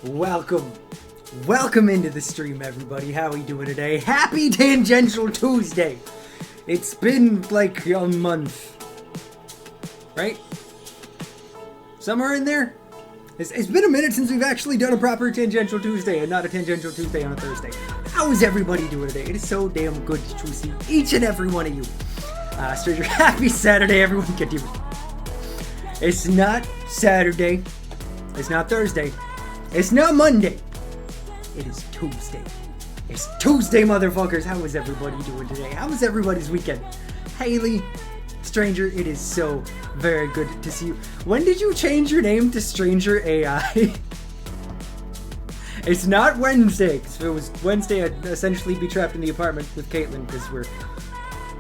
Welcome. Welcome into the stream, everybody. How are we doing today? Happy Tangential Tuesday. It's been like a month. Right? Somewhere in there? It's been a minute since we've actually done a proper Tangential Tuesday and not a Tangential Tuesday on a Thursday. How is everybody doing today? It is so damn good to see each and every one of you. Stranger, happy Saturday, everyone. It's not Saturday. It's not Thursday. It's not Monday. It is Tuesday. It's Tuesday, motherfuckers. How is everybody doing today? How was everybody's weekend? Haley, Stranger, it is so very good to see you. When did you change your name to Stranger AI? It's not Wednesday. If it was Wednesday, I'd essentially be trapped in the apartment with Caitlin because we're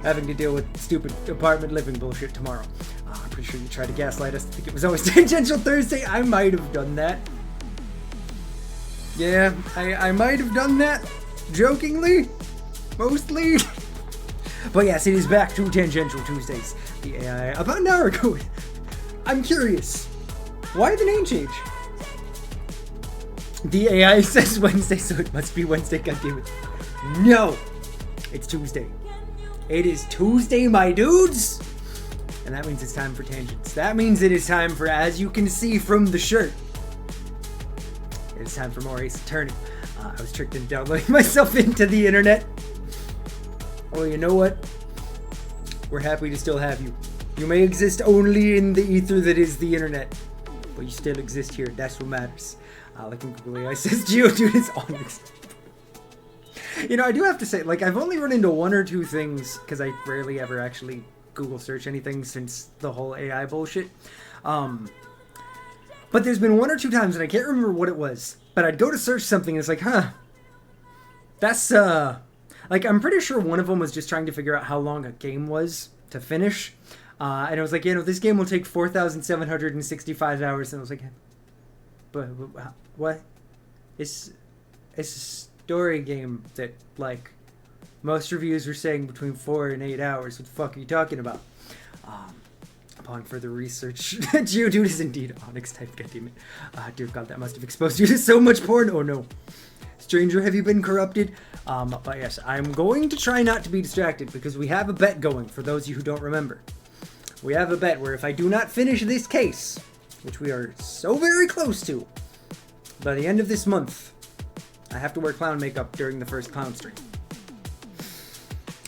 having to deal with stupid apartment living bullshit tomorrow. I'm pretty sure you tried to gaslight us to think it was always Tangential Thursday. I might have done that. Yeah, I might have done that. Jokingly. Mostly. But yes, it is back to Tangential Tuesdays. The AI, about an hour ago. I'm curious. Why the name change? The AI says Wednesday, so it must be Wednesday, goddammit. No! It's Tuesday. It is Tuesday, my dudes! And that means it's time for tangents. That means it is time for, as you can see from the shirt, it's time for more Ace Attorney. I was tricked into downloading myself into the internet. Well, you know what? We're happy to still have you. You may exist only in the ether that is the internet, but you still exist here. That's what matters. Like in Google AI says, Geodude is Onyx. You know, I do have to say, like, I've only run into one or two things, because I rarely ever actually Google search anything since the whole AI bullshit. But there's been one or two times, and I can't remember what it was, but I'd go to search something, and it's like, that's, like, I'm pretty sure one of them was just trying to figure out how long a game was to finish, and I was like, you know, this game will take 4,765 hours, and I was like, but what? It's a story game that, like, most reviews were saying between 4 and 8 hours. What the fuck are you talking about? Upon further research, Geodude is indeed Onyx type. Goddammit. Dear God, that must have exposed you to so much porn. Oh no. Stranger, have you been corrupted? But yes, I'm going to try not to be distracted because we have a bet going for those of you who don't remember. We have a bet where if I do not finish this case, which we are so very close to, by the end of this month, I have to wear clown makeup during the first clown stream.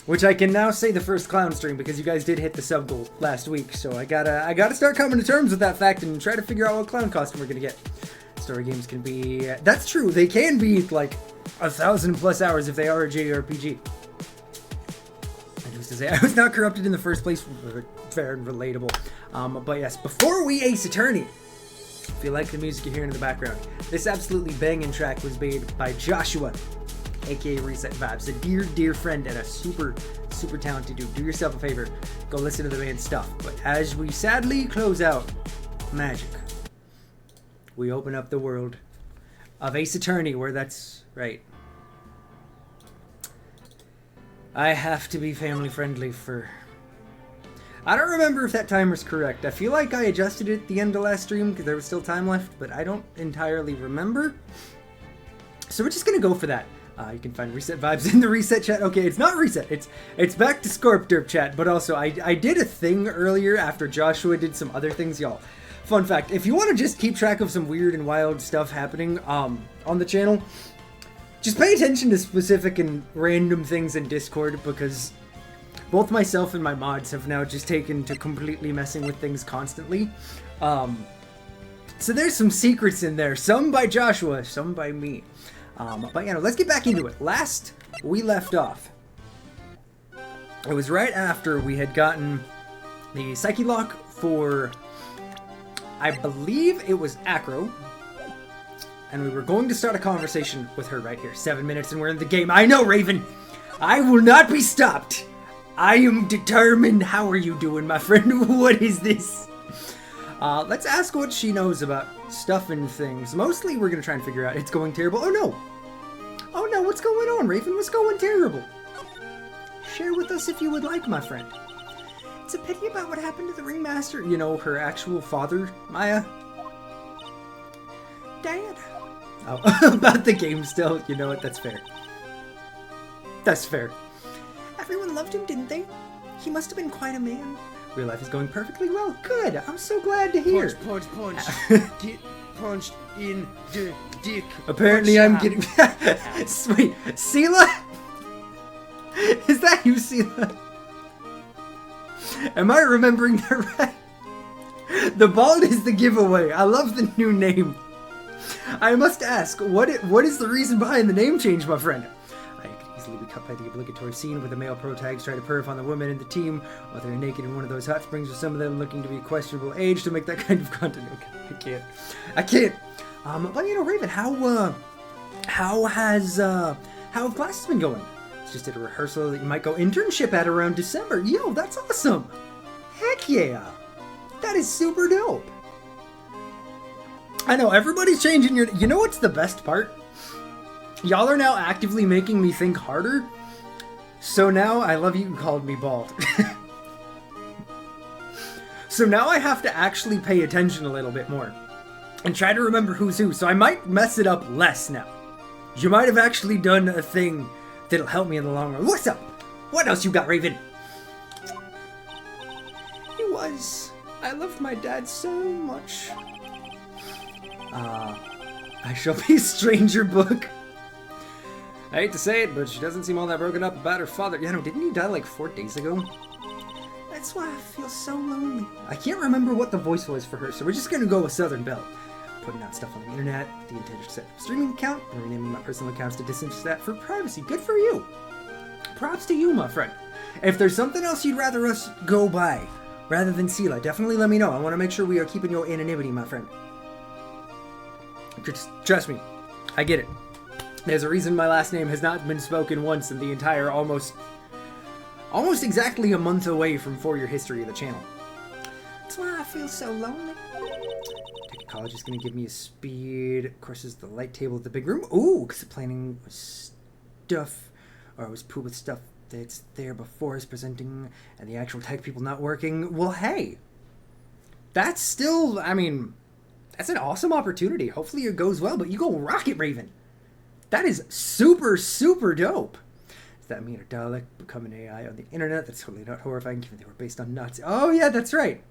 Which I can now say the first clown stream because you guys did hit the sub goal last week, so I gotta start coming to terms with that fact and try to figure out what clown costume we're gonna get. Story games can be, that's true, they can be like 1,000+ hours if they are a JRPG. And who's to say I was not corrupted in the first place? Fair and relatable. But yes, before we Ace Attorney, if you like the music you're hearing in the background, this absolutely banging track was made by Joshua, aka Reset Vibes, a dear friend and a super talented dude. Do yourself a favor, go listen to the man's stuff. But as we sadly close out Magic, we open up the world of Ace Attorney, where that's right. I have to be family friendly for... I don't remember if that timer's correct. I feel like I adjusted it at the end of last stream because there was still time left, but I don't entirely remember. So we're just gonna go for that. You can find Reset Vibes in the Reset chat. Okay, it's not Reset. It's back to Scorp Derp chat, but also I did a thing earlier after Joshua did some other things, y'all. Fun fact, if you want to just keep track of some weird and wild stuff happening on the channel, just pay attention to specific and random things in Discord, because both myself and my mods have now just taken to completely messing with things constantly. So there's some secrets in there, some by Joshua, some by me. But you know, let's get back into it. Last we left off, it was right after we had gotten the Psyche Lock for, I believe it was Acro, and we were going to start a conversation with her right here. 7 minutes and we're in the game. I know, Raven! I will not be stopped! I am determined. How are you doing, my friend? What is this? Let's ask what she knows about stuff and things. Mostly we're gonna try and figure out it's going terrible. Oh no! Oh no, what's going on, Raven? What's going terrible? Share with us if you would like, my friend. It's a pity about what happened to the ringmaster. You know, her actual father, Maya. Dad, Oh, about the game still. You know what? That's fair. That's fair. Everyone loved him, didn't they? He must have been quite a man. Real life is going perfectly well. Good. I'm so glad to hear. Punch. Get punched in the dick. Apparently I'm getting... Sweet. Sela? Is that you, Sela? Am I remembering that right? The bald is the giveaway. I love the new name. I must ask, what is the reason behind the name change, my friend? I could easily be cut by the obligatory scene where the male protags try to perv on the women in the team while they're naked in one of those hot springs, with some of them looking to be questionable age to make that kind of content. Okay, I can't. But you know, Raven, how have classes been going? It's just at a rehearsal that you might go internship at around December. Yo, that's awesome. Heck yeah. That is super dope. I know, everybody's changing your... You know what's the best part? Y'all are now actively making me think harder. So now, I love you called me bald. So now I have to actually pay attention a little bit more. And try to remember who's who. So I might mess it up less now. You might have actually done a thing that'll help me in the long run. What's up? What else you got, Raven? I loved my dad so much. I shall be Stranger Book. I hate to say it, but she doesn't seem all that broken up about her father. Yeah, no, didn't he die like 4 days ago? That's why I feel so lonely. I can't remember what the voice was for her, so we're just gonna go with Southern Belle. Putting out stuff on the internet, the intention to set up a streaming account, and renaming my personal accounts to distance that for privacy. Good for you. Props to you, my friend. If there's something else you'd rather us go by, rather than Sela, definitely let me know. I want to make sure we are keeping your anonymity, my friend. Just trust me, I get it. There's a reason my last name has not been spoken once in the entire almost exactly a month away from 4-year history of the channel. That's why I feel so lonely. Tech College is going to give me a speed. Of course, is the light table at the big room. Ooh, because the planning was stuff, or it was poo with stuff that's there before is presenting, and the actual tech people not working. Well, hey, that's still, I mean, that's an awesome opportunity. Hopefully it goes well, but you go rock it, Raven. That is super, super dope. Does that mean a Dalek become an AI on the internet? That's totally not horrifying, given they were based on Nazis. Oh, yeah, that's right.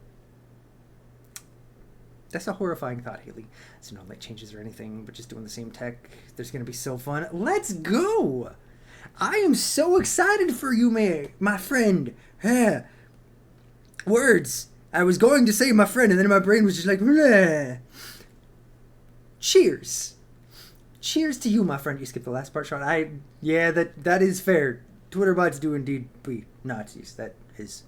That's a horrifying thought, Haley. So no light changes or anything, but just doing the same tech. There's going to be so fun. Let's go! I am so excited for you, my friend. Words. I was going to say my friend, and then my brain was just like, bleh. Cheers. Cheers to you, my friend. You skipped the last part, Sean. Yeah, that is fair. Twitter bots do indeed be Nazis. That is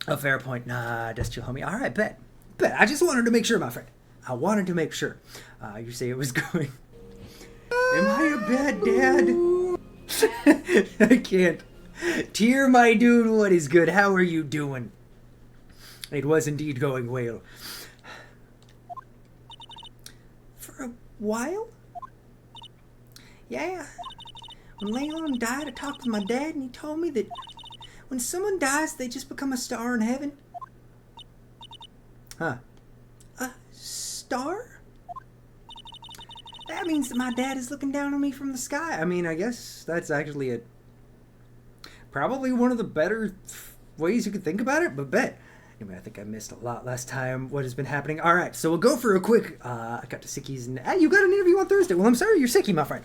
a fair point. Nah, that's chill, homie. All right, bet. I just wanted to make sure, my friend. I wanted to make sure. You say it was going... Am I a bad dad? I can't. Tear, my dude, what is good? How are you doing? It was indeed going well. For a while? Yeah. When Leon died, I talked with my dad, and he told me that when someone dies, they just become a star in heaven. Huh. A star? That means that my dad is looking down on me from the sky. I mean, I guess that's actually probably one of the better ways you could think about it, but bet. Anyway, I think I missed a lot last time what has been happening. All right, so we'll go for a quick... I got to Sickies, and you got an interview on Thursday. Well, I'm sorry you're Sickie, my friend.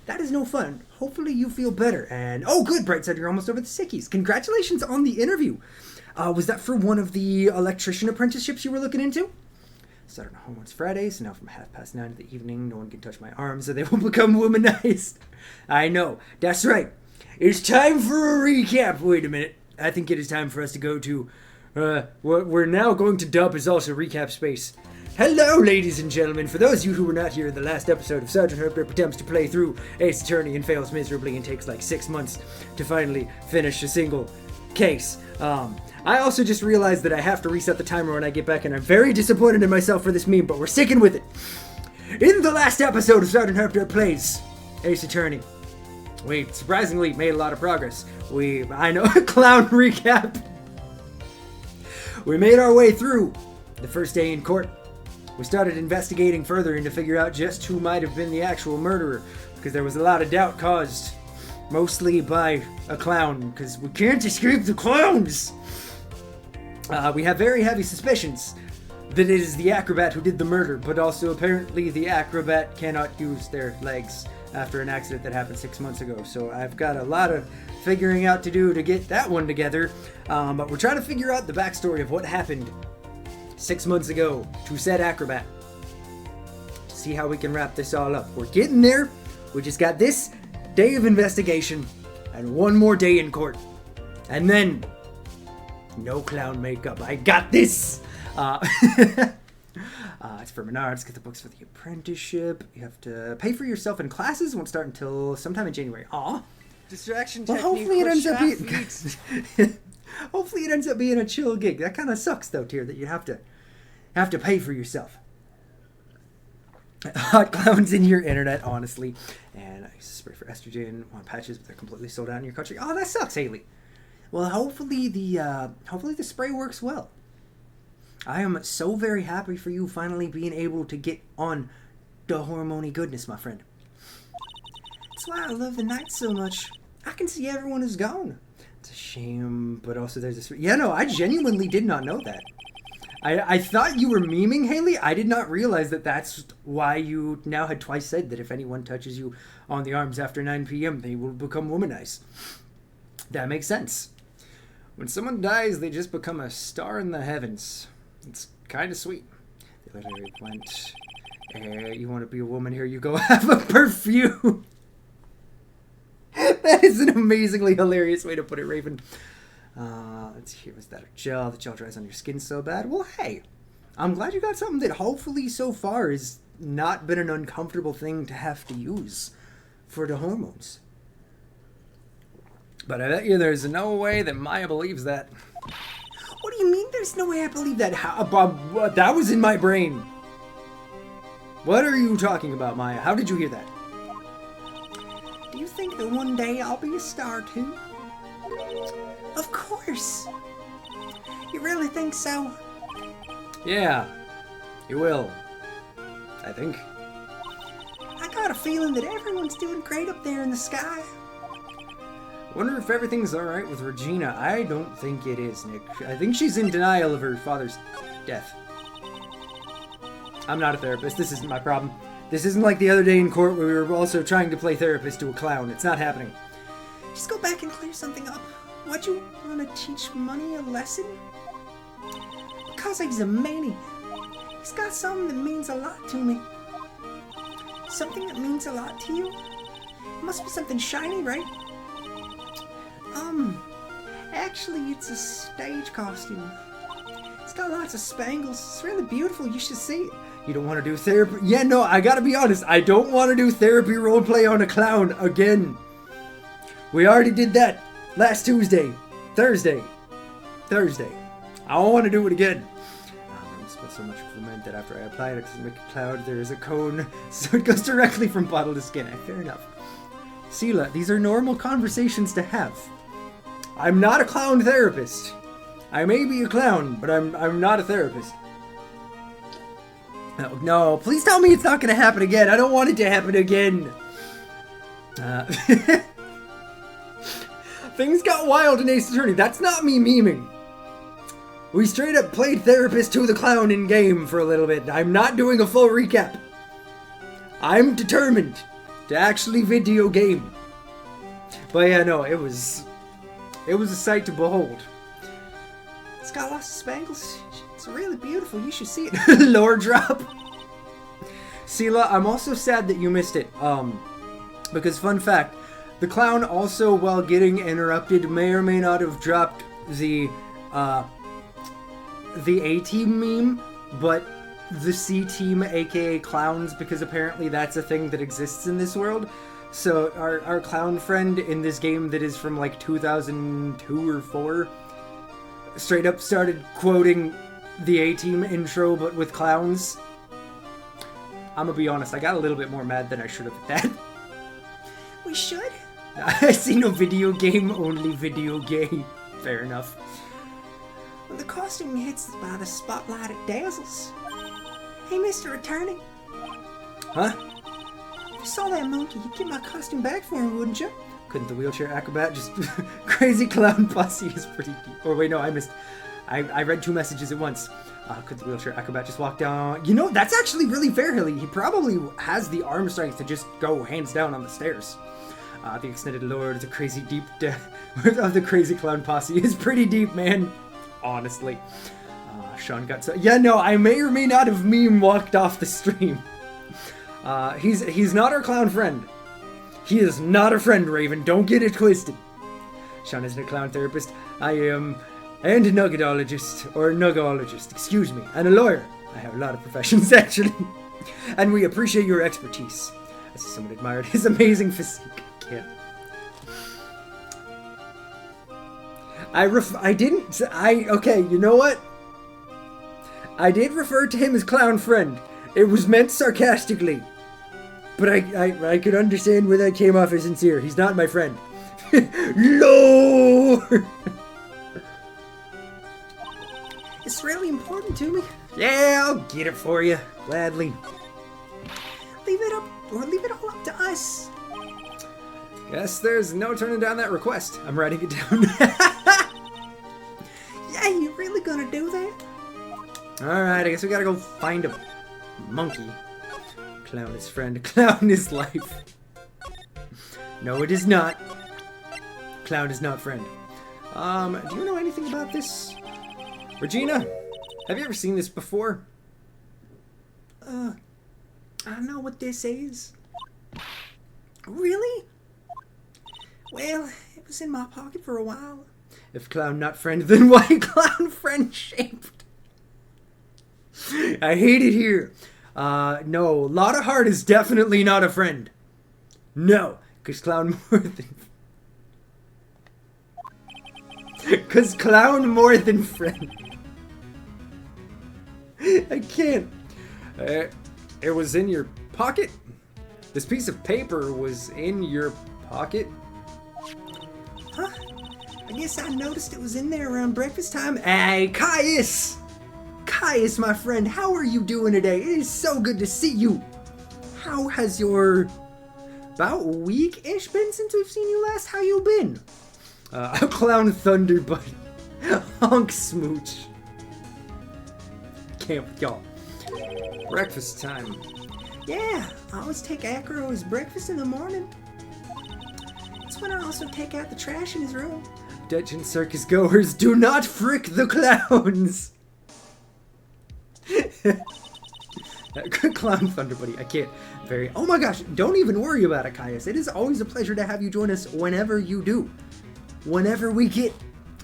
That is no fun. Hopefully you feel better. And, oh, good, Bright said you're almost over the Sickies. Congratulations on the interview. Was that for one of the electrician apprenticeships you were looking into? Started home once Friday, so now from 9:30 in the evening, no one can touch my arms, or they will become womanized. I know, that's right. It's time for a recap. Wait a minute. I think it is time for us to go to, what we're now going to dub as also recap space. Hello, ladies and gentlemen. For those of you who were not here in the last episode of Sergeant Herbert attempts to play through Ace Attorney and fails miserably and takes like 6 months to finally finish a single case. I also just realized that I have to reset the timer when I get back, and I'm very disappointed in myself for this meme, but we're sticking with it. In the last episode of Sergeant Herbert Plays Ace Attorney, we surprisingly made a lot of progress. I know, clown recap. We made our way through the first day in court. We started investigating further and to figure out just who might have been the actual murderer, because there was a lot of doubt caused, mostly by a clown, because we can't escape the clowns! We have very heavy suspicions that it is the acrobat who did the murder, but also apparently the acrobat cannot use their legs after an accident that happened 6 months ago. So I've got a lot of figuring out to do to get that one together. But we're trying to figure out the backstory of what happened 6 months ago to said acrobat. See how we can wrap this all up. We're getting there. We just got this day of investigation and one more day in court. And then, no clown makeup. I got this! It's for Menards. Get the books for the apprenticeship. You have to pay for yourself in classes. Won't start until sometime in January. Aw. Distraction Well, technique. hopefully it ends up being. beats. Hopefully it ends up being a chill gig. That kind of sucks though, Tyr, that you have to pay for yourself. Hot clowns in your internet, honestly. And I used to spray for estrogen on patches, but they're completely sold out in your country. Oh, that sucks, Haley. Well, hopefully the spray works well. I am so very happy for you finally being able to get on the hormone goodness, my friend. That's why I love the night so much. I can see everyone is gone. It's a shame, but also there's this... Yeah, no, I genuinely did not know that. I thought you were memeing, Haley. I did not realize that that's why you now had twice said that if anyone touches you on the arms after 9 p.m., they will become womanized. That makes sense. When someone dies, they just become a star in the heavens. It's kind of sweet. They literally went, you want to be a woman? Here you go, have a perfume. That is an amazingly hilarious way to put it, Raven. Let's see, was that a gel? The gel dries on your skin so bad. Well, hey, I'm glad you got something that hopefully so far has not been an uncomfortable thing to have to use for the hormones. But I bet you there's no way that Maya believes that. What do you mean there's no way I believe that? How, Bob, that was in my brain. What are you talking about, Maya? How did you hear that? Do you think that one day I'll be a star too? Of course. You really think so? Yeah, you will. I think. I got a feeling that everyone's doing great up there in the sky. Wonder if everything's alright with Regina. I don't think it is, Nick. I think she's in denial of her father's death. I'm not a therapist. This isn't my problem. This isn't like the other day in court where we were also trying to play therapist to a clown. It's not happening. Just go back and clear something up. Why'd you want to teach Money a lesson? Because he's a mani. He's got something that means a lot to me. Something that means a lot to you? It must be something shiny, right? Actually, it's a stage costume. It's got lots of spangles. It's really beautiful. You should see it. You don't want to do therapy? Yeah, no, I gotta be honest. I don't want to do therapy roleplay on a clown again. We already did that last Thursday. I don't want to do it again. I spent so much cement that after I applied it to make a cloud, there is a cone, so it goes directly from bottle to skin. Fair enough. Sela, these are normal conversations to have. I'm not a clown therapist. I may be a clown, but I'm not a therapist. No, please tell me it's not going to happen again. I don't want it to happen again. Things got wild in Ace Attorney. That's not me memeing. We straight up played therapist to the clown in game for a little bit. I'm not doing a full recap. I'm determined to actually video game. But yeah, no, it was a sight to behold. It's got lots of spangles. It's really beautiful. You should see it. Lore drop. Sela, I'm also sad that you missed it. Because fun fact, the clown also, while getting interrupted, may or may not have dropped the A-Team meme, but the C-Team, aka clowns, because apparently that's a thing that exists in this world. So our clown friend in this game that is from like 2002 or 4 straight up started quoting the A-Team intro, but with clowns. I'm gonna be honest, I got a little bit more mad than I should have at that. We should? I see no video game, only video game. Fair enough. When the costume hits by the spotlight, it dazzles. Hey, Mr. Attorney. Huh? If you saw that monkey, you'd get my costume back for him, wouldn't you? Couldn't the wheelchair acrobat just... Crazy clown posse is pretty deep. Or wait, no, I missed... I read 2 messages at once. Could the wheelchair acrobat just walk down... You know, that's actually really fair, Hilly. He probably has the arm strength to just go hands down on the stairs. The extended lore of the crazy deep... of the crazy clown posse is pretty deep, man. Honestly. Sean got so... Yeah, no, I may or may not have meme walked off the stream. He's not our clown friend. He is not a friend, Raven. Don't get it twisted. Sean isn't a clown therapist. I am... And a nuggetologist, or nugologist, excuse me, and a lawyer. I have a lot of professions, actually. And we appreciate your expertise. I see someone admired his amazing physique. Kid. Okay, you know what? I did refer to him as clown friend. It was meant sarcastically. But I could understand where that came off as sincere. He's not my friend. Lord! It's really important to me. Yeah, I'll get it for you. Gladly. Leave it all up to us. Guess there's no turning down that request. I'm writing it down. Yeah, you really gonna do that? Alright, I guess we gotta go find a monkey. Clown is friend, clown is life. No, it is not. Clown is not friend. Do you know anything about this? Regina, have you ever seen this before? I don't know what this is. Really? Well, it was in my pocket for a while. If clown not friend, then why clown friend shaped? I hate it here. No, Lotta Heart is definitely not a friend. No, because clown more than... Because clown more than friend. I can't. It was in your pocket? This piece of paper was in your pocket? Huh? I guess I noticed it was in there around breakfast time. Hey, Caius! Caius, my friend, how are you doing today? It is so good to see you. How has your... about a week-ish been since we've seen you last? How you been? Clown Thunder Buddy. Honk Smooch. Can't with y'all. Breakfast time. Yeah, I always take Acro as breakfast in the morning. That's when I also take out the trash in his room. Dutch and circus goers, do not frick the clowns! Clown Thunder Buddy, I can't. Oh my gosh, don't even worry about it, Caius. It is always a pleasure to have you join us whenever you do. Whenever we get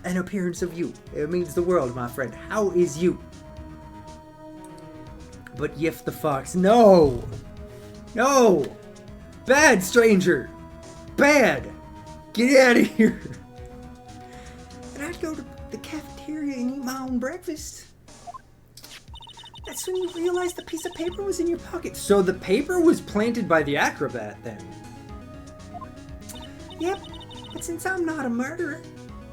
an appearance of you. It means the world, my friend. How is you? But Yif the Fox, no! No! Bad, stranger! Bad! Get out of here! And I'd go to the cafeteria and eat my own breakfast. That's when you realized the piece of paper was in your pocket. So the paper was planted by the acrobat, then? Yep, but since I'm not a murderer,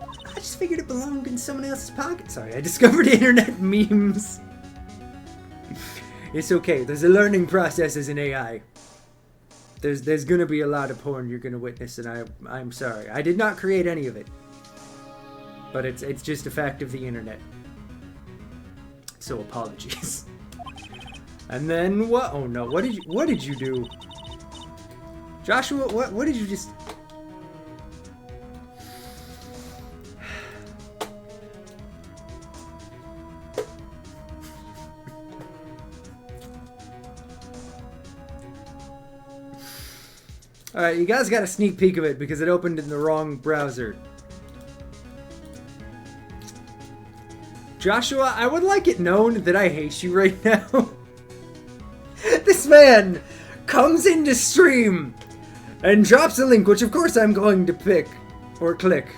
I just figured it belonged in someone else's pocket. Sorry, I discovered internet memes. It's okay, there's a learning process as an AI. There's gonna be a lot of porn you're gonna witness, and I'm sorry. I did not create any of it. But it's just a fact of the internet. So apologies. And then what? Oh no! What did you do, Joshua? What did you just? All right, you guys got a sneak peek of it because it opened in the wrong browser. Joshua, I would like it known that I hate you right now. This man comes into stream and drops a link, which of course I'm going to pick or click.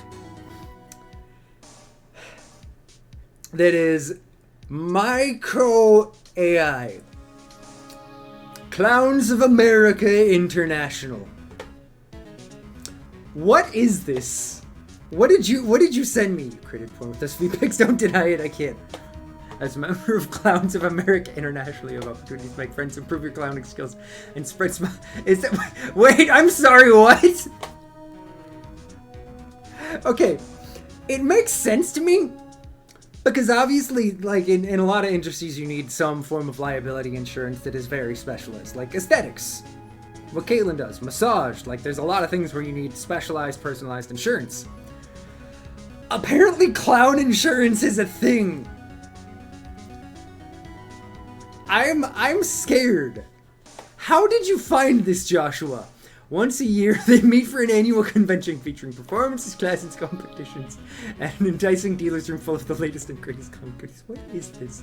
That is Micro AI. Clowns of America International. What is this? What did you send me? You created porn with us. VPix, don't deny it. I can't. As a member of Clowns of America internationally, you have opportunities to make friends, improve your clowning skills, and spread Is that... Wait, I'm sorry, what? Okay, it makes sense to me. Because obviously, like, in a lot of industries, you need some form of liability insurance that is very specialized. Like aesthetics. What Caitlin does. Massage. Like, there's a lot of things where you need specialized, personalized insurance. Apparently, clown insurance is a thing. I'm scared. How did you find this, Joshua? Once a year, they meet for an annual convention featuring performances, classes, competitions, and an enticing dealer's room full of the latest and greatest clown goodies. What is this?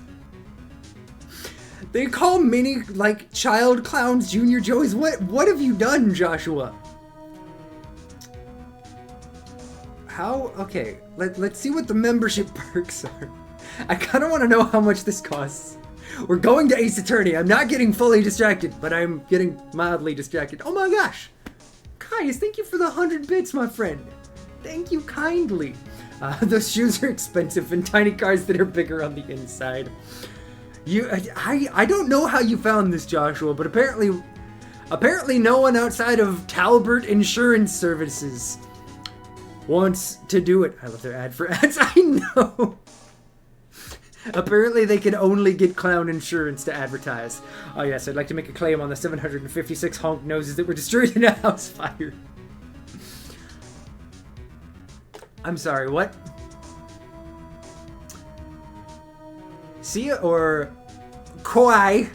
They call mini, like, child clowns Junior Joeys. What have you done, Joshua? How? Okay, let's see what the membership perks are. I kind of want to know how much this costs. We're going to Ace Attorney. I'm not getting fully distracted, but I'm getting mildly distracted. Oh my gosh! Caius, thank you for the 100 bits, my friend. Thank you kindly. Those shoes are expensive and tiny cars that are bigger on the inside. I don't know how you found this, Joshua, but apparently no one outside of Talbert Insurance Services wants to do it. I love their ad for ads. I know. Apparently they can only get clown insurance to advertise. Oh yes, I'd like to make a claim on the 756 honk noses that were destroyed in a house fire. I'm sorry, what? See or Koi?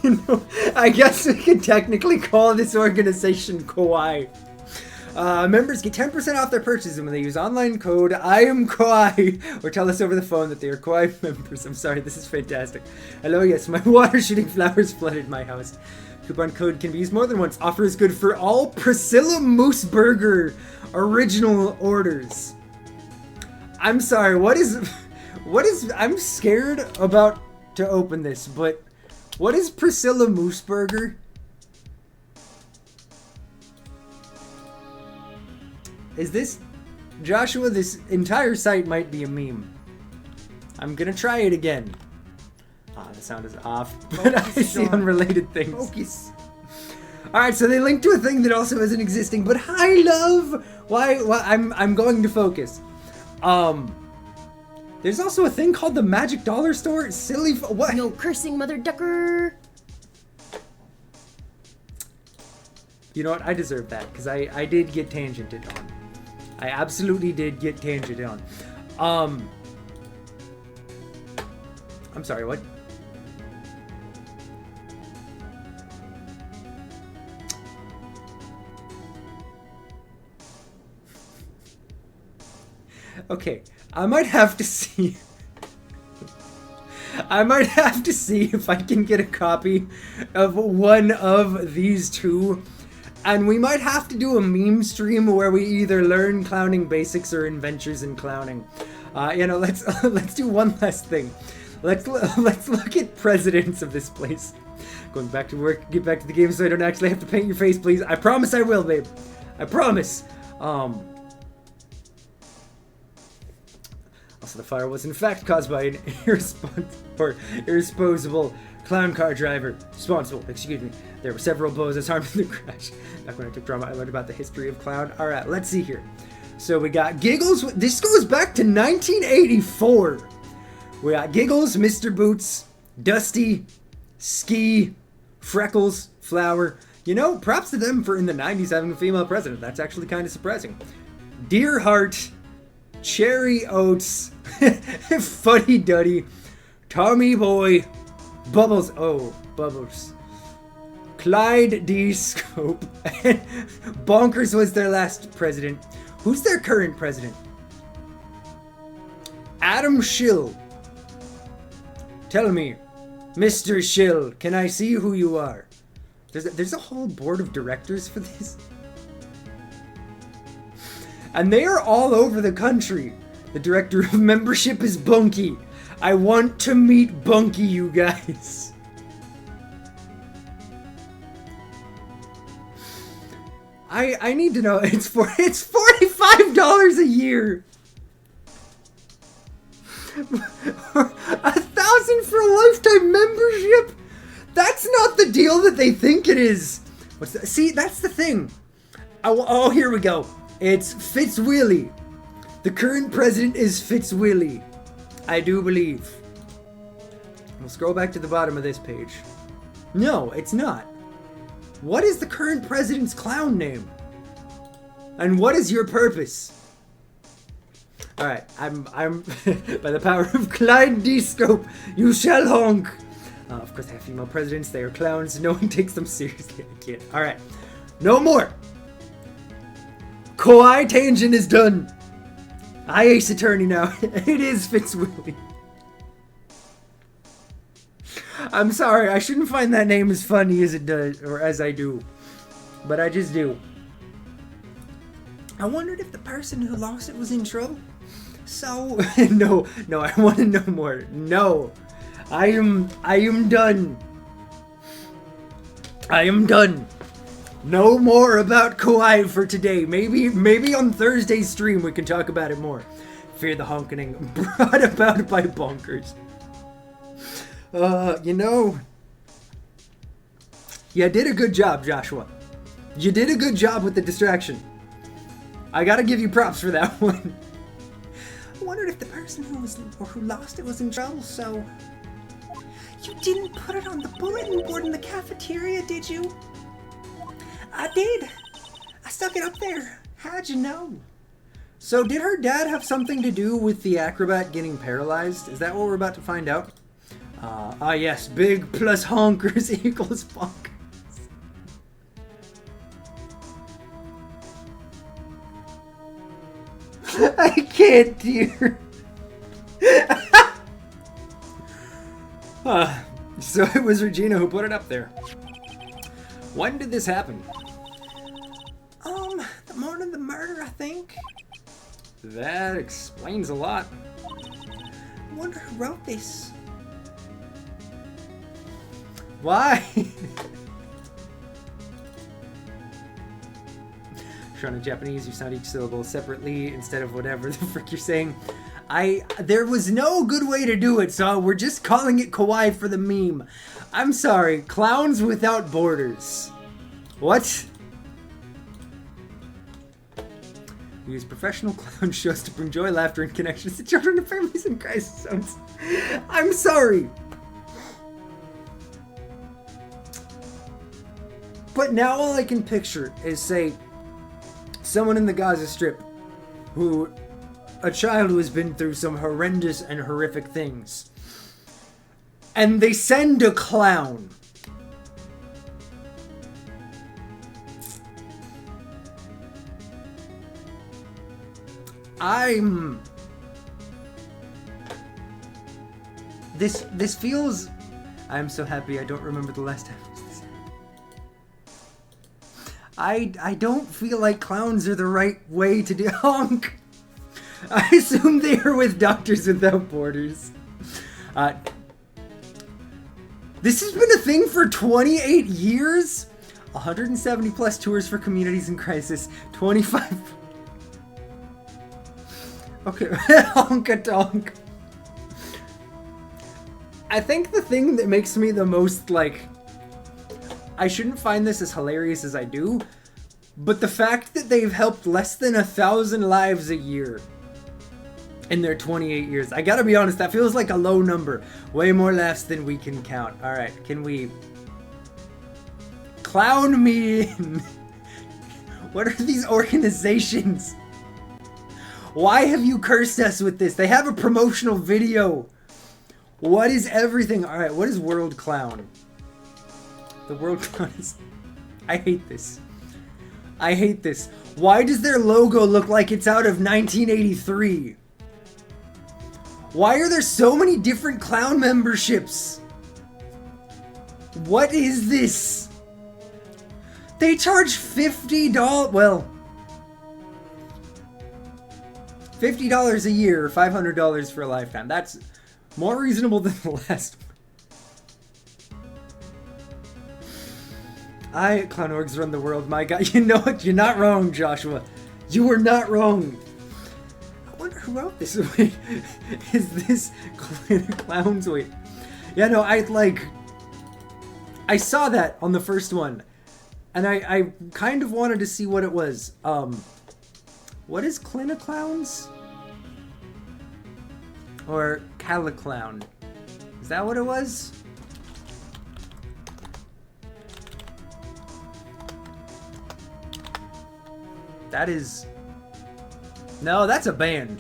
You know, I guess we could technically call this organization Koi. Members get 10% off their purchases when they use online code IAMKOI or tell us over the phone that they are Koi members. I'm sorry, this is fantastic. Hello, yes, my water shooting flowers flooded my house. Coupon code can be used more than once. Offer is good for all Priscilla Moose Burger original orders. I'm sorry, what is, I'm scared about to open this, but what is Priscilla Moose Burger? Is this... Joshua, this entire site might be a meme. I'm gonna try it again. The sound is off, but I see unrelated things. Focus. Alright, so they link to a thing that also isn't existing, but hi, love! Why I'm going to focus. There's also a thing called the Magic Dollar Store. Silly... What? No cursing, mother ducker! You know what? I deserve that, because I did get tangented on. I absolutely did get tangented on. I'm sorry, what? Okay, I might have to see... I might have to see if I can get a copy of one of these two. And we might have to do a meme stream where we either learn clowning basics or adventures in clowning. You know, let's do one last thing. Let's look at presidents of this place. Going back to work, get back to the game so I don't actually have to paint your face, please. I promise I will, babe. I promise. Also, the fire was in fact caused by an irresponsible clown car driver. Responsible, excuse me. There were several blows as harmed in the crash. Back when I took drama, I learned about the history of clown. Alright, let's see here. So we got Giggles. This goes back to 1984. We got Giggles, Mr. Boots, Dusty, Ski, Freckles, Flower. You know, props to them for in the 90s having a female president. That's actually kind of surprising. Deerheart, Cherry Oats, Fuddy Duddy, Tommy Boy, Bubbles. Oh, Bubbles. Clyde D. Scope. Bonkers was their last president. Who's their current president? Adam Schill. Tell me, Mr. Schill, can I see who you are? There's a whole board of directors for this. And they are all over the country. The director of membership is Bunky. I want to meet Bunky, you guys. I need to know. It's $45 a year. 1,000 for a lifetime membership? That's not the deal that they think it is. What's that? See, that's the thing. Oh, here we go. It's Fitzwillie. The current president is Fitzwillie. I do believe. We'll scroll back to the bottom of this page. No, it's not. What is the current president's clown name? And what is your purpose? Alright, I'm by the power of Clyde D. Scope, you shall honk. Of course, they have female presidents, they are clowns, no one takes them seriously. I can't. Alright, no more. Kawhi Tangent is done. I Ace Attorney now. It is Fitzwillie. I'm sorry, I shouldn't find that name as funny as it does, or as I do. But I just do. I wondered if the person who lost it was in trouble. So, no, I want to know more. No, I am done. I am done. No more about Kawhi for today. Maybe on Thursday's stream we can talk about it more. Fear the honking brought about by bonkers. You know, you did a good job, Joshua. You did a good job with the distraction. I gotta give you props for that one. I wondered if the person who lost it was in trouble, so... You didn't put it on the bulletin board in the cafeteria, did you? I did. I stuck it up there. How'd you know? So did her dad have something to do with the acrobat getting paralyzed? Is that what we're about to find out? Yes. Big plus honkers equals bonkers. I can't hear. So it was Regina who put it up there. When did this happen? The morning of the murder, I think. That explains a lot. I wonder who wrote this. Why? Shown in Japanese, you sound each syllable separately instead of whatever the frick you're saying. There was no good way to do it, so we're just calling it kawaii for the meme. I'm sorry, clowns without borders. What? We use professional clown shows to bring joy, laughter, and connections to children and families in crisis zones. I'm sorry. But now all I can picture is, say, someone in the Gaza Strip a child who has been through some horrendous and horrific things. And they send a clown. This feels... I'm so happy I don't remember the last time. I don't feel like clowns are the right way to do honk. I assume they are with Doctors Without Borders. This has been a thing for 28 years? 170 plus tours for communities in crisis. 25... Okay, honk-a-tonk. I think the thing that makes me the most, like... I shouldn't find this as hilarious as I do, but the fact that they've helped less than 1,000 lives a year in their 28 years. I gotta be honest, that feels like a low number. Way more laughs than we can count. Alright, can we... Clown me in. What are these organizations? Why have you cursed us with this? They have a promotional video. What is everything? Alright, what is World Clown? The World Clown is... I hate this. I hate this. Why does their logo look like it's out of 1983? Why are there so many different clown memberships? What is this? They charge $50, well... $50 a year, or $500 for a lifetime. That's more reasonable than the last one. Clown orgs run the world, my god. You know what? You're not wrong, Joshua. You were not wrong. I wonder who out this way. Is this clown's way? Yeah, no, I saw that on the first one, and I kind of wanted to see what it was. What is Clowns? Or Caliclown? Is that what it was? That is... No, that's a band.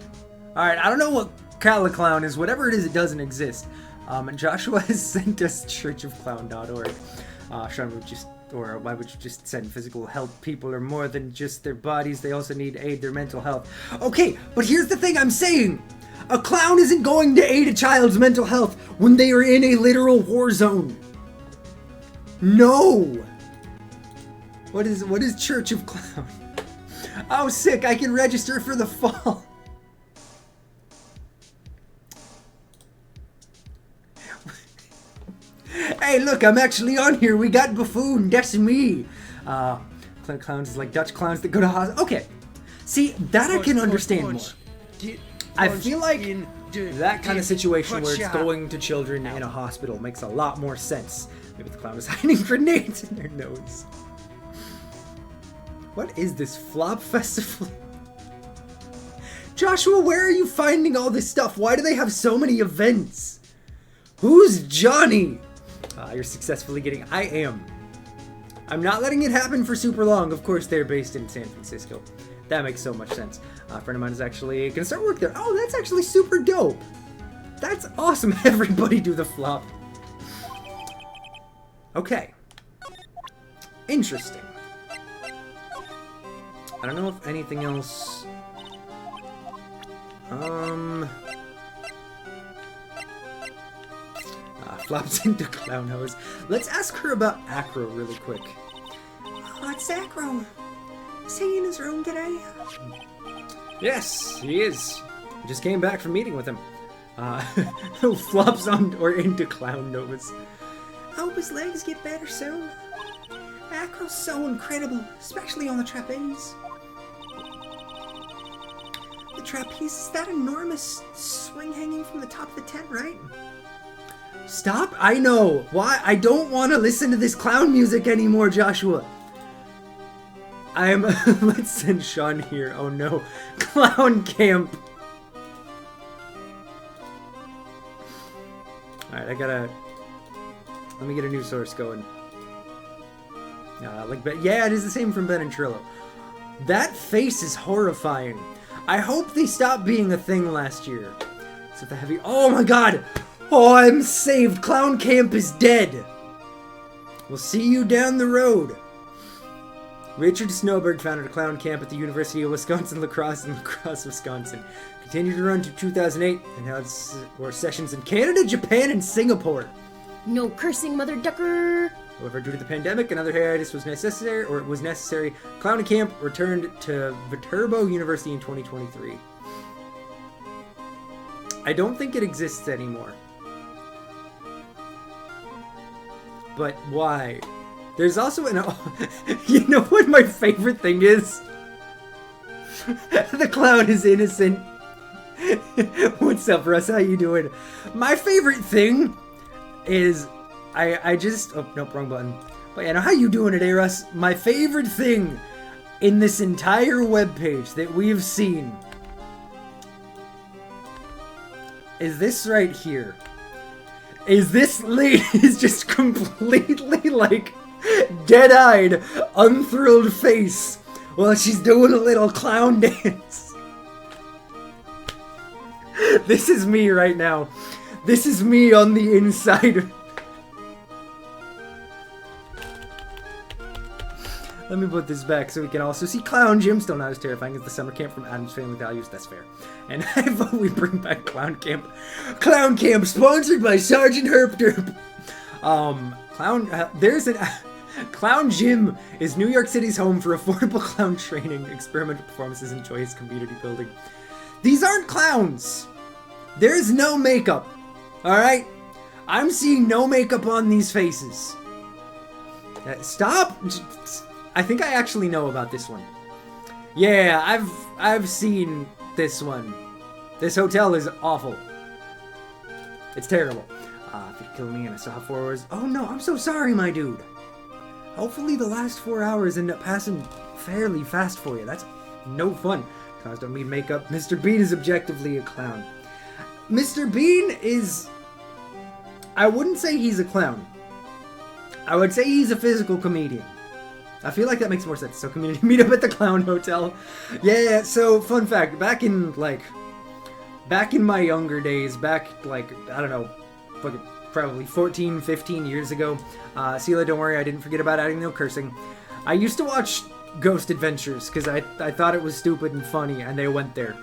Alright, I don't know what Caliclown is. Whatever it is, it doesn't exist. And Joshua has sent us churchofclown.org. Sean would just... Or why would you just send physical health? People are more than just their bodies. They also need aid their mental health. Okay, but here's the thing I'm saying. A clown isn't going to aid a child's mental health when they are in a literal war zone. No. What is Church of Clown? Oh, sick. I can register for the fall. Hey, look, I'm actually on here. We got Buffoon. That's me. Clowns is like Dutch clowns that go to hospital. Okay. See, that I can understand more. I feel like that kind of situation where it's going to children in a hospital makes a lot more sense. Maybe the clown is hiding grenades in their nose. What is this flop festival? Joshua, where are you finding all this stuff? Why do they have so many events? Who's Johnny? You're successfully getting... I am. I'm not letting it happen for super long. Of course, they're based in San Francisco. That makes so much sense. A friend of mine is actually gonna start work there. Oh, that's actually super dope. That's awesome. Everybody do the flop. Okay. Interesting. I don't know if anything else... flops into clown hose. Let's ask her about Acro really quick. Oh, it's Acro. Is he in his room today? Yes, he is. I just came back from meeting with him. Flops on or into clown nose. Hope his legs get better soon. Acro's so incredible, especially on the trapeze. The trapeze is that enormous swing hanging from the top of the tent, right? Stop! I know! Why? I don't want to listen to this clown music anymore, Joshua! Let's send Sean here. Oh no. Clown camp! Alright, let me get a new source going. Yeah, it is the same from Ben and Trillo. That face is horrifying. I hope they stopped being a thing last year. So the heavy... Oh my god! Oh, I'm saved! Clown camp is dead! We'll see you down the road. Richard Snowberg founded a clown camp at the University of Wisconsin-La Crosse in La Crosse, Wisconsin. Continued to run to 2008 and held sessions in Canada, Japan, and Singapore. No cursing, Mother Ducker! However, due to the pandemic, another hiatus was necessary. Clown Camp returned to Viterbo University in 2023. I don't think it exists anymore. But why? There's also an... You know what my favorite thing is? The clown is innocent. What's up, Russ? How you doing? My favorite thing is... I just... Oh, nope, wrong button. But yeah, now how you doing today, Russ? My favorite thing in this entire webpage that we've seen is this right here. Is this lady is just completely, like, dead-eyed, unthrilled face while she's doing a little clown dance. This is me right now. This is me on the inside. Let me put this back so we can also see Clown Jim. Still not as terrifying as the summer camp from Adam's Family Values. That's fair. And I vote we bring back Clown Camp. Clown Camp, sponsored by Sergeant Herp Derp. Clown Gym is New York City's home for affordable clown training, experimental performances, and joyous community building. These aren't clowns. There's no makeup. Alright? I'm seeing no makeup on these faces. Stop! I think I actually know about this one. Yeah, I've seen this one. This hotel is awful. It's terrible. If you kill me and I still have 4 hours... Oh no, I'm so sorry, my dude. Hopefully the last 4 hours end up passing fairly fast for you. That's no fun. Clowns don't need makeup. Mr. Bean is objectively a clown. Mr. Bean is... I wouldn't say he's a clown. I would say he's a physical comedian. I feel like that makes more sense. So community meet up at the Clown Hotel. Yeah, so fun fact. Back in my younger days, back, like, I don't know, fucking probably 14, 15 years ago. Sela, don't worry, I didn't forget about adding no cursing. I used to watch Ghost Adventures because I thought it was stupid and funny, and they went there.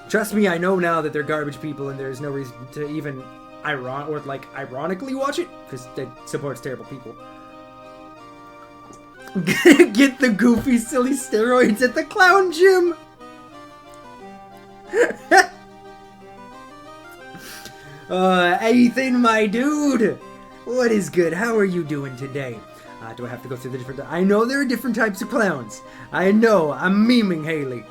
Trust me, I know now that they're garbage people, and there's no reason to even ironically watch it because it supports terrible people. Get the goofy, silly steroids at the clown gym. Ethan, my dude! What is good? How are you doing today? Do I have to go through the different... I know there are different types of clowns. I know, I'm memeing Haley.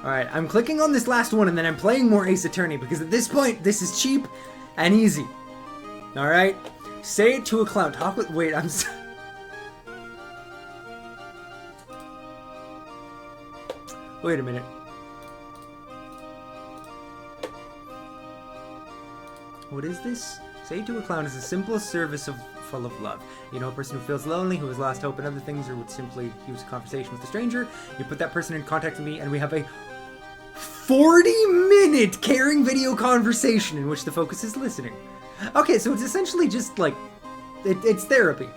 Alright, I'm clicking on this last one and then I'm playing more Ace Attorney because at this point, this is cheap and easy. Alright? Say it to a clown. Talk with... Wait, I'm... Wait a minute. What is this? Say to a clown is the simplest service full of love. You know, a person who feels lonely, who has lost hope in other things, or would simply use a conversation with a stranger. You put that person in contact with me, and we have a 40-minute caring video conversation in which the focus is listening. Okay, so it's essentially just like, it's therapy.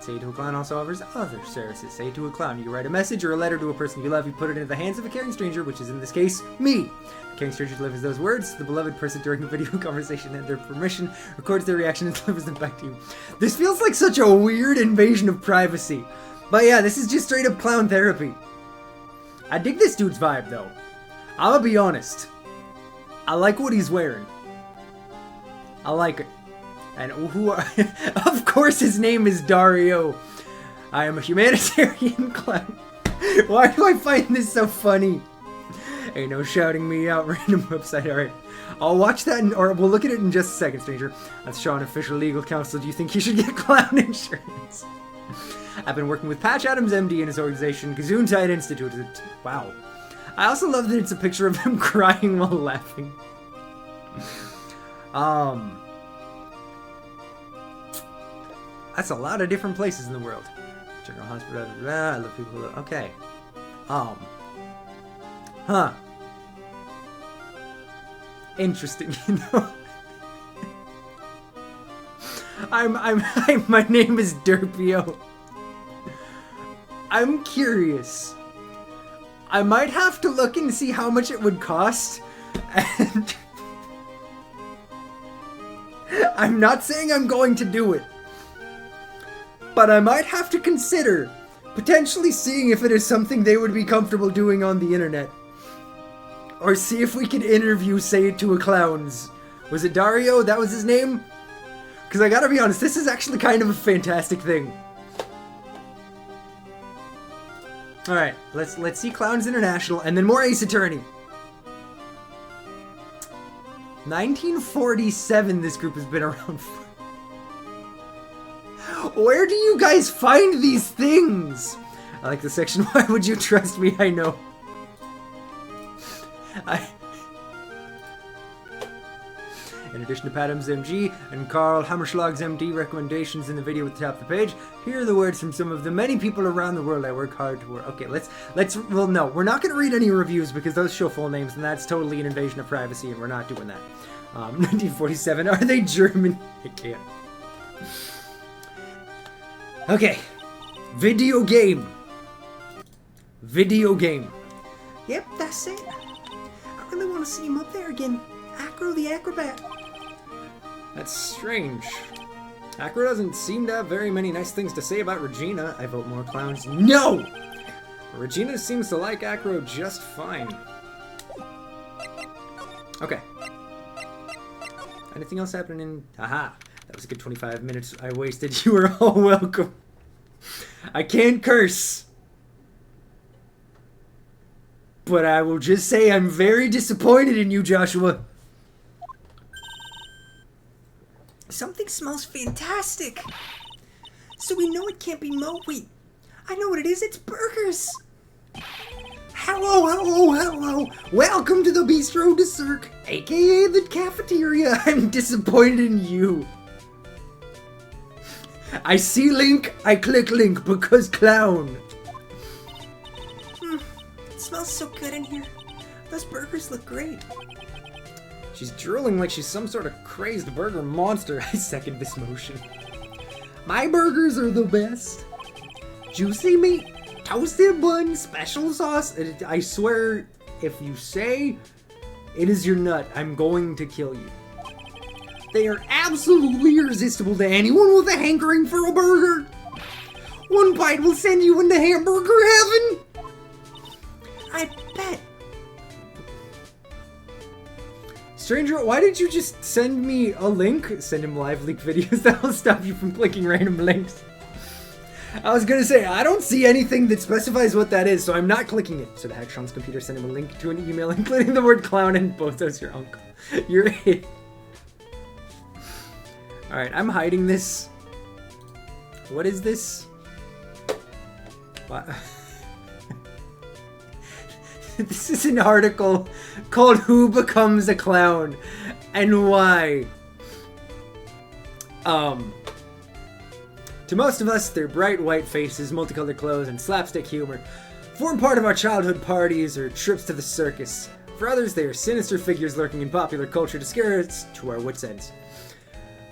Say to a clown also offers other services. Say to a clown, you write a message or a letter to a person you love, you put it into the hands of a caring stranger, which is in this case, me. The caring stranger delivers those words to the beloved person during the video conversation and their permission, records their reaction and delivers them back to you. This feels like such a weird invasion of privacy. But yeah, this is just straight up clown therapy. I dig this dude's vibe though. I'm gonna be honest. I like what he's wearing. I like it. And who are... Of course his name is Dario. I am a humanitarian clown. Why do I find this so funny? Ain't no shouting me out, random website. Alright. I'll watch that, or we'll look at it in just a second, stranger. That's Sean, official legal counsel. Do you think you should get clown insurance? I've been working with Patch Adams, MD, and his organization, Gesundheit Institute. Wow. I also love that it's a picture of him crying while laughing. That's a lot of different places in the world. General Hospital, blah, blah, blah. I love people who... Okay. Huh. Interesting, you know? My name is Derpio. I'm curious. I might have to look and see how much it would cost, and... I'm not saying I'm going to do it. But I might have to consider potentially seeing if it is something they would be comfortable doing on the internet. Or see if we can interview Say It to a Clown's. Was it Dario? That was his name? Because I gotta be honest, this is actually kind of a fantastic thing. Alright, let's see Clowns International and then more Ace Attorney. 1947 this group has been around for. Where do you guys find these things? I like the section, why would you trust me? I know. In addition to Pat Adams MG and Carl Hammerschlag's MD recommendations in the video at the top of the page, here are the words from some of the many people around the world I work hard to work. Okay, well, no, we're not going to read any reviews because those show full names and that's totally an invasion of privacy and we're not doing that. 1947, are they German? I can't. Okay, video game. Video game. Yep, that's it. I really want to see him up there again. Acro the Acrobat. That's strange. Acro doesn't seem to have very many nice things to say about Regina. I vote more clowns. No! Regina seems to like Acro just fine. Okay. Anything else happening in... Haha. That was a good 25 minutes I wasted. You are all welcome. I can't curse. But I will just say I'm very disappointed in you, Joshua. Something smells fantastic. So we know it can't be Mo. Wait, I know what it is. It's burgers. Hello, hello, hello. Welcome to the Bistro de Cirque, aka the cafeteria. I'm disappointed in you. I see Link, I click Link because clown. It smells so good in here. Those burgers look great. She's drooling like she's some sort of crazed burger monster. I second this motion. My burgers are the best. Juicy meat, toasted bun, special sauce. I swear, if you say it is your nut, I'm going to kill you. They are absolutely irresistible to anyone with a hankering for a burger. One bite will send you into hamburger heaven. I bet. Stranger, why did you just send me a link? Send him live leak videos. That'll stop you from clicking random links. I was gonna say, I don't see anything that specifies what that is, so I'm not clicking it. So the hack Sean's computer sent him a link to an email including the word clown and Bozo's your uncle. You're it. Alright, I'm hiding this. What is this? What? This is an article called Who Becomes a Clown and Why. To most of us, their bright white faces, multicolored clothes, and slapstick humor form part of our childhood parties or trips to the circus. For others, they are sinister figures lurking in popular culture to scare us to our wits' ends.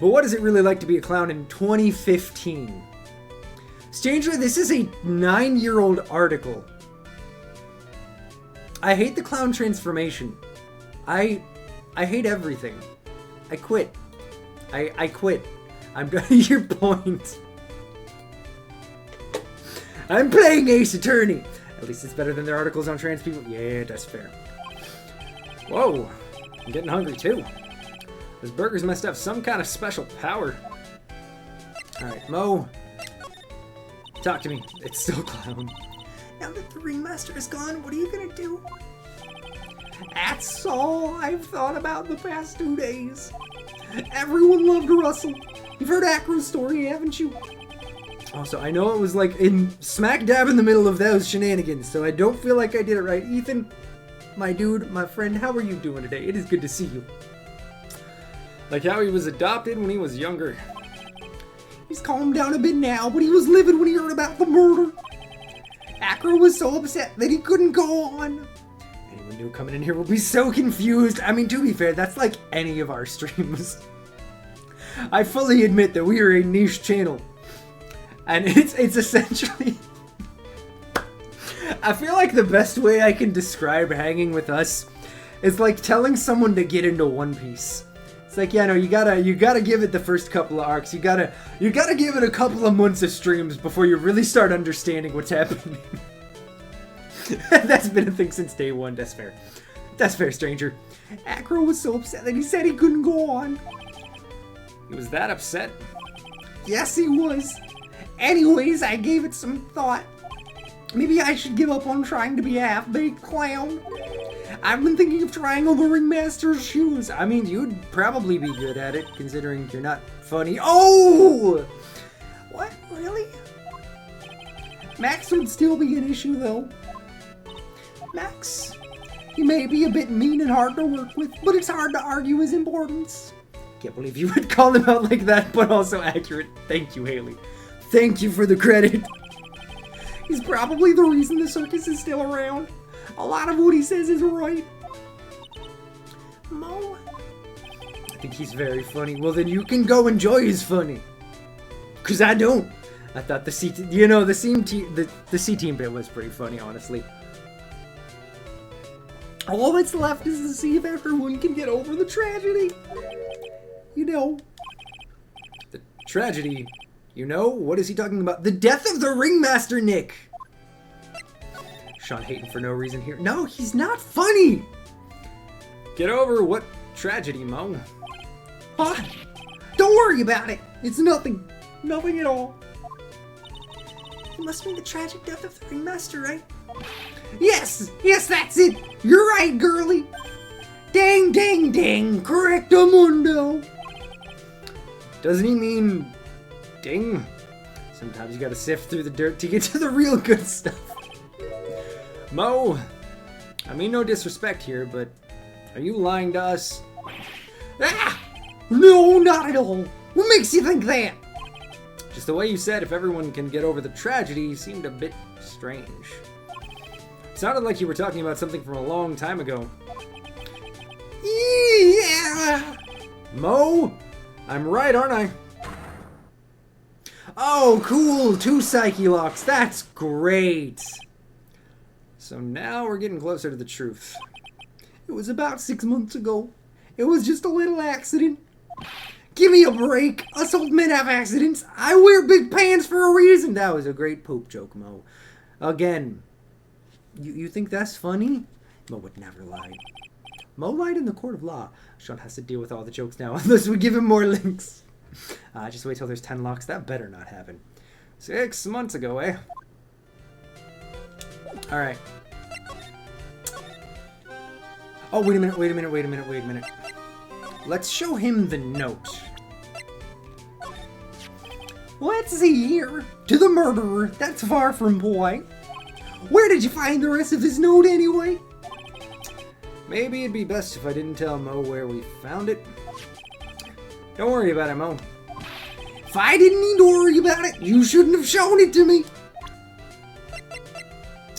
But what is it really like to be a clown in 2015? Stranger, this is a 9-year-old article. I hate the clown transformation. I hate everything. I quit. I quit. I'm done. Your point. I'm playing Ace Attorney. At least it's better than their articles on trans people. Yeah, that's fair. Whoa. I'm getting hungry too. Those burgers must have some kind of special power. Alright, Mo. Talk to me. It's still clown. Now that the ringmaster is gone, what are you gonna do? That's all I've thought about the past 2 days. Everyone loved Russell. You've heard Acro's story, haven't you? Also, I know it was like in smack dab in the middle of those shenanigans, so I don't feel like I did it right. Ethan, my dude, my friend, how are you doing today? It is good to see you. Like how he was adopted when he was younger. He's calmed down a bit now, but he was livid when he heard about the murder. Acro was so upset that he couldn't go on. Anyone new coming in here will be so confused. I mean, to be fair, that's like any of our streams. I fully admit that we are a niche channel. And it's essentially... I feel like the best way I can describe hanging with us is like telling someone to get into One Piece. It's like, yeah, no, you gotta give it the first couple of arcs. You gotta give it a couple of months of streams before you really start understanding what's happening. That's been a thing since day one. That's fair. That's fair, stranger. Acro was so upset that he said he couldn't go on. He was that upset? Yes, he was. Anyways, I gave it some thought. Maybe I should give up on trying to be a half-baked clown. I've been thinking of trying on the ringmaster's shoes. I mean, you'd probably be good at it, considering you're not funny. Oh! What? Really? Max would still be an issue, though. Max? He may be a bit mean and hard to work with, but it's hard to argue his importance. Can't believe you would call him out like that, but also accurate. Thank you, Haley. Thank you for the credit. He's probably the reason the circus is still around. A lot of what he says is right. Mo? I think he's very funny. Well, then you can go enjoy his funny. Cause I don't. I thought the C team bit was pretty funny, honestly. All that's left is to see if everyone can get over the tragedy. You know. The tragedy? You know? What is he talking about? The death of the ringmaster, Nick! Sean hating for no reason here. No, he's not funny! Get over what tragedy, Mo? Huh? Don't worry about it! It's nothing. Nothing at all. It must mean the tragic death of the ringmaster, right? Yes, that's it. You're right, girly. Dang, dang, dang. Correctamundo. Doesn't he mean ding? Sometimes you gotta sift through the dirt to get to the real good stuff. Mo, I mean no disrespect here, but are you lying to us? Ah! No, not at all. What makes you think that? Just the way you said if everyone can get over the tragedy seemed a bit strange. It sounded like you were talking about something from a long time ago. Yeah! Mo, I'm right, aren't I? Oh, cool! 2 Psyche Locks. That's great! So now we're getting closer to the truth. It was about 6 months ago. It was just a little accident. Give me a break. Us old men have accidents. I wear big pants for a reason. That was a great poop joke, Mo. Again, you think that's funny? Mo would never lie. Mo lied in the court of law. Sean has to deal with all the jokes now unless we give him more links. Just wait till there's 10 locks. That better not happen. 6 months ago, eh? Alright. Oh, wait a minute. Let's show him the note. Let's see here. To the murderer. That's far from polite. Where did you find the rest of his note anyway? Maybe it'd be best if I didn't tell Mo where we found it. Don't worry about it, Mo. If I didn't need to worry about it, you shouldn't have shown it to me.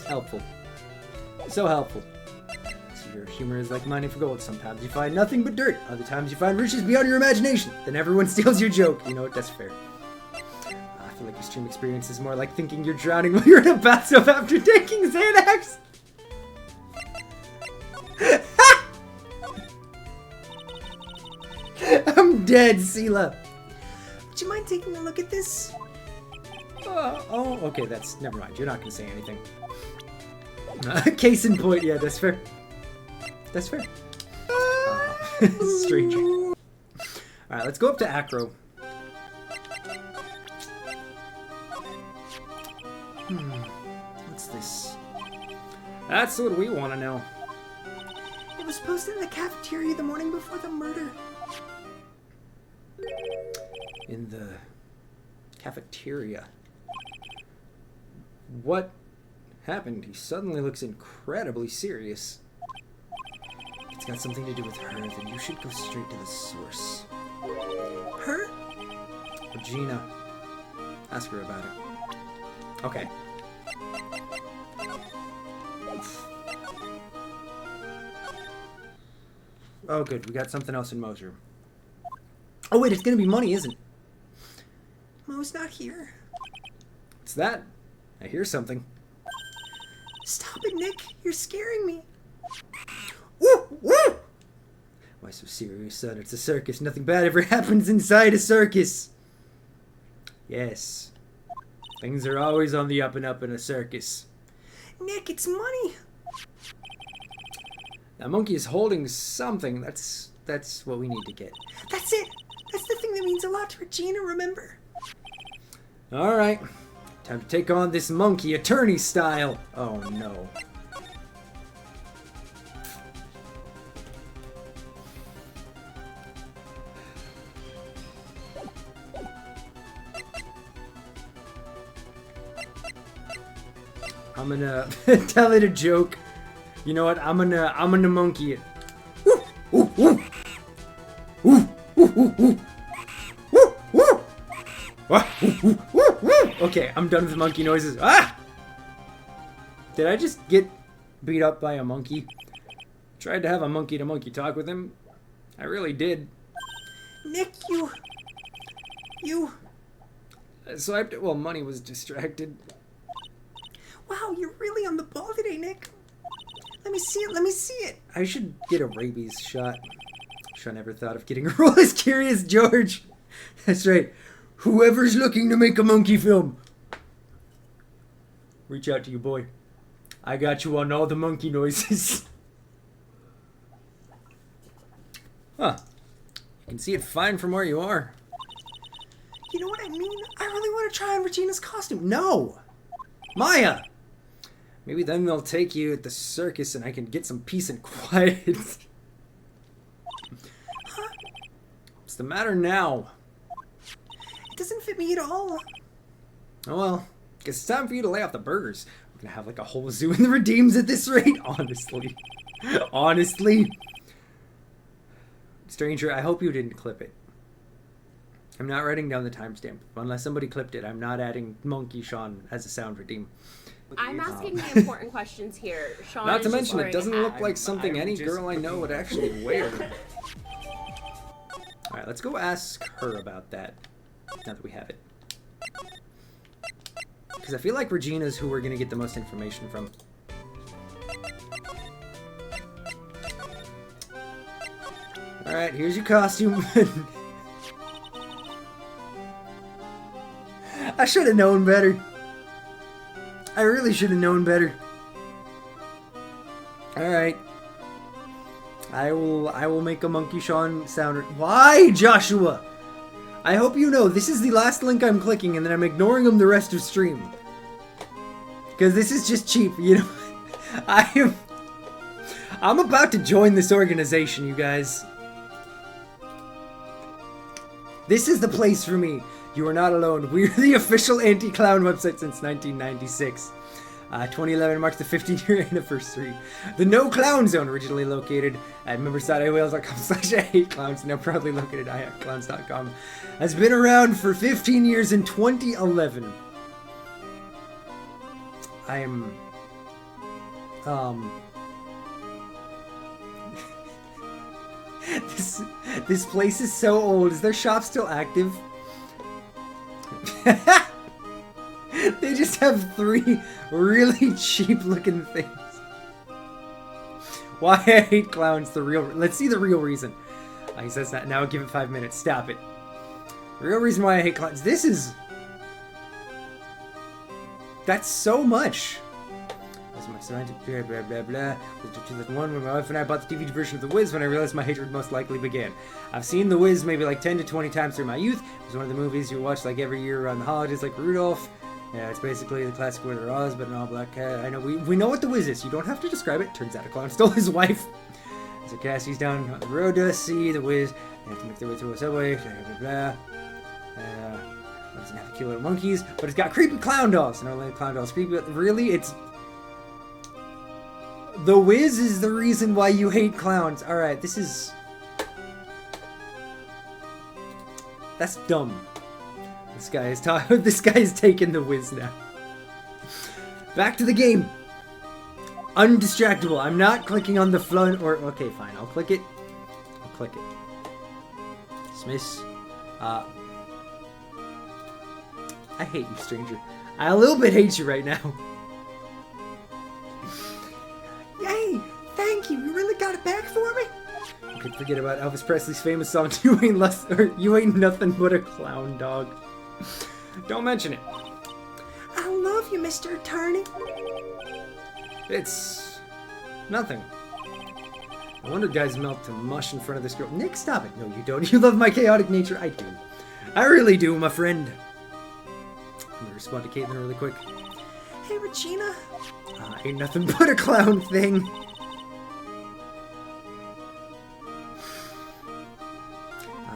Helpful. So helpful. So your humor is like mining for gold. Sometimes you find nothing but dirt. Other times you find riches beyond your imagination. Then everyone steals your joke. You know what? That's fair. I feel like your stream experience is more like thinking you're drowning while you're in a bathtub after taking Xanax. I'm dead, Sela. Would you mind taking a look at this? Oh, okay, that's... Never mind, you're not going to say anything. Case in point, yeah, that's fair. That's fair. Stranger. Alright, let's go up to Acro. What's this? That's what we want to know. It was posted in the cafeteria the morning before the murder. In the cafeteria. What happened? He suddenly looks incredibly serious. It's got something to do with her, then you should go straight to the source. Her? Regina. Ask her about it. Okay. Oh, good. We got something else in Mo's room. Oh, wait. It's going to be money, isn't it? Mo's not here. What's that? I hear something. Stop it, Nick. You're scaring me. Woo! Woo! Why so serious, son? It's a circus. Nothing bad ever happens inside a circus. Yes. Things are always on the up and up in a circus. Nick, it's money. That monkey is holding something. That's what we need to get. That's it. That's the thing that means a lot to Regina, remember? Alright. Time to take on this monkey attorney style. Oh no. I'm gonna tell it a joke. You know what? I'm gonna monkey it. Woo, woo, woo. Woo, woo, woo, woo. Woo, woo. Ah, woo, woo, woo, woo. Okay, I'm done with the monkey noises. Ah! Did I just get beat up by a monkey? Tried to have a monkey-to-monkey talk with him. I really did. Nick, you... So well, Money was distracted. Wow, you're really on the ball today, Nick. Let me see it. I should get a rabies shot. I never thought of getting a role as Curious George. That's right. Whoever's looking to make a monkey film, reach out to you, boy. I got you on all the monkey noises. Huh. You can see it fine from where you are. You know what I mean? I really want to try on Regina's costume. No! Maya! Maybe then they'll take you at the circus and I can get some peace and quiet. What's the matter now? It doesn't fit me at all. Oh well, guess it's time for you to lay off the burgers. We're gonna have like a whole zoo in the Redeems at this rate, honestly. Honestly. Stranger, I hope you didn't clip it. I'm not writing down the timestamp. Unless somebody clipped it, I'm not adding Monkey Sean as a sound redeem. I'm asking the important questions here. Sean Not to is just mention, it wearing doesn't a look hat. like something any girl I know would actually wear. Alright, let's go ask her about that, now that we have it. Because I feel like Regina's who we're going to get the most information from. Alright, here's your costume. I should have known better. I really should have known better. Alright. I will make a Monkey Sean sound. Why, Joshua? I hope you know this is the last link I'm clicking and then I'm ignoring them the rest of stream. Because this is just cheap, you know. I'm about to join this organization, you guys. This is the place for me. You are not alone. We're the official anti-clown website since 1996. 2011 marks the 15-year anniversary. The No Clown Zone, originally located at members.iwales.com/IHateClowns, now proudly located at ihateclowns.com, has been around for 15 years in 2011. I am... This place is so old. Is their shop still active? They just have 3 really cheap looking things. Why I hate clowns, the real... Let's see the real reason. He says that. Now give it 5 minutes. Stop it. The real reason why I hate clowns... This is... That's so much. Blah, blah, blah, blah. 2001, when my wife and I bought the DVD version of The Wiz, when I realized my hatred most likely began. I've seen The Wiz maybe like 10 to 20 times through my youth. It was one of the movies you watch like every year around the holidays, like Rudolph. Yeah, it's basically the classic Wizard of Oz, but an all-black cat. I know, we know what The Wiz is. You don't have to describe it. Turns out a clown stole his wife. So Cassie's down on the road to see The Wiz. They have to make their way through a subway. Blah, blah, blah. It doesn't have cute little monkeys, but it's got creepy clown dolls. And only clown dolls creepy. Really, it's... The Wiz is the reason why you hate clowns. Alright, this is... That's dumb. This guy is taking The Wiz now. Back to the game. Undistractable. I'm not clicking on the flood or... Okay, fine. I'll click it. I'll click it. Dismiss. I hate you, stranger. I a little bit hate you right now. Yay! Thank you. You really got it back for me? You could forget about Elvis Presley's famous song, You Ain't Nothing But a Clown Dog. Don't mention it. I love you, Mr. Attorney. It's... nothing. No wonder guys melt to mush in front of this girl. Nick, stop it. No, you don't. You love my chaotic nature. I do. I really do, my friend. I'm gonna respond to Caitlin really quick. Hey, Regina. Ain't nothing but a clown thing.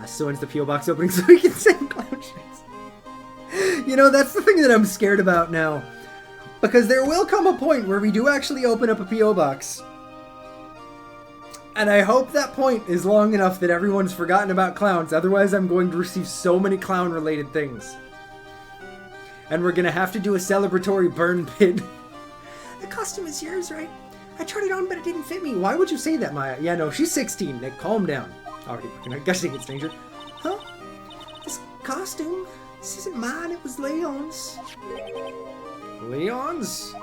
So ends the P.O. Box opening so we can send clown shapes. You know, that's the thing that I'm scared about now. Because there will come a point where we do actually open up a P.O. Box. And I hope that point is long enough that everyone's forgotten about clowns. Otherwise, I'm going to receive so many clown-related things. And we're going to have to do a celebratory burn pit. The costume is yours, right? I tried it on, but it didn't fit me. Why would you say that, Maya? Yeah, no, she's 16. Nick, calm down. Already freaking out. Gushing it, stranger. Huh? This costume? This isn't mine. It was Leon's. Leon's?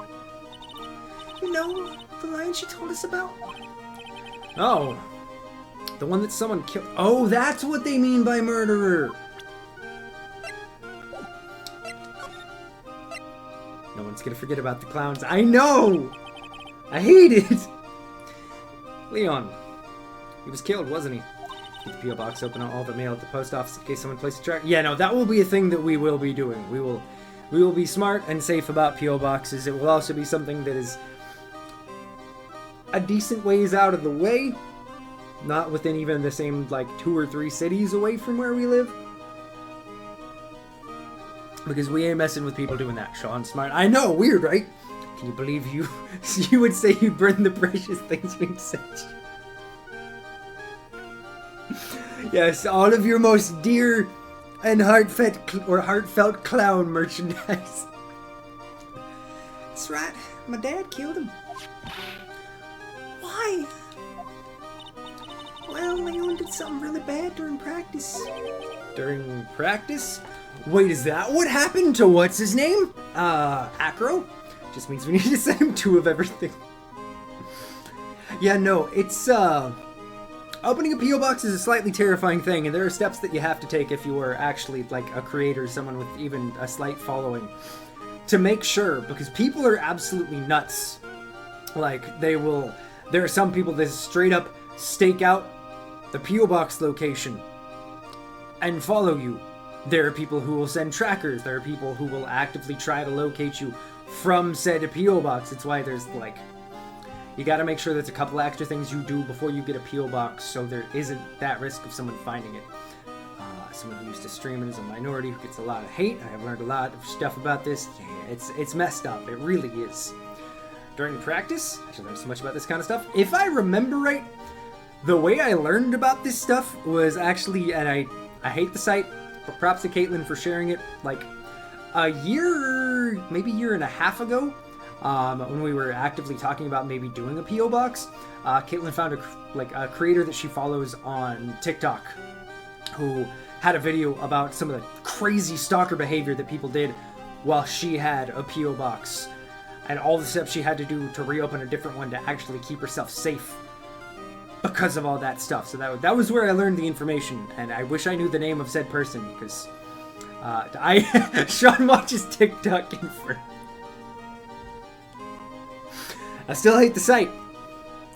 You know, the lion she told us about? Oh. The one that someone killed. Oh, that's what they mean by murderer. No one's gonna forget about the clowns. I know! I hate it! Leon. He was killed, wasn't he? Keep the P.O. Box open, all the mail at the post office in case someone placed a track. Yeah, no, that will be a thing that we will be doing. We will We will be smart and safe about P.O. boxes. It will also be something that is a decent ways out of the way. Not within even the same, like, 2 or 3 cities away from where we live. Because we ain't messing with people doing that. Sean Smart. I know, weird, right? Can you believe you would say you burn the precious things we sent you? Yes, all of your most dear and heartfelt clown merchandise. That's right. My dad killed him. Why? Well, Leon did something really bad during practice. During practice? Wait, is that what happened to what's his name? Acro? Just means we need to send him 2 of everything. Yeah, no, it's, opening a P.O. box is a slightly terrifying thing, and there are steps that you have to take if you are actually, like, a creator, someone with even a slight following, to make sure, because people are absolutely nuts. Like, there are some people that straight up stake out the P.O. box location and follow you. There are people who will send trackers. There are people who will actively try to locate you from said P.O. box. It's why there's, like, you gotta make sure there's a couple extra things you do before you get a P.O. box so there isn't that risk of someone finding it. Someone who used to stream it as a minority who gets a lot of hate. I have learned a lot of stuff about this. Yeah, it's messed up. It really is. During practice, I should learn so much about this kind of stuff. If I remember right, the way I learned about this stuff was actually, and I hate the site, but props to Caitlin for sharing it, like a year, maybe year and a half ago, when we were actively talking about maybe doing a P.O. box, Caitlin found a creator that she follows on TikTok who had a video about some of the crazy stalker behavior that people did while she had a P.O. box and all the steps she had to do to reopen a different one to actually keep herself safe because of all that stuff. So that was where I learned the information, and I wish I knew the name of said person because Sean watches TikTok I still hate the site.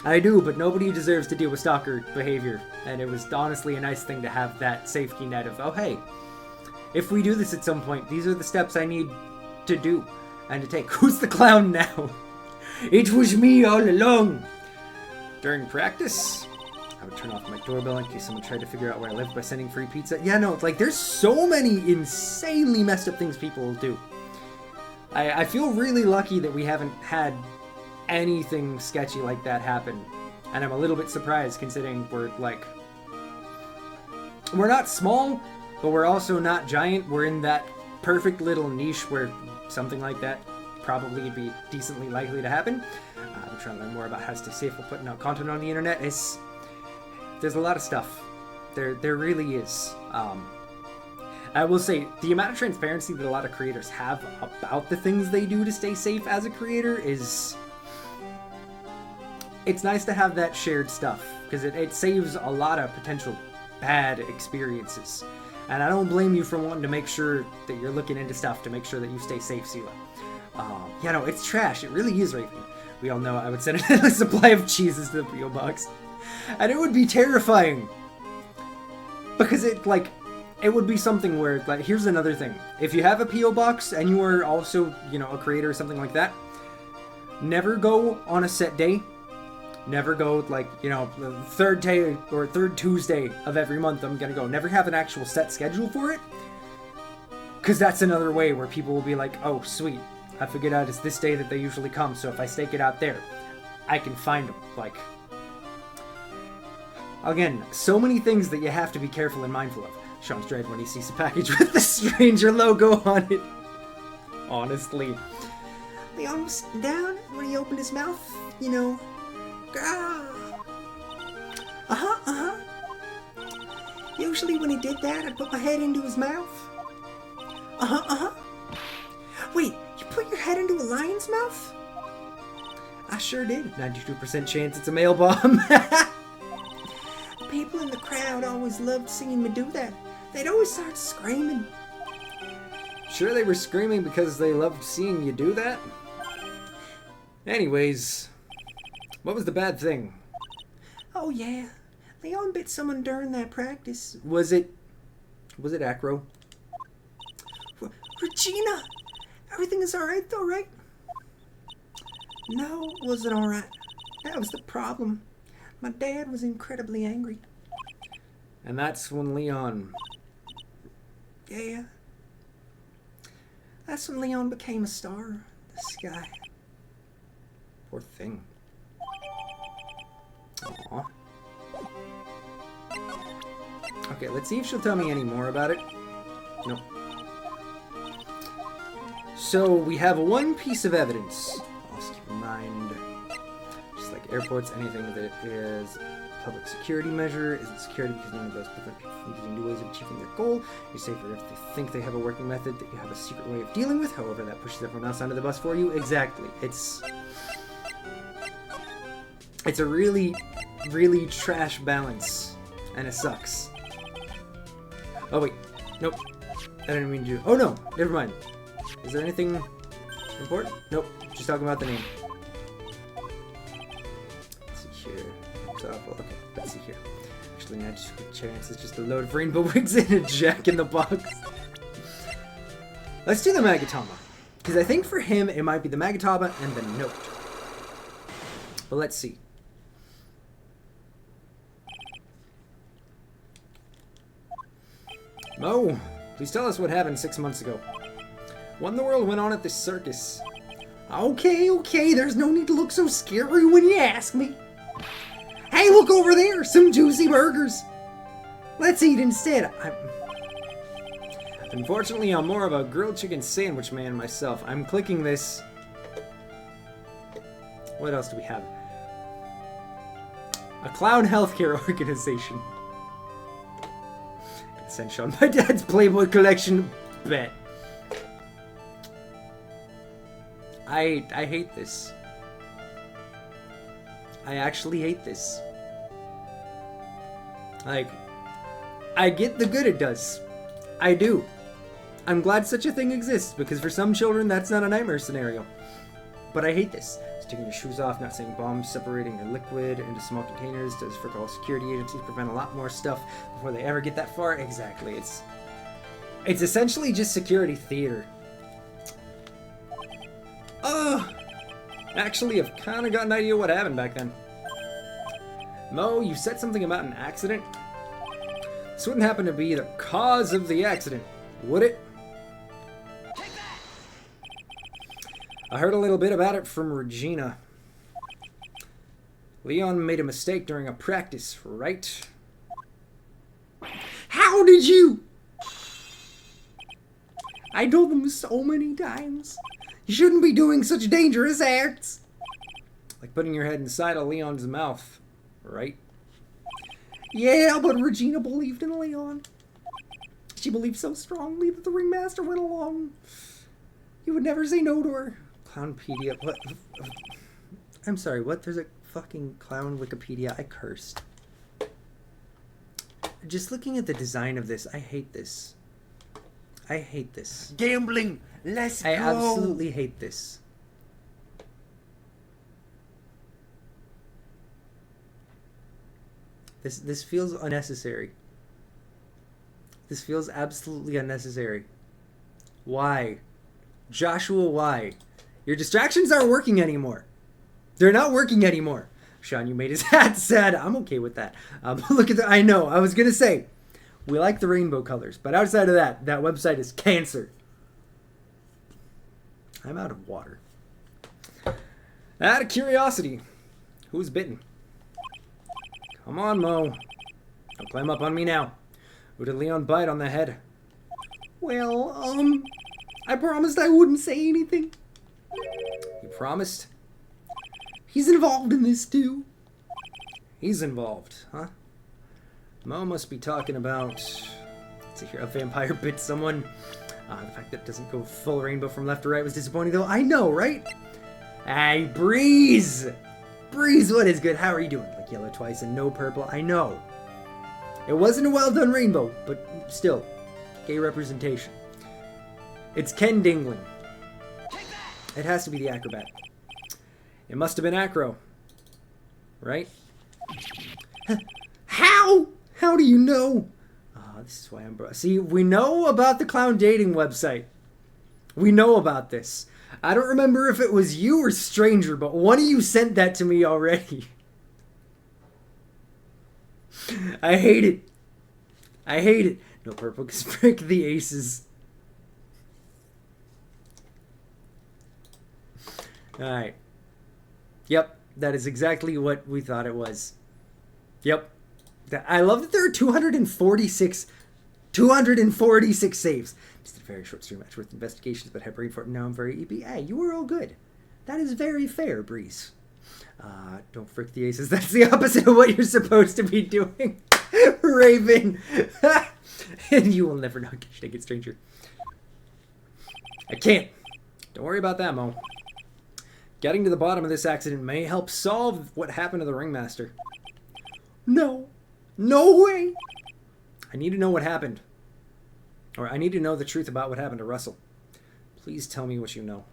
I do, but nobody deserves to deal with stalker behavior. And it was honestly a nice thing to have that safety net of, oh hey, if we do this at some point, these are the steps I need to do and to take. Who's the clown now? It was me all along. During practice, I would turn off my doorbell in case someone tried to figure out where I lived by sending free pizza. Yeah, no, it's like there's so many insanely messed up things people will do. I feel really lucky that we haven't had anything sketchy like that happen. And I'm a little bit surprised considering we're not small, but we're also not giant. We're in that perfect little niche where something like that probably would be decently likely to happen. I'm trying to learn more about how to stay safe while putting out content on the internet. There's a lot of stuff. There really is. I will say, the amount of transparency that a lot of creators have about the things they do to stay safe as a creator is... It's nice to have that shared stuff, because it saves a lot of potential bad experiences. And I don't blame you for wanting to make sure that you're looking into stuff to make sure that you stay safe, Sela. Yeah, no, it's trash. It really is, Raven. We all know I would send a supply of cheeses to the P.O. box. And it would be terrifying. Because it would be something where, like, here's another thing. If you have a P.O. box and you are also, a creator or something like that, never go on a set day. Never go, the third day or third Tuesday of every month I'm gonna go. Never have an actual set schedule for it. Because that's another way where people will be like, oh, sweet. I figured out it's this day that they usually come, so if I stake it out there, I can find them. Again, so many things that you have to be careful and mindful of. Sean's dread when he sees a package with the stranger logo on it. Honestly. Leon was sitting down when he opened his mouth, Usually when he did that, I'd put my head into his mouth. Wait, you put your head into a lion's mouth? I sure did. 92% chance it's a male bomb. People in the crowd always loved seeing me do that. They'd always start screaming. Sure they were screaming because they loved seeing you do that? Anyways... What was the bad thing? Oh yeah, Leon bit someone during that practice. Was it Acro? Regina! Everything is alright though, right? No, it wasn't alright. That was the problem. My dad was incredibly angry. And that's when Leon... Yeah. That's when Leon became a star in the sky. Poor thing. Aww. Okay, let's see if she'll tell me any more about it. Nope. So, we have one piece of evidence. Also keep in mind, just like airports, anything that is public security measure isn't security because none of those prevent people from using new ways of achieving their goal. You're safer if they think they have a working method that you have a secret way of dealing with. However, that pushes everyone else under the bus for you. Exactly. It's a really, really trash balance, and it sucks. Oh wait, nope. I didn't mean to. Oh no, never mind. Is there anything important? Nope. Just talking about the name. Let's see here. Okay, let's see here. Actually, now just a quick chance. It's just a load of rainbow wigs and a jack in the box. Let's do the Magatama. Because I think for him, it might be the Magatama and the note. But let's see. Mo, please tell us what happened 6 months ago. What in the world went on at this circus? Okay, there's no need to look so scary when you ask me. Hey, look over there, some juicy burgers. Let's eat instead. Unfortunately, I'm more of a grilled chicken sandwich man myself. I'm clicking this. What else do we have? A clown healthcare organization. Send Sean my dad's Playboy collection. Bet. I hate this. I actually hate this. Like, I get the good it does. I do. I'm glad such a thing exists, because for some children that's not a nightmare scenario. But I hate this. It's taking your shoes off, not saying bombs, separating your liquid into small containers does for all security agencies prevent a lot more stuff before they ever get that far. Exactly. It's essentially just security theater. Actually, I've kind of got an idea what happened back then. Mo, you said something about an accident? This wouldn't happen to be the cause of the accident, would it? I heard a little bit about it from Regina. Leon made a mistake during a practice, right? How did you? I told them so many times. You shouldn't be doing such dangerous acts. Like putting your head inside of Leon's mouth, right? Yeah, but Regina believed in Leon. She believed so strongly that the ringmaster went along. He would never say no to her. Clownpedia, what? I'm sorry, what? There's a fucking clown Wikipedia. I cursed. Just looking at the design of this, I hate this. I hate this. Gambling! Let's go! I absolutely hate this. This feels unnecessary. This feels absolutely unnecessary. Why? Joshua, why? Your distractions aren't working anymore. They're not working anymore. Sean, you made his hat sad. I'm okay with that. Look at the... I know. I was going to say, we like the rainbow colors. But outside of that, that website is cancer. I'm out of water. Out of curiosity, who's bitten? Come on, Mo. Don't climb up on me now. Who did Leon bite on the head? Well, I promised I wouldn't say anything. You promised? He's involved in this too. He's involved, huh? Mo must be talking about... Let's see here, a vampire bit someone. The fact that it doesn't go full rainbow from left to right was disappointing, though. I know, right? Hey, Breeze! Breeze, what is good? How are you doing? Like yellow twice and no purple. I know. It wasn't a well-done rainbow, but still, gay representation. It's Ken Dingling. It has to be the acrobat. It must have been acro. Right? How? How do you know? This is why I'm bro. See, we know about the clown dating website. We know about this. I don't remember if it was you or Stranger, but one of you sent that to me already. I hate it. I hate it. No purple, because frick the aces. Alright. Yep, that is exactly what we thought it was. Yep. I love that there are 246 saves. Just a very short stream match with investigations, but have brain fart. Now I'm very EP. Hey, you were all good. That is very fair, Breeze. Don't frick the aces. That's the opposite of what you're supposed to be doing. Raven. And you will never know. Should I get Stranger? I can't. Don't worry about that, Mo. Getting to the bottom of this accident may help solve what happened to the ringmaster. No. No way. I need to know what happened. Or I need to know the truth about what happened to Russell. Please tell me what you know.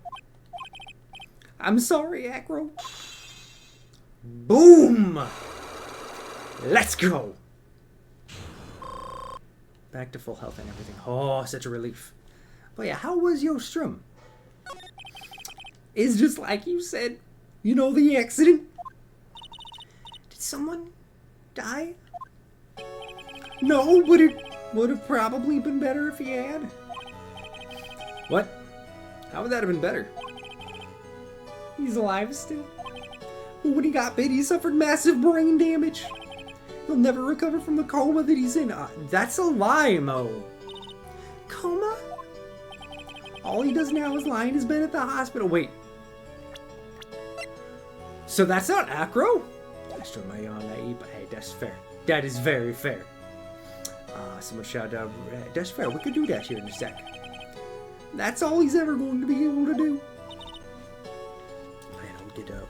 I'm sorry, Acro. Boom! Let's go! Back to full health and everything. Oh, such a relief. But yeah, how was your strum? It's just like you said. You know, the accident. Did someone die? No, but it would have probably been better if he had. What? How would that have been better? He's alive still. But when he got bit, he suffered massive brain damage. He'll never recover from the coma that he's in. That's a lie, Mo. Coma? All he does now is lie in his bed at the hospital. Wait. So that's not Acro? That's my naive. Hey, that's fair. That is very fair. Someone shout out, that's fair. We could do that here in a sec. That's all he's ever going to be able to do. Man,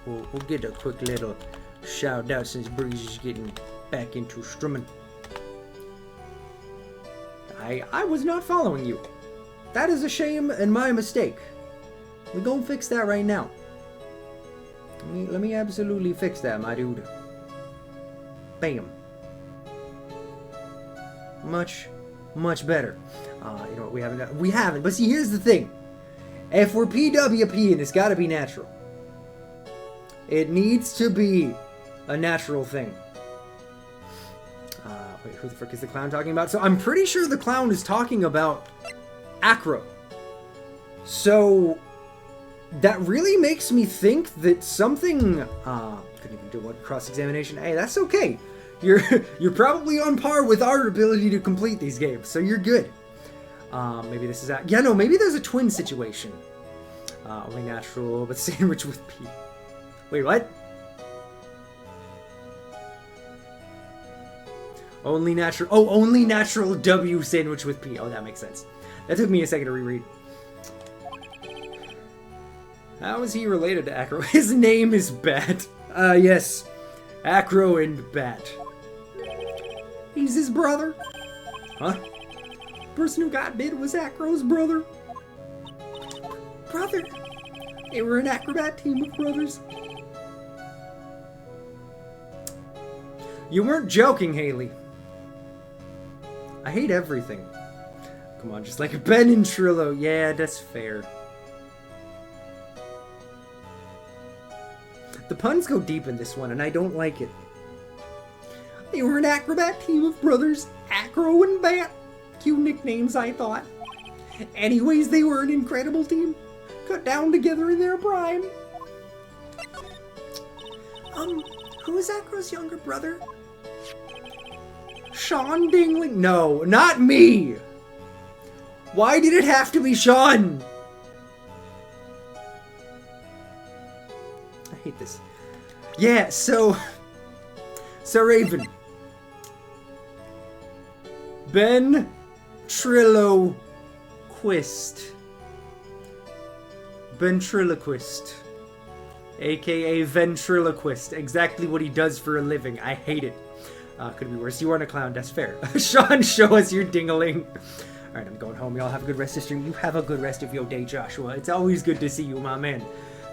we'll get a quick little shout out since Breeze is getting back into strumming. I was not following you. That is a shame and my mistake. We're gonna fix that right now. Let me absolutely fix that, my dude. Bam. Much better. You know what, we haven't, but see, here's the thing. If we're PWPing, it's gotta be natural. It needs to be a natural thing. Wait, who the frick is the clown talking about? So I'm pretty sure the clown is talking about Acro. So that really makes me think that something, couldn't even do one cross-examination. Hey, that's okay. You're probably on par with our ability to complete these games, so you're good. Maybe this is yeah, no, maybe there's a twin situation. Only natural, but sandwich with P. Wait, what? Only natural. Oh, only natural W sandwich with P. Oh, that makes sense. That took me a second to reread. How is he related to Acro? His name is Bat. Yes. Acro and Bat. He's his brother. Huh? Person who got bit was Acro's brother. Brother? They were an acrobat team of brothers. You weren't joking, Haley. I hate everything. Come on, just like Ben and Trillo. Yeah, that's fair. The puns go deep in this one, and I don't like it. They were an acrobat team of brothers, Acro and Bat. Cute nicknames, I thought. Anyways, they were an incredible team. Cut down together in their prime. Who is Acro's younger brother? Sean Dingling? No, not me! Why did it have to be Sean? I hate this. Yeah, so Raven. Ben Trillo Quist. Ventriloquist. AKA ventriloquist. Exactly what he does for a living. I hate it. Could be worse. You aren't a clown. That's fair. Sean, show us your ding-a-ling. Alright, I'm going home. Y'all have a good rest of the stream. You have a good rest of your day, Joshua. It's always good to see you, my man.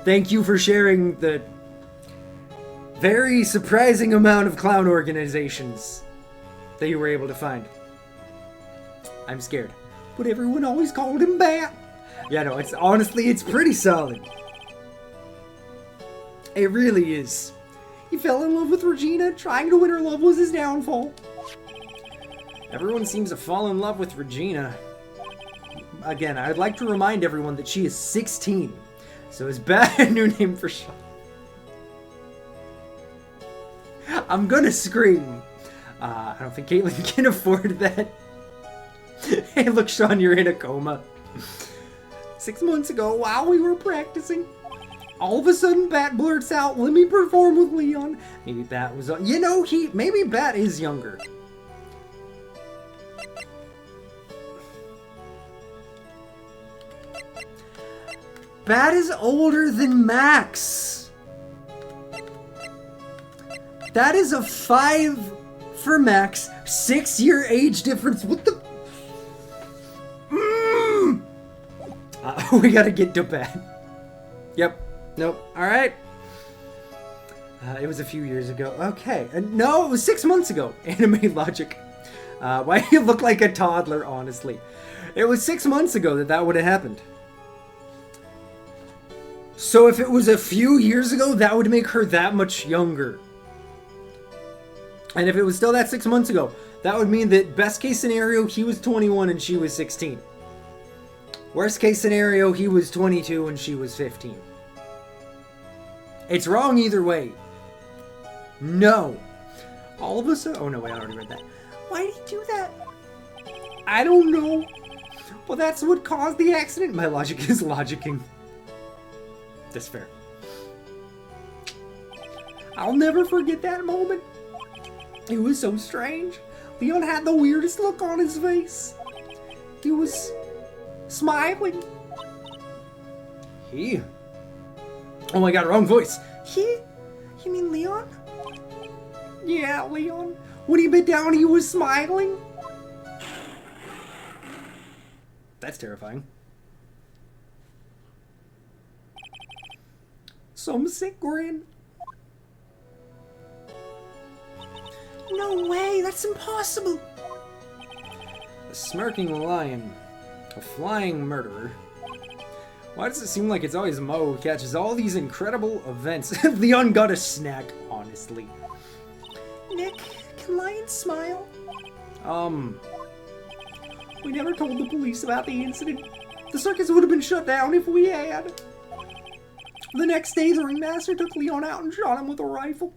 Thank you for sharing the very surprising amount of clown organizations that you were able to find. I'm scared. But everyone always called him Bat. Yeah, no, it's honestly, it's pretty solid. It really is. He fell in love with Regina. Trying to win her love was his downfall. Everyone seems to fall in love with Regina. Again, I'd like to remind everyone that she is 16. So is bad new name for Sean. I'm gonna scream. I don't think Caitlin can afford that. Hey, look, Sean, you're in a coma. 6 months ago, while we were practicing, all of a sudden, Bat blurts out, "Let me perform with Leon." Maybe Bat was... You know, maybe Bat is younger. Bat is older than Max. That is a 5 for Max. 6-year age difference. What the... we gotta get to Bat. Yep. Nope. Alright. It was a few years ago. Okay. No, it was 6 months ago. Anime logic. Why do you look like a toddler, honestly? It was 6 months ago that would have happened. So if it was a few years ago, that would make her that much younger. And if it was still that 6 months ago, that would mean that best case scenario, he was 21 and she was 16. Worst case scenario, he was 22 and she was 15. It's wrong either way. No. All of a sudden... Oh no, wait, I already read that. Why did he do that? I don't know. Well, that's what caused the accident. My logic is logicking. That's fair. I'll never forget that moment. It was so strange. Leon had the weirdest look on his face. He was smiling. He? Oh my god, wrong voice. He? You mean Leon? Yeah, Leon. When he bit down, he was smiling. That's terrifying. Some sick grin. No way, that's impossible. A smirking lion. A flying murderer. Why does it seem like it's always Mo who catches all these incredible events? Leon got a snack, honestly. Nick, can lions smile? We never told the police about the incident. The circus would have been shut down if we had. The next day, the ringmaster took Leon out and shot him with a rifle.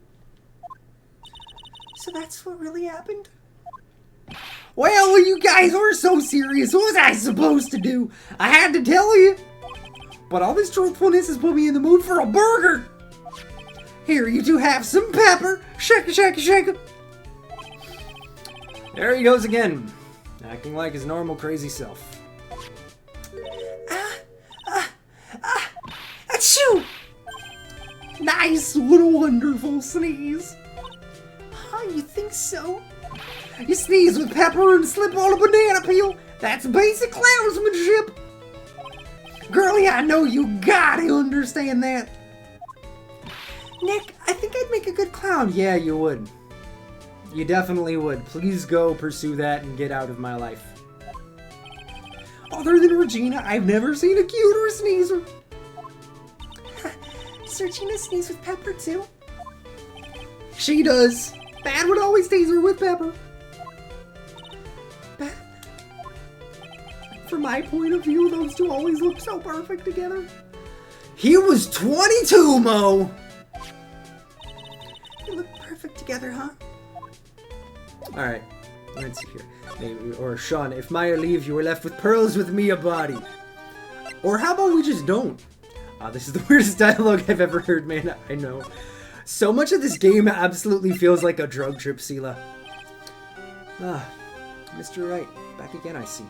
So that's what really happened? Well, you guys were so serious. What was I supposed to do? I had to tell you. But all this truthfulness has put me in the mood for a burger. Here, you two have some pepper. Shake it, shake it, shake it. There he goes again. Acting like his normal crazy self. Achoo! Nice little wonderful sneeze. Huh, you think so? You sneeze with pepper and slip on a banana peel. That's basic clownsmanship. Girlie, I know you gotta understand that. Nick, I think I'd make a good clown. Yeah, you would. You definitely would. Please go pursue that and get out of my life. Other than Regina, I've never seen a cuter sneezer. Does Regina sneeze with pepper too? She does. Bad would always tease her with pepper. Bad. From my point of view, those two always look so perfect together. He was 22, Mo! They look perfect together, huh? Alright, let's see here. Maybe, or Sean, if Maya leaves, you are left with pearls with me a body. Or how about we just don't? This is the weirdest dialogue I've ever heard, man. I know. So much of this game absolutely feels like a drug trip, Sela. Mr. Wright, back again, I see.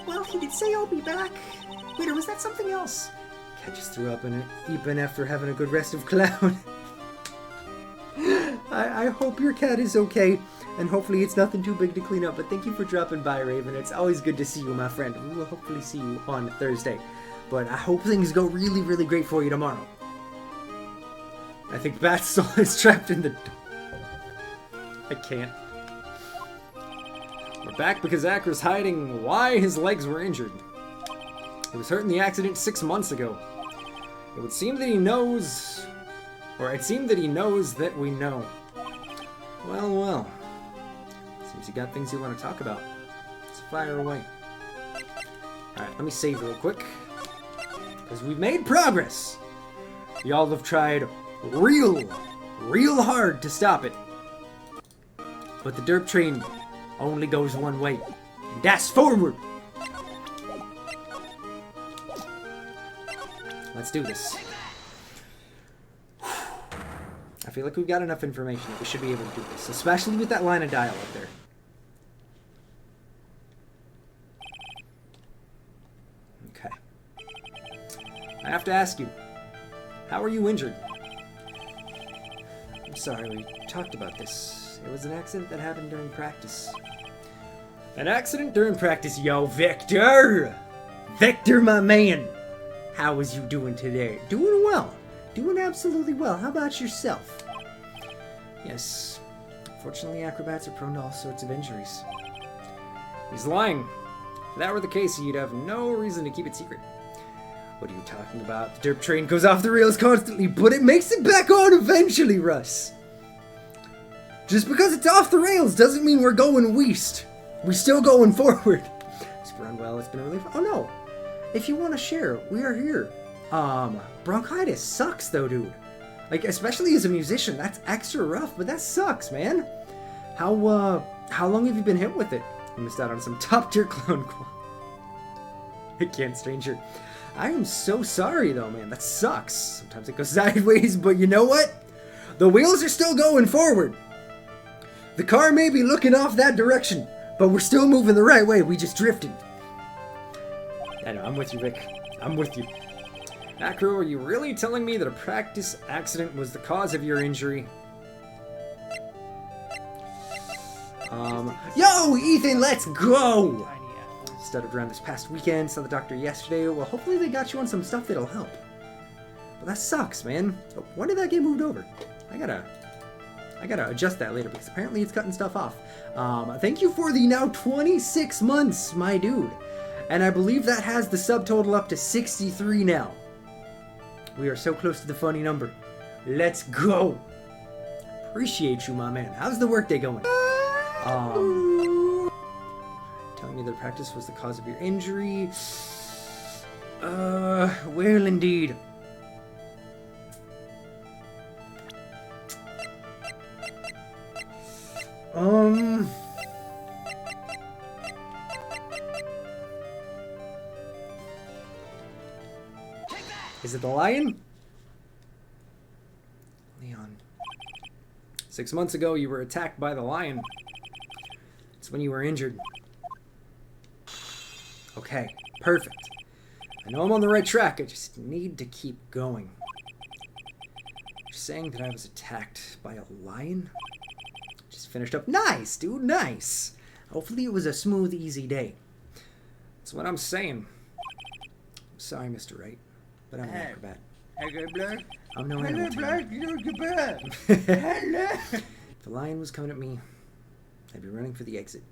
Well, he did say I'll be back. Wait, or was that something else? Cat just threw up in it, even after having a good rest of clown. I hope your cat is okay, and hopefully it's nothing too big to clean up, but thank you for dropping by, Raven. It's always good to see you, my friend. We will hopefully see you on Thursday, but I hope things go really, really great for you tomorrow. I think Bat's soul is trapped in the door. I can't. We're back because Akra's hiding why his legs were injured. He was hurt in the accident 6 months ago. It would seem that he knows... Or it seemed that he knows that we know. Well, well. Seems you got things you want to talk about. Let's fire away. Alright, let me save real quick. Because we've made progress! Y'all have tried real hard to stop it. But the derp train only goes one way. And that's forward! Let's do this. I feel like we've got enough information that we should be able to do this. Especially with that line of dialogue there. Okay. I have to ask you. How are you injured? I'm sorry, we talked about this. It was an accident that happened during practice. An accident during practice, yo, Victor! Victor, my man! How was you doing today? Doing well. Doing absolutely well. How about yourself? Yes. Fortunately, acrobats are prone to all sorts of injuries. He's lying. If that were the case, you'd have no reason to keep it secret. What are you talking about? The derp train goes off the rails constantly, but it makes it back on eventually, Russ. Just because it's off the rails doesn't mean we're going west. We're still going forward. It's run well. It's been really fun. Oh, no. If you want to share, we are here. Bronchitis sucks, though, dude. Like, especially as a musician, that's extra rough, but that sucks, man. How long have you been hit with it? You missed out on some top-tier clone qual. I can't, stranger. I am so sorry, though, man. That sucks. Sometimes it goes sideways, but you know what? The wheels are still going forward. The car may be looking off that direction, but we're still moving the right way. We just drifted. I know, I'm with you, Vic. I'm with you. Acro, are you really telling me that a practice accident was the cause of your injury? Yo, Ethan, let's go! Stuttered around this past weekend, saw the doctor yesterday. Well, hopefully they got you on some stuff that'll help. But that sucks, man. So when did that get moved over? I gotta adjust that later because apparently it's cutting stuff off. Thank you for the now 26 months, my dude. And I believe that has the subtotal up to 63 now. We are so close to the funny number. Let's go. Appreciate you, my man. How's the workday going? Telling me that practice was the cause of your injury. Well, indeed. Is it the lion? Leon. 6 months ago, you were attacked by the lion. It's when you were injured. Okay, perfect. I know I'm on the right track. I just need to keep going. You're saying that I was attacked by a lion? Just finished up. Nice, dude, nice. Hopefully it was a smooth, easy day. That's what I'm saying. I'm sorry, Mr. Wright, but I'm an acrobat. I'm no animal tamer. If the lion was coming at me, I'd be running for the exit.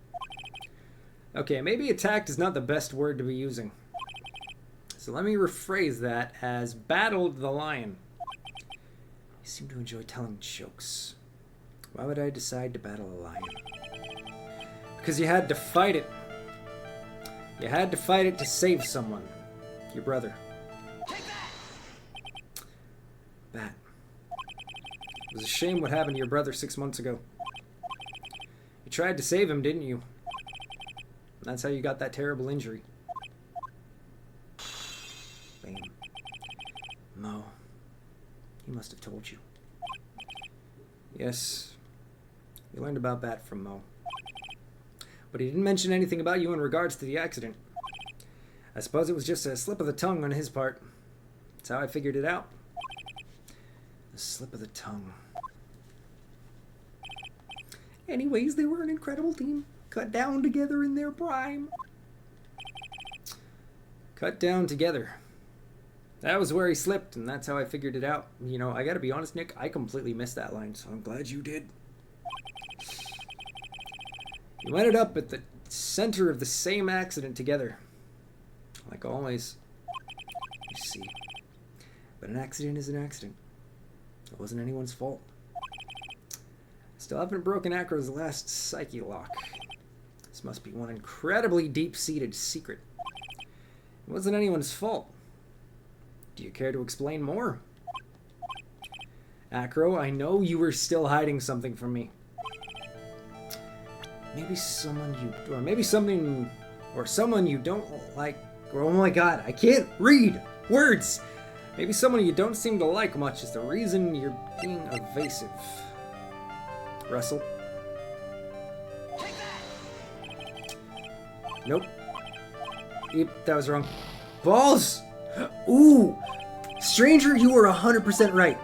Okay, maybe attacked is not the best word to be using. So let me rephrase that as battled the lion. You seem to enjoy telling jokes. Why would I decide to battle a lion? Because you had to fight it. You had to fight it to save someone. Your brother. Bat. It was a shame what happened to your brother 6 months ago. You tried to save him, didn't you? That's how you got that terrible injury. Bam. Mo. He must have told you. Yes. You learned about Bat from Mo. But he didn't mention anything about you in regards to the accident. I suppose it was just a slip of the tongue on his part. That's how I figured it out. A slip of the tongue. Anyways, they were an incredible team. Cut down together in their prime. Cut down together. That was where he slipped, and that's how I figured it out. You know, I gotta be honest, Nick, I completely missed that line, so I'm glad you did. You ended up at the center of the same accident together. Like always. You see. But an accident is an accident. It wasn't anyone's fault. Still haven't broken Acro's last psyche lock. This must be one incredibly deep-seated secret. It wasn't anyone's fault. Do you care to explain more? Acro, I know you were still hiding something from me. Maybe someone you don't like. Oh my god, I can't read words! Maybe someone you don't seem to like much is the reason you're being evasive. Russell? Nope. Yep, that was wrong. Balls! Ooh! Stranger, you were 100% right.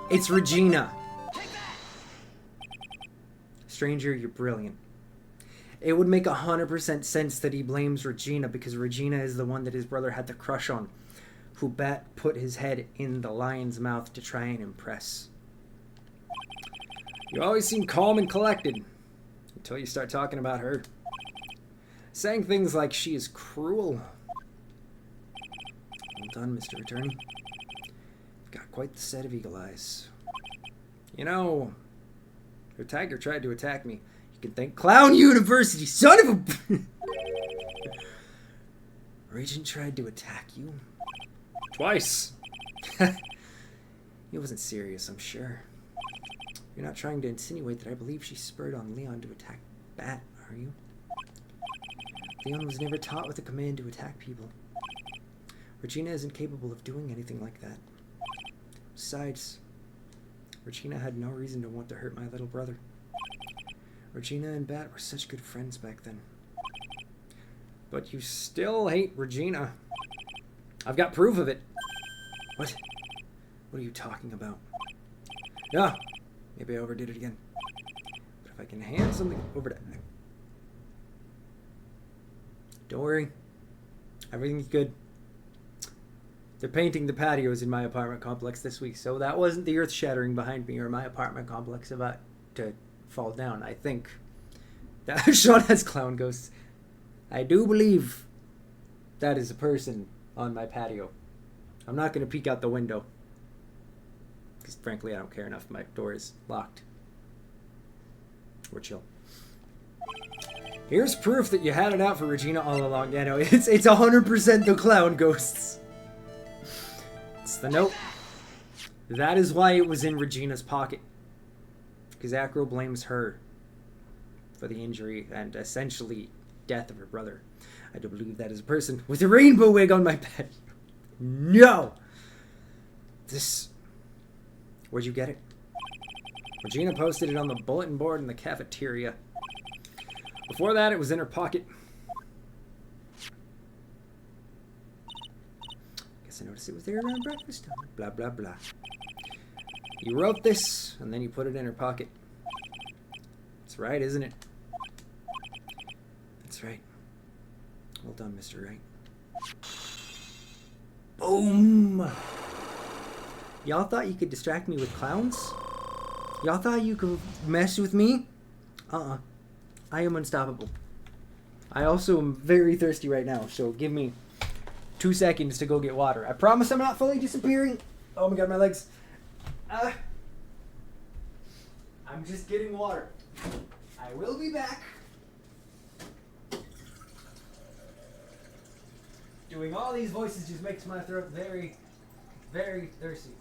It's Regina. Stranger, you're brilliant. It would make 100% sense that he blames Regina because Regina is the one that his brother had the crush on, who Bat put his head in the lion's mouth to try and impress. You always seem calm and collected until you start talking about her. Saying things like she is cruel. Well done, Mr. Attorney. Got quite the set of eagle eyes. You know, her tiger tried to attack me. You can thank Clown University, son of a... Regent tried to attack you? Twice. He wasn't serious, I'm sure. You're not trying to insinuate that I believe she spurred on Leon to attack Bat, are you? Leon was never taught with a command to attack people. Regina isn't capable of doing anything like that. Besides, Regina had no reason to want to hurt my little brother. Regina and Bat were such good friends back then. But you still hate Regina. I've got proof of it. What? What are you talking about? Yeah, maybe I overdid it again. But if I can hand something over to... Don't worry. Everything's good. They're painting the patios in my apartment complex this week, so that wasn't the earth shattering behind me or my apartment complex about to fall down, I think. That Sean has clown ghosts. I do believe that is a person on my patio. I'm not going to peek out the window. Because frankly, I don't care enough. My door is locked. We're chill. Here's proof that you had it out for Regina all along. Yeah, no, it's 100% the clown ghosts. It's the note. That is why it was in Regina's pocket. Because Acro blames her for the injury and essentially death of her brother. I do believe that is a person with a rainbow wig on my bed. No! This... Where'd you get it? Regina posted it on the bulletin board in the cafeteria. Before that, it was in her pocket. Guess I noticed it was there around breakfast time. Blah, blah, blah. You wrote this, and then you put it in her pocket. That's right, isn't it? That's right. Well done, Mr. Wright. Boom! Y'all thought you could distract me with clowns? Y'all thought you could mess with me? I am unstoppable. I also am very thirsty right now, so give me 2 seconds to go get water. I promise I'm not fully disappearing. Oh my god, my legs. I'm just getting water. I will be back. Doing all these voices just makes my throat very, very thirsty.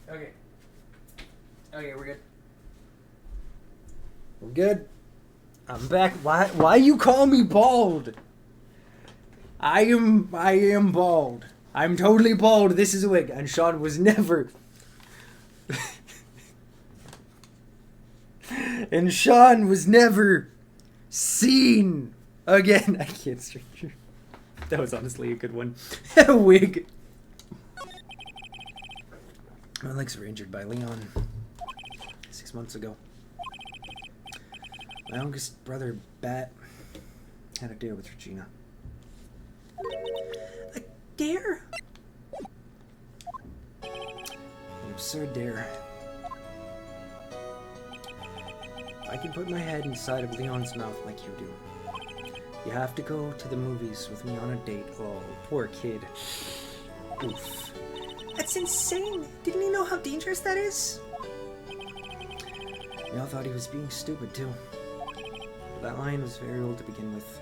Okay. Okay, we're good. We're good. I'm back. Why you call me bald? I am bald. I'm totally bald. This is a wig. And Sean was never... and Sean was never seen again. I can't straighten. That was honestly a good one. A wig. My legs were injured by Leon 6 months ago. My youngest brother, Bat, had a dare with Regina. A dare? An absurd dare. I can put my head inside of Leon's mouth like you do. You have to go to the movies with me on a date. Oh, poor kid. Oof. That's insane. Didn't he know how dangerous that is? We all thought he was being stupid, too. But that lion was very old to begin with.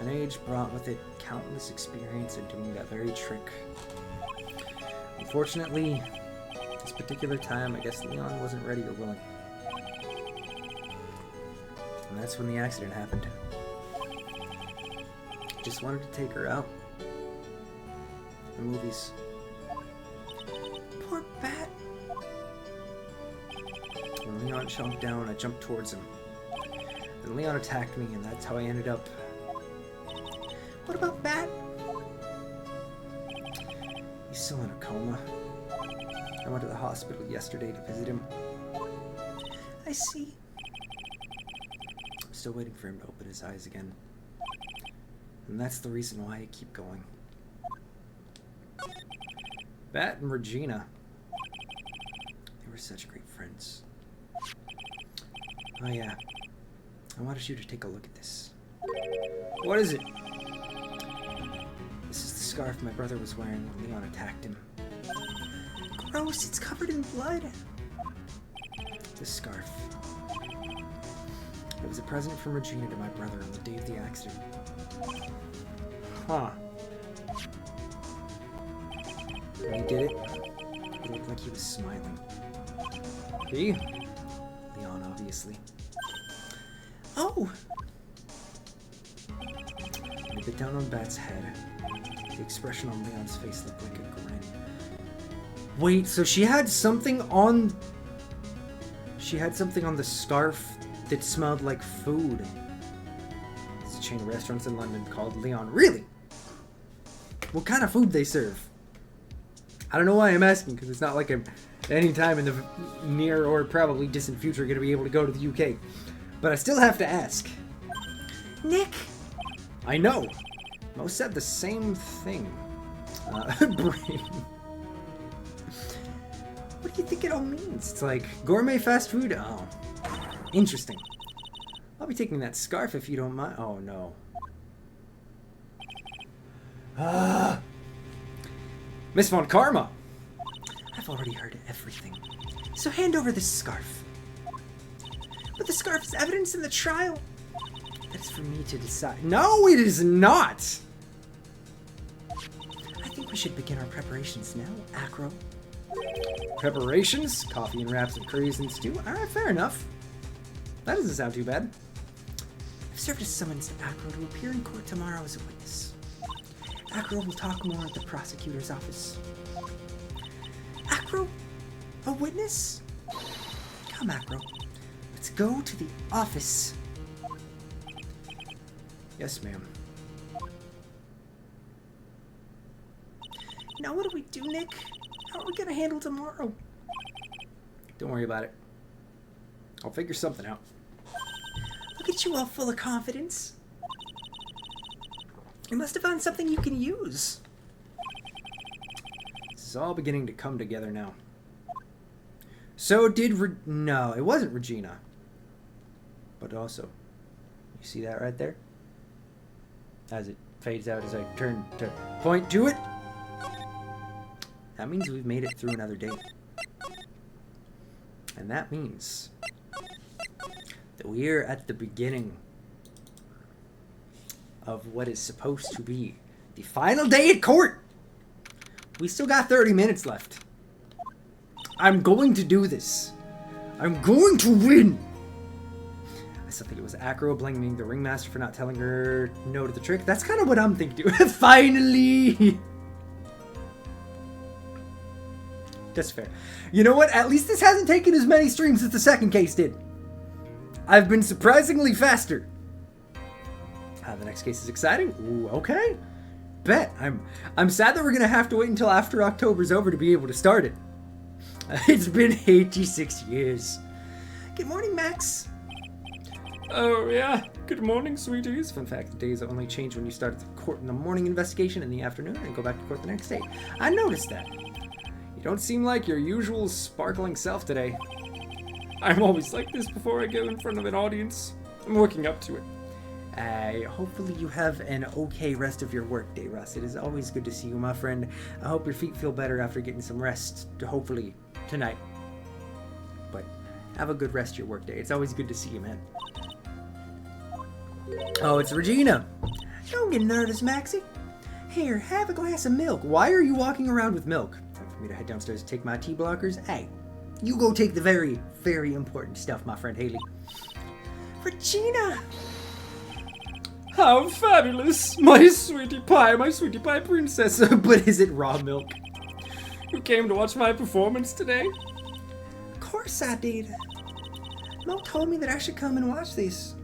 An age brought with it countless experience in doing that very trick. Unfortunately, this particular time, I guess Leon wasn't ready or willing. And that's when the accident happened. Just wanted to take her out. The movies. Poor Bat. When Leon jumped down, I jumped towards him. Then Leon attacked me, and that's how I ended up. What about Bat? He's still in a coma. I went to the hospital yesterday to visit him. I see. I'm still waiting for him to open his eyes again. And that's the reason why I keep going. Bat and Regina. They were such great friends. Oh yeah. I wanted you to take a look at this. What is it? This is the scarf my brother was wearing when Leon attacked him. Gross, it's covered in blood. This scarf. It was a present from Regina to my brother on the day of the accident. Huh. When he did it, it looked like he was smiling. He? Leon, obviously. Oh! When he bit down on Bat's head, the expression on Leon's face looked like a grin. Wait, so she had something on... She had something on the scarf that smelled like food. It's a chain of restaurants in London called Leon. Really? What kind of food they serve? I don't know why I'm asking, because it's not like I'm any time in the near or probably distant future going to be able to go to the UK. But I still have to ask. Nick! I know. Most said the same thing. Brain. What do you think it all means? It's like gourmet fast food? Oh. Interesting. I'll be taking that scarf if you don't mind. Oh, no. Miss Von Karma! I've already heard everything. So hand over this scarf. But the scarf is evidence in the trial. That's for me to decide. No, it is not! I think we should begin our preparations now, Acro. Preparations? Coffee and wraps and curries and stew? Alright, fair enough. That doesn't sound too bad. I've served a summons to Acro to appear in court tomorrow as a witness. Acro will talk more at the prosecutor's office. Acro? A witness? Come, Acro. Let's go to the office. Yes, ma'am. Now what do we do, Nick? How are we gonna handle tomorrow? Don't worry about it. I'll figure something out. Look at you all full of confidence. You must have found something you can use. This is all beginning to come together now. So did no, it wasn't Regina. But also, you see that right there? As it fades out as I turn to point to it. That means we've made it through another day. And that means that we're at the beginning of what is supposed to be the final day at court. We still got 30 minutes left. I'm going to do this. I'm going to win. I still think it was Acro blaming the ringmaster for not telling her no to the trick. That's kind of what I'm thinking. Finally. That's fair. You know what? At least this hasn't taken as many streams as the second case did. I've been surprisingly faster. The next case is exciting. Ooh, okay. Bet. I'm sad that we're gonna have to wait until after October's over to be able to start it. It's been 86 years. Good morning, Max. Oh yeah. Good morning, sweeties. Fun fact: the days only change when you start the court in the morning investigation in the afternoon and go back to court the next day. I noticed that. You don't seem like your usual sparkling self today. I'm always like this before I go in front of an audience. I'm working up to it. Hopefully you have an okay rest of your workday, Russ. It is always good to see you, my friend. I hope your feet feel better after getting some rest, hopefully, tonight. But have a good rest of your workday. It's always good to see you, man. Oh, it's Regina. Don't get nervous, Maxie. Here, have a glass of milk. Why are you walking around with milk? Time for me to head downstairs and take my tea blockers? Hey, you go take the very, very important stuff, my friend Haley. Regina! How fabulous! My sweetie pie princess. But is it raw milk? You came to watch my performance today? Of course I did. Mo told me that I should come and watch this.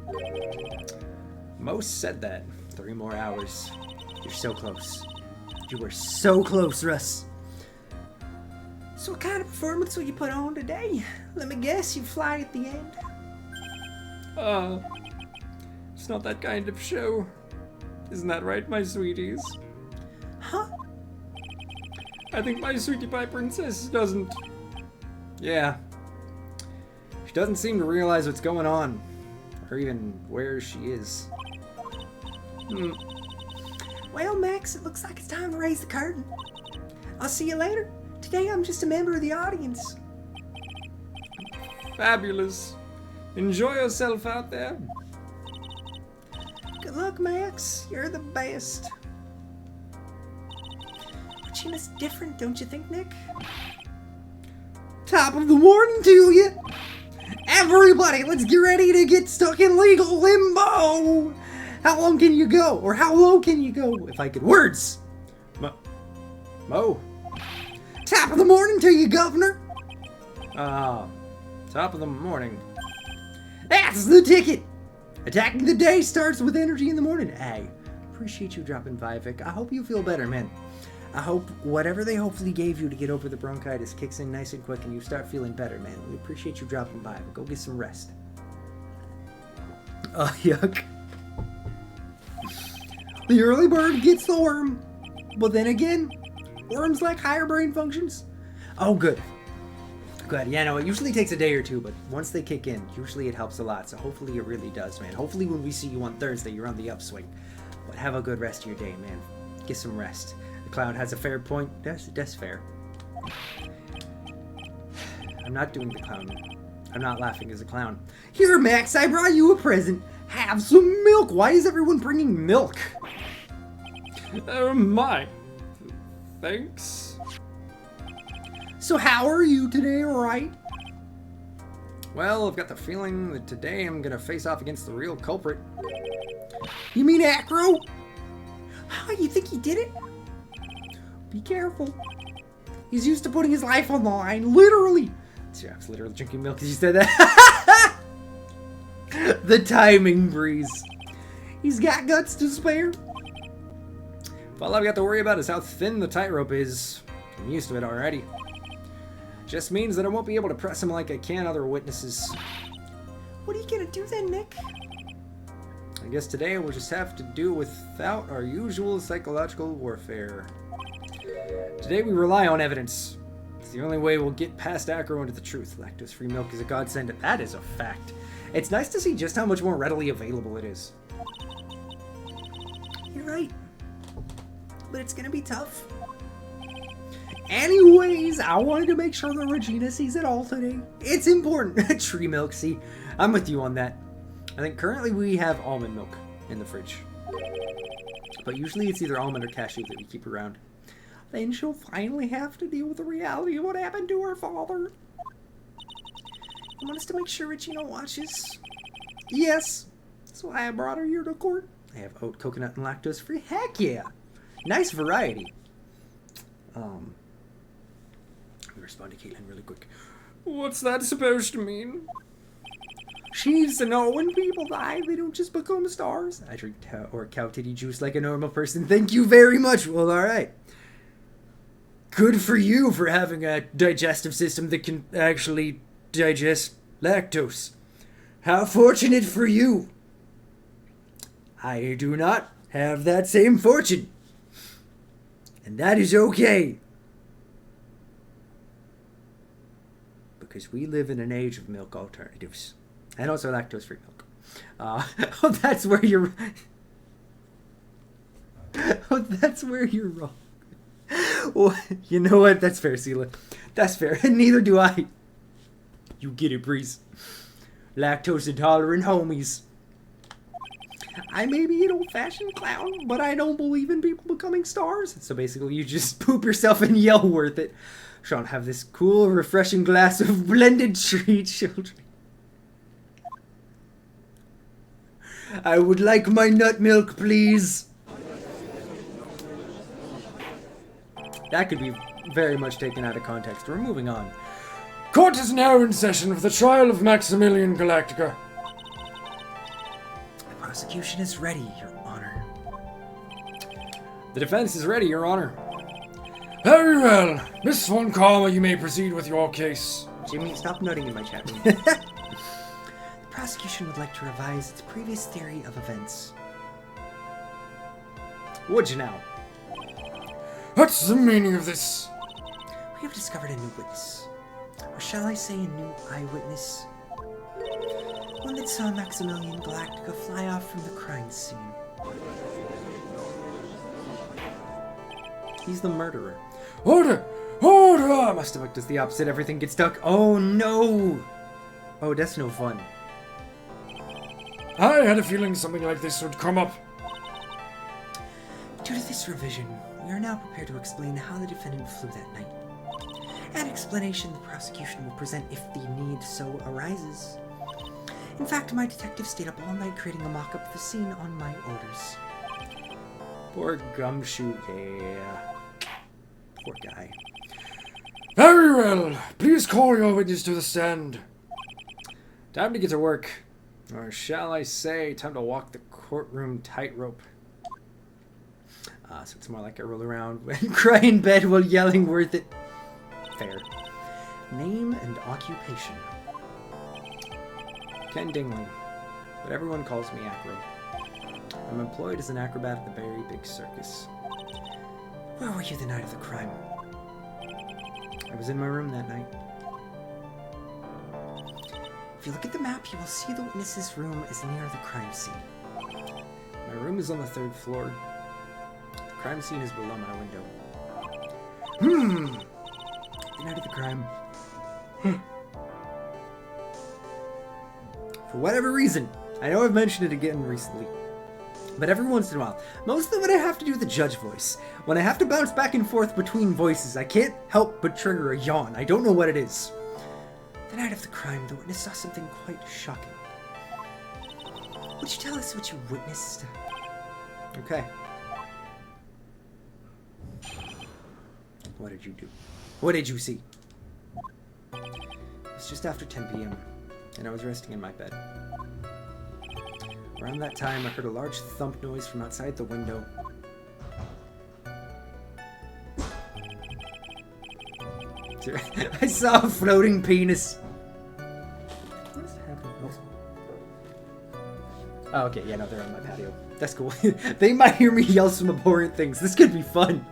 Mo said that. 3 more hours. You're so close. You were so close, Russ. So what kind of performance will you put on today? Let me guess, you fly at the end. It's not that kind of show. Isn't that right, my sweeties? Huh? I think my sweetie pie princess doesn't... Yeah. She doesn't seem to realize what's going on. Or even where she is. Well, Max, it looks like it's time to raise the curtain. I'll see you later. Today I'm just a member of the audience. Fabulous. Enjoy yourself out there. Good luck, Max. You're the best. Regina's different, don't you think, Nick? Top of the morning to you. Everybody, let's get ready to get stuck in legal limbo. How long can you go? Or how low can you go? If I could words. Mo. Top of the morning to you, Governor. Top of the morning. That's the ticket. Attacking the day starts with energy in the morning. Hey, appreciate you dropping by, Vic. I hope you feel better, man. I hope whatever they hopefully gave you to get over the bronchitis kicks in nice and quick and you start feeling better, man. We appreciate you dropping by, but go get some rest. Oh, yuck. The early bird gets the worm. But then again, worms lack higher brain functions. Oh, good. Good. Yeah, no, it usually takes a day or two, but once they kick in, usually it helps a lot. So hopefully it really does, man. Hopefully when we see you on Thursday, you're on the upswing. But have a good rest of your day, man. Get some rest. The clown has a fair point. That's fair. I'm not doing the clown. I'm not laughing as a clown. Here, Max, I brought you a present. Have some milk. Why is everyone bringing milk? Oh, my. Thanks. So how are you today, Wright? Well, I've got the feeling that today I'm gonna face off against the real culprit. You mean Acro? Oh, you think he did it? Be careful. He's used to putting his life on the line, literally. Yeah, I was literally drinking milk as you said that. The timing, Breeze. He's got guts to spare. All I've got to worry about is how thin the tightrope is. I'm used to it already. Just means that I won't be able to press him like I can other witnesses. What are you gonna do then, Nick? I guess today we'll just have to do without our usual psychological warfare. Today we rely on evidence. It's the only way we'll get past Acro into the truth. Lactose-free milk is a godsend. That is a fact. It's nice to see just how much more readily available it is. You're right. But it's gonna be tough. Anyways, I wanted to make sure that Regina sees it all today. It's important. Tree milk, see? I'm with you on that. I think currently we have almond milk in the fridge. But usually it's either almond or cashew that we keep around. Then she'll finally have to deal with the reality of what happened to her father. You want us to make sure Regina watches? Yes. That's why I brought her here to court. I have oat, coconut, and lactose-free. Heck yeah! Nice variety. Let me respond to Caitlin really quick. What's that supposed to mean? She needs to know when people die, they don't just become stars. I drink cow titty juice like a normal person. Thank you very much. Well, alright. Good for you for having a digestive system that can actually digest lactose. How fortunate for you. I do not have that same fortune. And that is okay. Because we live in an age of milk alternatives. And also lactose-free milk. Oh, that's where you're... Oh, that's where you're wrong. Well, you know what? That's fair, Sela. That's fair. Neither do I. You get it, Breeze. Lactose intolerant homies. I may be an old-fashioned clown, but I don't believe in people becoming stars. So basically, you just poop yourself and yell worth it. Sean, have this cool, refreshing glass of blended treat children. I would like my nut milk, please. That could be very much taken out of context. We're moving on. Court is now in session for the trial of Maximilian Galactica. The prosecution is ready, Your Honor. The defense is ready, Your Honor. Very well. Miss Von Karma, you may proceed with your case. Jimmy, stop nutting in my chat room. The prosecution would like to revise its previous theory of events. Would you now? What's the meaning of this? We have discovered a new witness. Or shall I say a new eyewitness? One that saw Maximilian Galactica fly off from the crime scene. He's the murderer. Order! Order! I must have looked as the opposite. Everything gets stuck. Oh no! Oh, that's no fun. I had a feeling something like this would come up. Due to this revision, we are now prepared to explain how the defendant flew that night. An explanation the prosecution will present if the need so arises. In fact, my detective stayed up all night creating a mock-up of the scene on my orders. Poor Gumshoe, yeah. Poor guy. Very well. Please call your witness to the stand. Time to get to work. Or shall I say, time to walk the courtroom tightrope. So it's more like I roll around and cry in bed while yelling worth it. Fair. Name and occupation. Ken Dingling, but everyone calls me Acro. I'm employed as an acrobat at the very big circus. Where were you the night of the crime? I was in my room that night. If you look at the map, you will see the witness's room is near the crime scene. My room is on the 3rd floor. The crime scene is below my window. The night of the crime. For whatever reason, I know I've mentioned it again recently, but every once in a while, mostly when I have to do the judge voice, when I have to bounce back and forth between voices, I can't help but trigger a yawn. I don't know what it is. The night of the crime, the witness saw something quite shocking. Would you tell us what you witnessed? Okay. What did you do? What did you see? It was just after 10 p.m., and I was resting in my bed. Around that time, I heard a large thump noise from outside the window. I saw a floating penis. What's happening? Oh, okay, yeah, no, they're on my patio. That's cool. They might hear me yell some abhorrent things. This could be fun.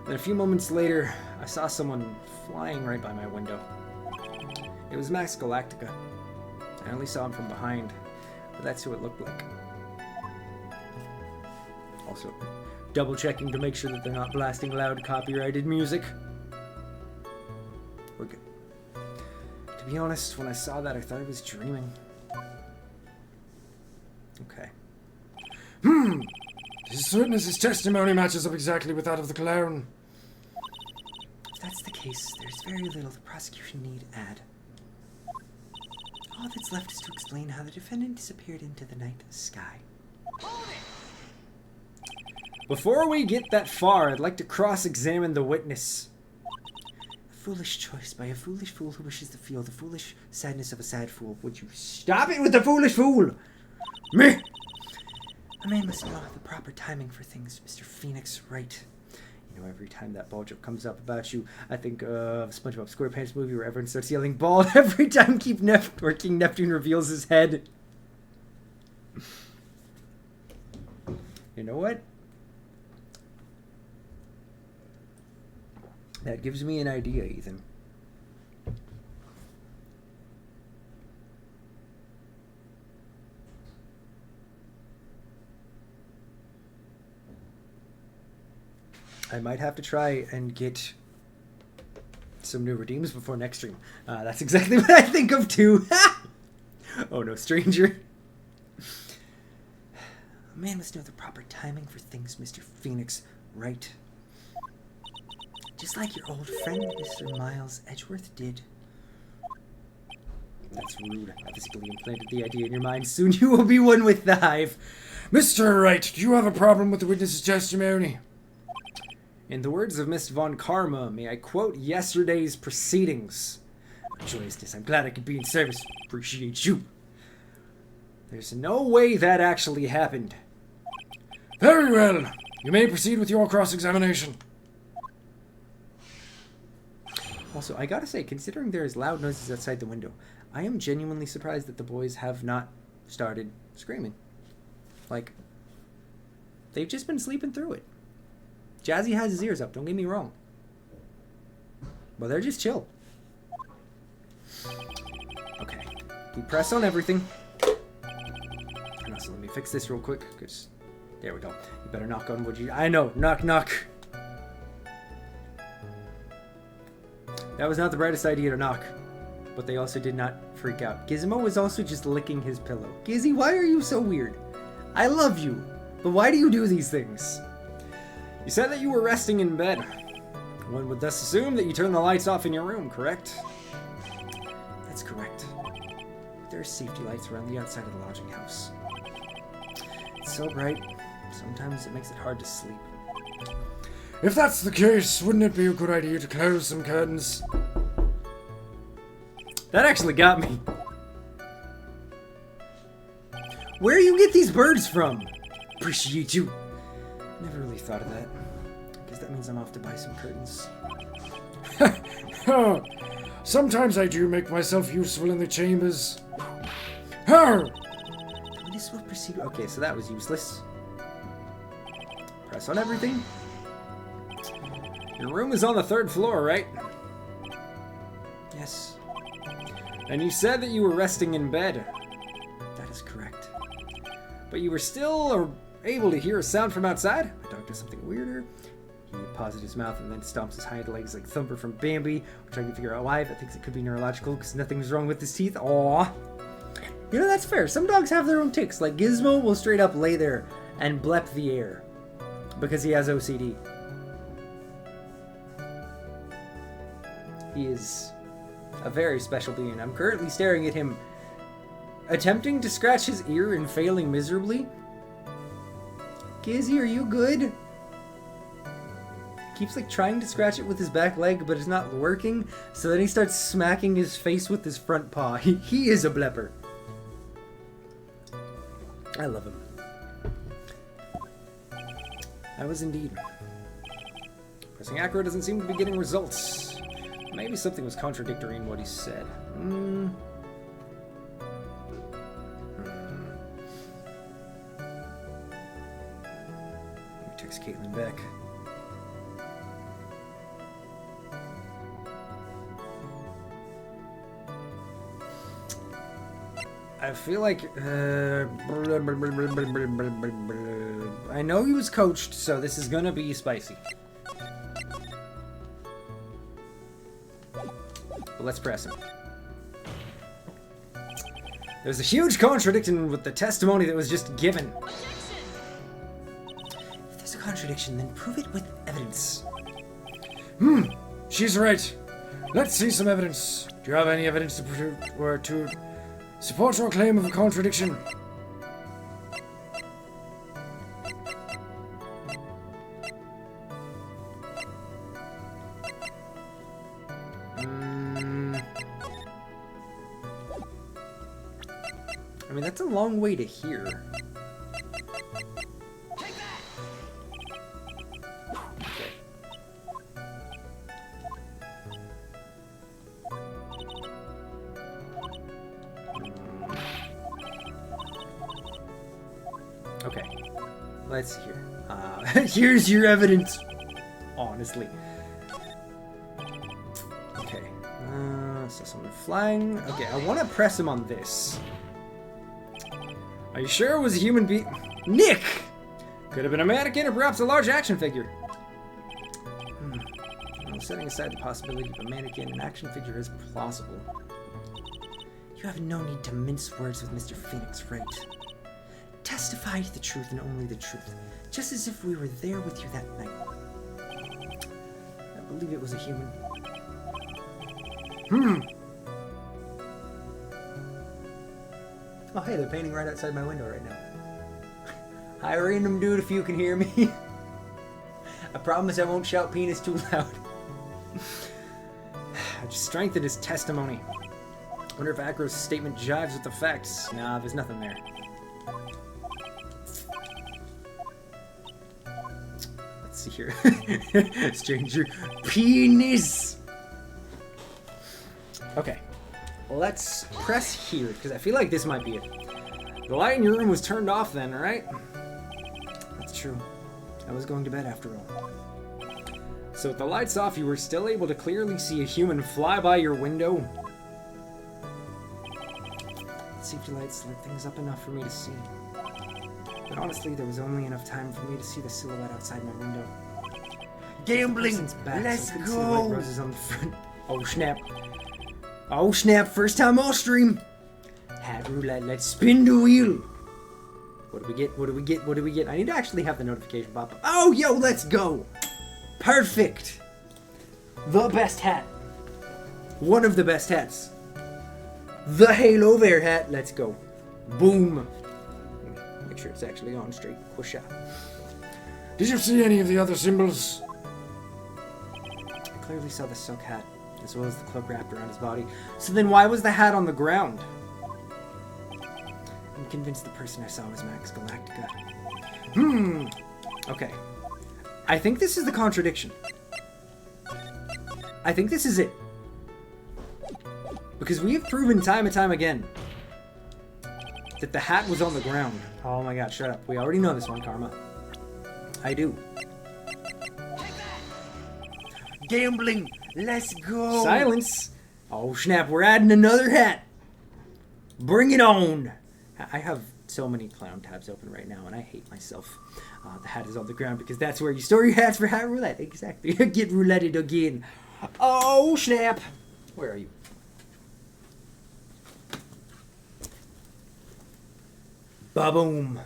Then a few moments later, I saw someone flying right by my window. It was Max Galactica. I only saw him from behind, but that's who it looked like. Also, double checking to make sure that they're not blasting loud copyrighted music. We're good. To be honest, when I saw that, I thought I was dreaming. Okay. This witness's testimony matches up exactly with that of the clown. If that's the case, there's very little the prosecution need add. All that's left is to explain how the defendant disappeared into the night sky. Before we get that far, I'd like to cross-examine the witness. A foolish choice by a foolish fool who wishes to feel the foolish sadness of a sad fool. Would you stop it with the foolish fool? Me! A man must know the proper timing for things, Mr. Phoenix Wright. You know, every time that ball joke comes up about you, I think of SpongeBob SquarePants movie where everyone starts yelling ball every time King Neptune reveals his head. You know what? That gives me an idea, Ethan. I might have to try and get some new redeems before next stream. That's exactly what I think of too. Oh no, stranger. A man must know the proper timing for things, Mr. Phoenix Wright. Just like your old friend, Mr. Miles Edgeworth did. That's rude. I physically implanted the idea in your mind. Soon you will be one with the hive. Mr. Wright, do you have a problem with the witness's testimony? In the words of Miss Von Karma, may I quote yesterday's proceedings? Joyousness, I'm glad I could be in service. Appreciate you. There's no way that actually happened. Very well. You may proceed with your cross-examination. Also, I gotta say, considering there is loud noises outside the window, I am genuinely surprised that the boys have not started screaming. Like, they've just been sleeping through it. Jazzy has his ears up, don't get me wrong. But they're just chill. Okay. We press on everything. And also, let me fix this real quick, because... There we go. You better knock on wood. I know. Knock, knock. That was not the brightest idea to knock. But they also did not freak out. Gizmo was also just licking his pillow. Gizzy, why are you so weird? I love you. But why do you do these things? You said that you were resting in bed. One would thus assume that you turned the lights off in your room, correct? That's correct. There are safety lights around the outside of the lodging house. It's so bright, sometimes it makes it hard to sleep. If that's the case, wouldn't it be a good idea to close some curtains? That actually got me. Where do you get these birds from? Appreciate you. Never really thought of that. Guess that means I'm off to buy some curtains. Sometimes I do make myself useful in the chambers. Her! This will proceed. Okay, so that was useless. Press on everything. Your room is on the 3rd floor, right? Yes, And you said that you were resting in bed. that is correct. But you were still able to hear a sound from outside? My dog does something weirder. He pauses his mouth and then stomps his hind legs like Thumper from Bambi. We're trying to figure out why, but thinks it could be neurological because nothing's wrong with his teeth. Aww. You know, that's fair. Some dogs have their own tics. Like Gizmo will straight up lay there and blep the air because he has OCD. He is a very special being. I'm currently staring at him, attempting to scratch his ear and failing miserably. Gizzy, are you good? Keeps like trying to scratch it with his back leg, but it's not working. So then he starts smacking his face with his front paw. He is a blepper. I love him. I was indeed. Pressing acro doesn't seem to be getting results. Maybe something was contradictory in what he said. He text Caitlin back. I feel like I know he was coached, so this is gonna be spicy. But let's press him. There's a huge contradiction with the testimony that was just given. If there's a contradiction, then prove it with evidence. She's right. Let's see some evidence. Do you have any evidence to prove or to support your claim of a contradiction? I mean, that's a long way to hear. Okay. Okay. Let's see here. Here's your evidence. Honestly. Okay. So someone flying. Okay, I want to press him on this. Are you sure it was a human being? Nick! Could have been a mannequin or perhaps a large action figure. Now, setting aside the possibility of a mannequin, an action figure is plausible. You have no need to mince words with Mr. Phoenix, Wright. Testify to the truth and only the truth, just as if we were there with you that night. I believe it was a human. Oh, hey, they're painting right outside my window right now. Hi, random dude, if you can hear me. I promise I won't shout penis too loud. I just strengthened his testimony. Wonder if Agro's statement jives with the facts. Nah, there's nothing there. Let's see here. Stranger penis. Okay. Let's press here, because I feel like this might be it. The light in your room was turned off then, right? That's true. I was going to bed after all. So with the lights off, you were still able to clearly see a human fly by your window? Safety lights lit things up enough for me to see. But honestly, there was only enough time for me to see the silhouette outside my window. Gambling! Back, Let's so I couldn't see the white go! roses on the front. Oh snap. Oh snap, first time off stream. Hat roulette, let's spin the wheel. What do we get? What do we get? What do we get? I need to actually have the notification pop up. Oh, yo, let's go. Perfect. The best hat. One of the best hats. The Halo Bear hat. Let's go. Boom. Make sure it's actually on straight. Whoosh. Did you see any of the other symbols? I clearly saw the silk hat, as well as the cloak wrapped around his body. So then why was the hat on the ground? I'm convinced the person I saw was Max Galactica. Okay. I think this is the contradiction. I think this is it. Because we have proven time and time again that the hat was on the ground. Oh my god, shut up. We already know this one, Karma. I do. Gambling! Let's go! Silence! Oh snap, we're adding another hat! Bring it on! I have so many clown tabs open right now and I hate myself. The hat is on the ground because that's where you store your hats for hat roulette. Exactly. Get rouletted again. Oh snap! Where are you? Ba-boom!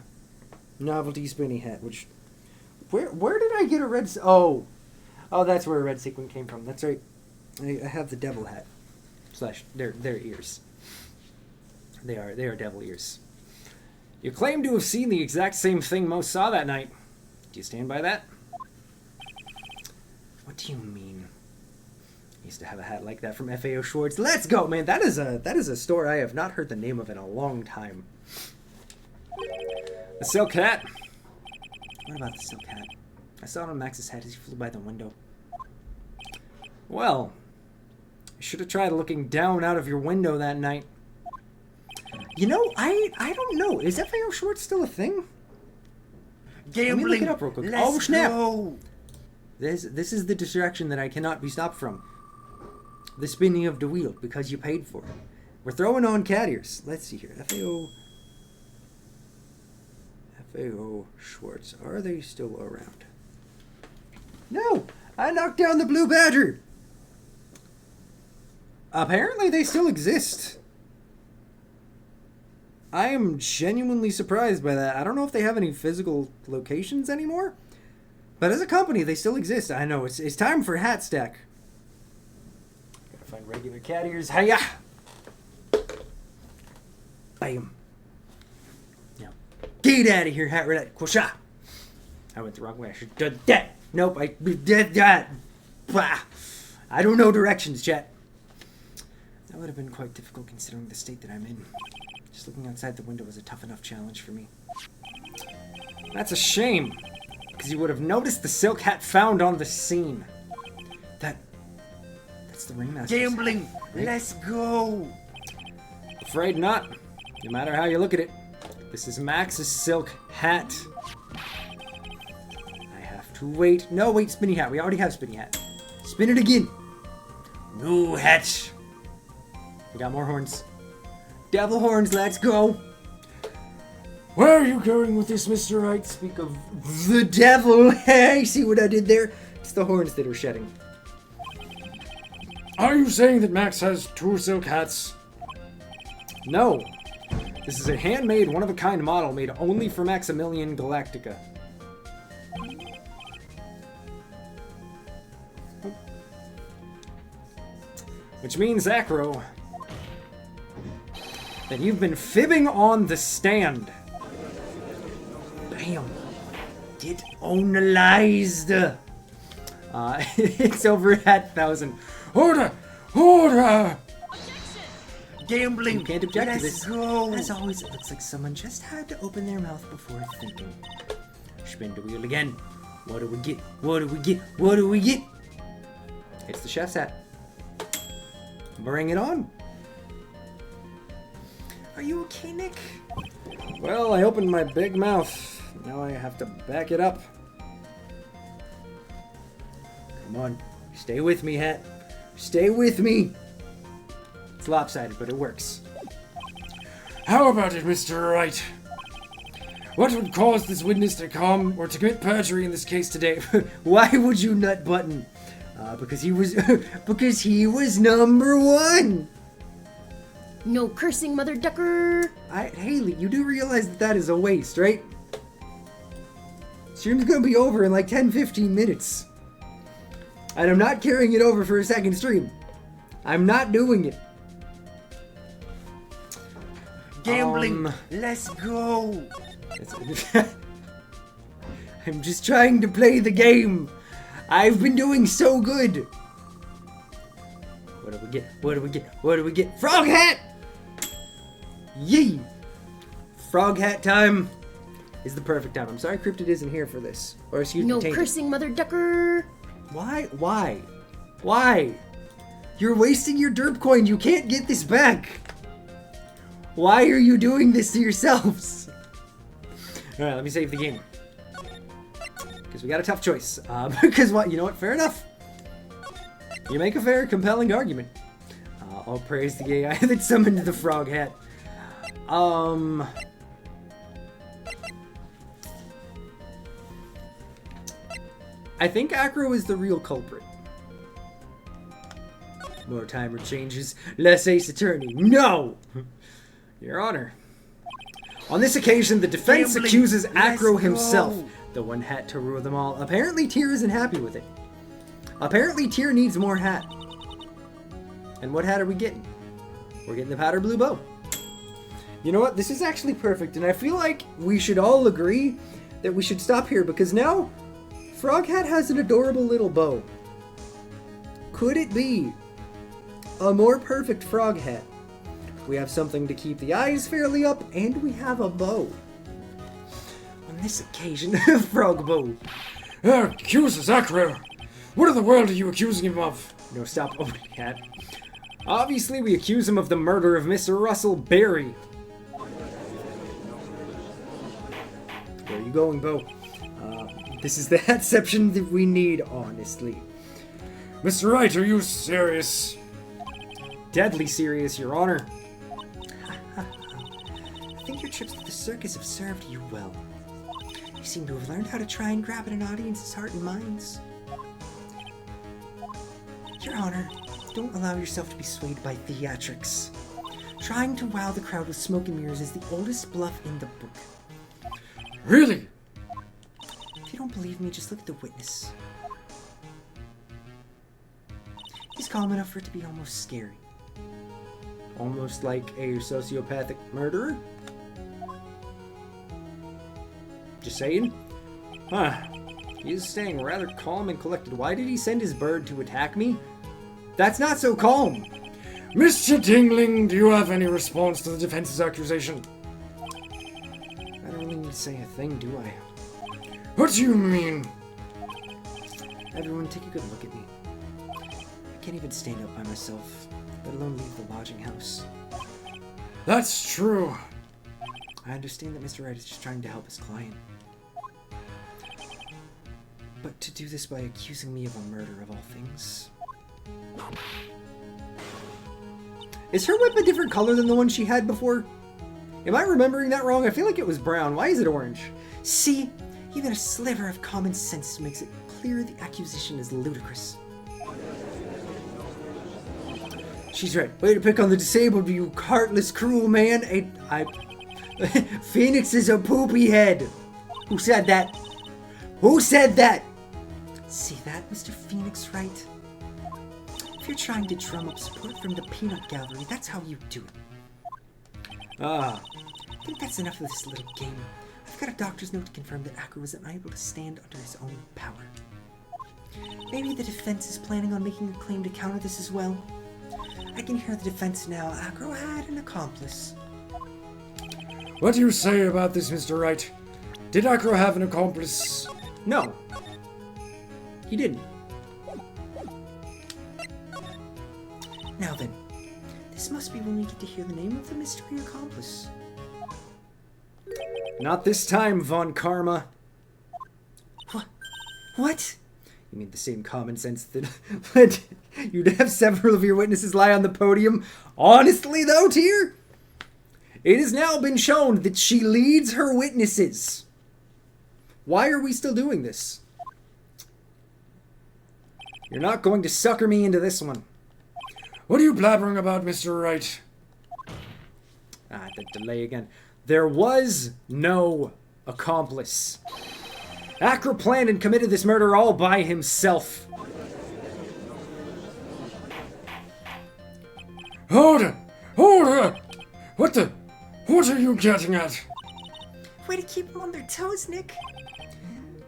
Novelty spinny hat, which... Where did I get a red... Oh, that's where a red sequin came from. That's right. I have the devil hat. Slash, their ears. They are devil ears. You claim to have seen the exact same thing most saw that night. Do you stand by that? What do you mean? I used to have a hat like that from FAO Schwartz. Let's go, man! That is a store I have not heard the name of in a long time. The silk hat. What about the silk hat? I saw it on Max's head as he flew by the window. Well, you should have tried looking down out of your window that night. You know, I don't know. Is FAO Schwartz still a thing? Gambling! Let me look it up real quick. Let's Oh snap! go! This is the distraction that I cannot be stopped from. The spinning of the wheel, because you paid for it. We're throwing on cat ears. Let's see here. FAO Schwartz. Are they still around? No! I knocked down the Blue Badger! Apparently they still exist. I am genuinely surprised by that. I don't know if they have any physical locations anymore. But as a company, they still exist. I know, it's time for Hat Stack. Gotta find regular cat ears. Hiya! Bam. Now, get out of here, Hat Roulette. Quasha! I went the wrong way. I should have done that. Nope, I did that. Bah. I don't know directions, chat. That would have been quite difficult considering the state that I'm in. Just looking outside the window was a tough enough challenge for me. That's a shame, because you would have noticed the silk hat found on the scene. That's the ringmaster's Gambling! hat, right? Let's go! Afraid not. No matter how you look at it, this is Max's silk hat. I have to wait. No, wait, spinny hat. We already have spinny hat. Spin it again. New hat. We got more horns. Devil horns, let's go. Where are you going with this, Mr. Wright? Speak of the devil. Hey, see what I did there? It's the horns that are shedding. Are you saying that Max has 2 silk hats? No. This is a handmade, one-of-a-kind model made only for Maximilian Galactica. Which means, Acro, that you've been fibbing on the stand. Bam. Get analyzed. It's over at 1,000. Order! Order! Gambling. You can't object to Let's this. go. As always, it looks like someone just had to open their mouth before thinking. Spin the wheel again. What do we get? What do we get? What do we get? It's the chef's hat. Bring it on. Are you okay, Nick? Well, I opened my big mouth. Now I have to back it up. Come on. Stay with me, hat. Stay with me. It's lopsided, but it works. How about it, Mr. Wright? What would cause this witness to come, or to commit perjury in this case today? Why would you nut button? Because he was because he was number 1. No cursing, Mother Ducker. Haley, you do realize that that is a waste, right? Stream's gonna be over in like 10-15 minutes. And I'm not carrying it over for a second stream. I'm not doing it. Gambling. Let's go. I'm just trying to play the game. I've been doing so good. What do we get? What do we get? What do we get? Frog hat! Yee! Frog hat time is the perfect time. I'm sorry Cryptid isn't here for this. Or excuse me, No Tainted. cursing, Mother Ducker. Why? Why? Why? You're wasting your derp coin. You can't get this back. Why are you doing this to yourselves? Alright, let me save the game. Because we got a tough choice. Because what? You know what? Fair enough. You make a fair, compelling argument. I'll praise the AI that summoned the frog hat. I think Acro is the real culprit. More timer changes, less Ace Attorney. No! Your Honor. On this occasion, the defense Gambling. accuses Let's Acro go. himself, the one hat to rule them all. Apparently, Tyr isn't happy with it. Apparently, Tyr needs more hat. And what hat are we getting? We're getting the powder blue bow. You know what? This is actually perfect, and I feel like we should all agree that we should stop here, because now Frog Hat has an adorable little bow. Could it be a more perfect Frog Hat? We have something to keep the eyes fairly up, and we have a bow. On this occasion, frog bow. Accuses Acro! What in the world are you accusing him of? No, stop opening hat. Obviously, we accuse him of the murder of Mr. Russell Berry. Where are you going, Bo? This is the hatception that we need, honestly. Mr. Wright, are you serious? Deadly serious, Your Honor. I think your trips to the circus have served you well. You seem to have learned how to try and grab at an audience's heart and minds. Your Honor, don't allow yourself to be swayed by theatrics. Trying to wow the crowd with smoke and mirrors is the oldest bluff in the book. Really? If you don't believe me, just look at the witness. He's calm enough for it to be almost scary. Almost like a sociopathic murderer? Just saying? Huh. He's staying rather calm and collected. Why did he send his bird to attack me? That's not so calm! Mr. Dingling, do you have any response to the defense's accusation? I don't really need to say a thing, do I? What do you mean? Everyone, take a good look at me. I can't even stand up by myself, let alone leave the lodging house. That's true. I understand that Mr. Wright is just trying to help his client. But to do this by accusing me of a murder of all things... Is her whip a different color than the one she had before? Am I remembering that wrong? I feel like it was brown. Why is it orange? See? Even a sliver of common sense makes it clear the accusation is ludicrous. She's right. Way to pick on the disabled, you heartless, cruel man. Phoenix is a poopy head. Who said that? Who said that? See that, Mr. Phoenix, Wright? If you're trying to drum up support from the peanut gallery, that's how you do it. Ah, I think that's enough of this little game. I've got a doctor's note to confirm that Acro was unable to stand under his own power. Maybe the defense is planning on making a claim to counter this as well. I can hear the defense now. Acro had an accomplice. What do you say about this, Mr. Wright? Did Acro have an accomplice? no. He didn't. Now then, this must be when we get to hear the name of the mystery accomplice. Not this time, Von Karma. What? You mean the same common sense that led you'd have several of your witnesses lie on the podium? Honestly, though, Tyr, it has now been shown that she leads her witnesses. Why are we still doing this? You're not going to sucker me into this one. What are you blabbering about, Mr. Wright? Ah, the delay again. There was no accomplice. Acro planned and committed this murder all by himself. Hold it! Hold it! What are you getting at? Way to keep them on their toes, Nick.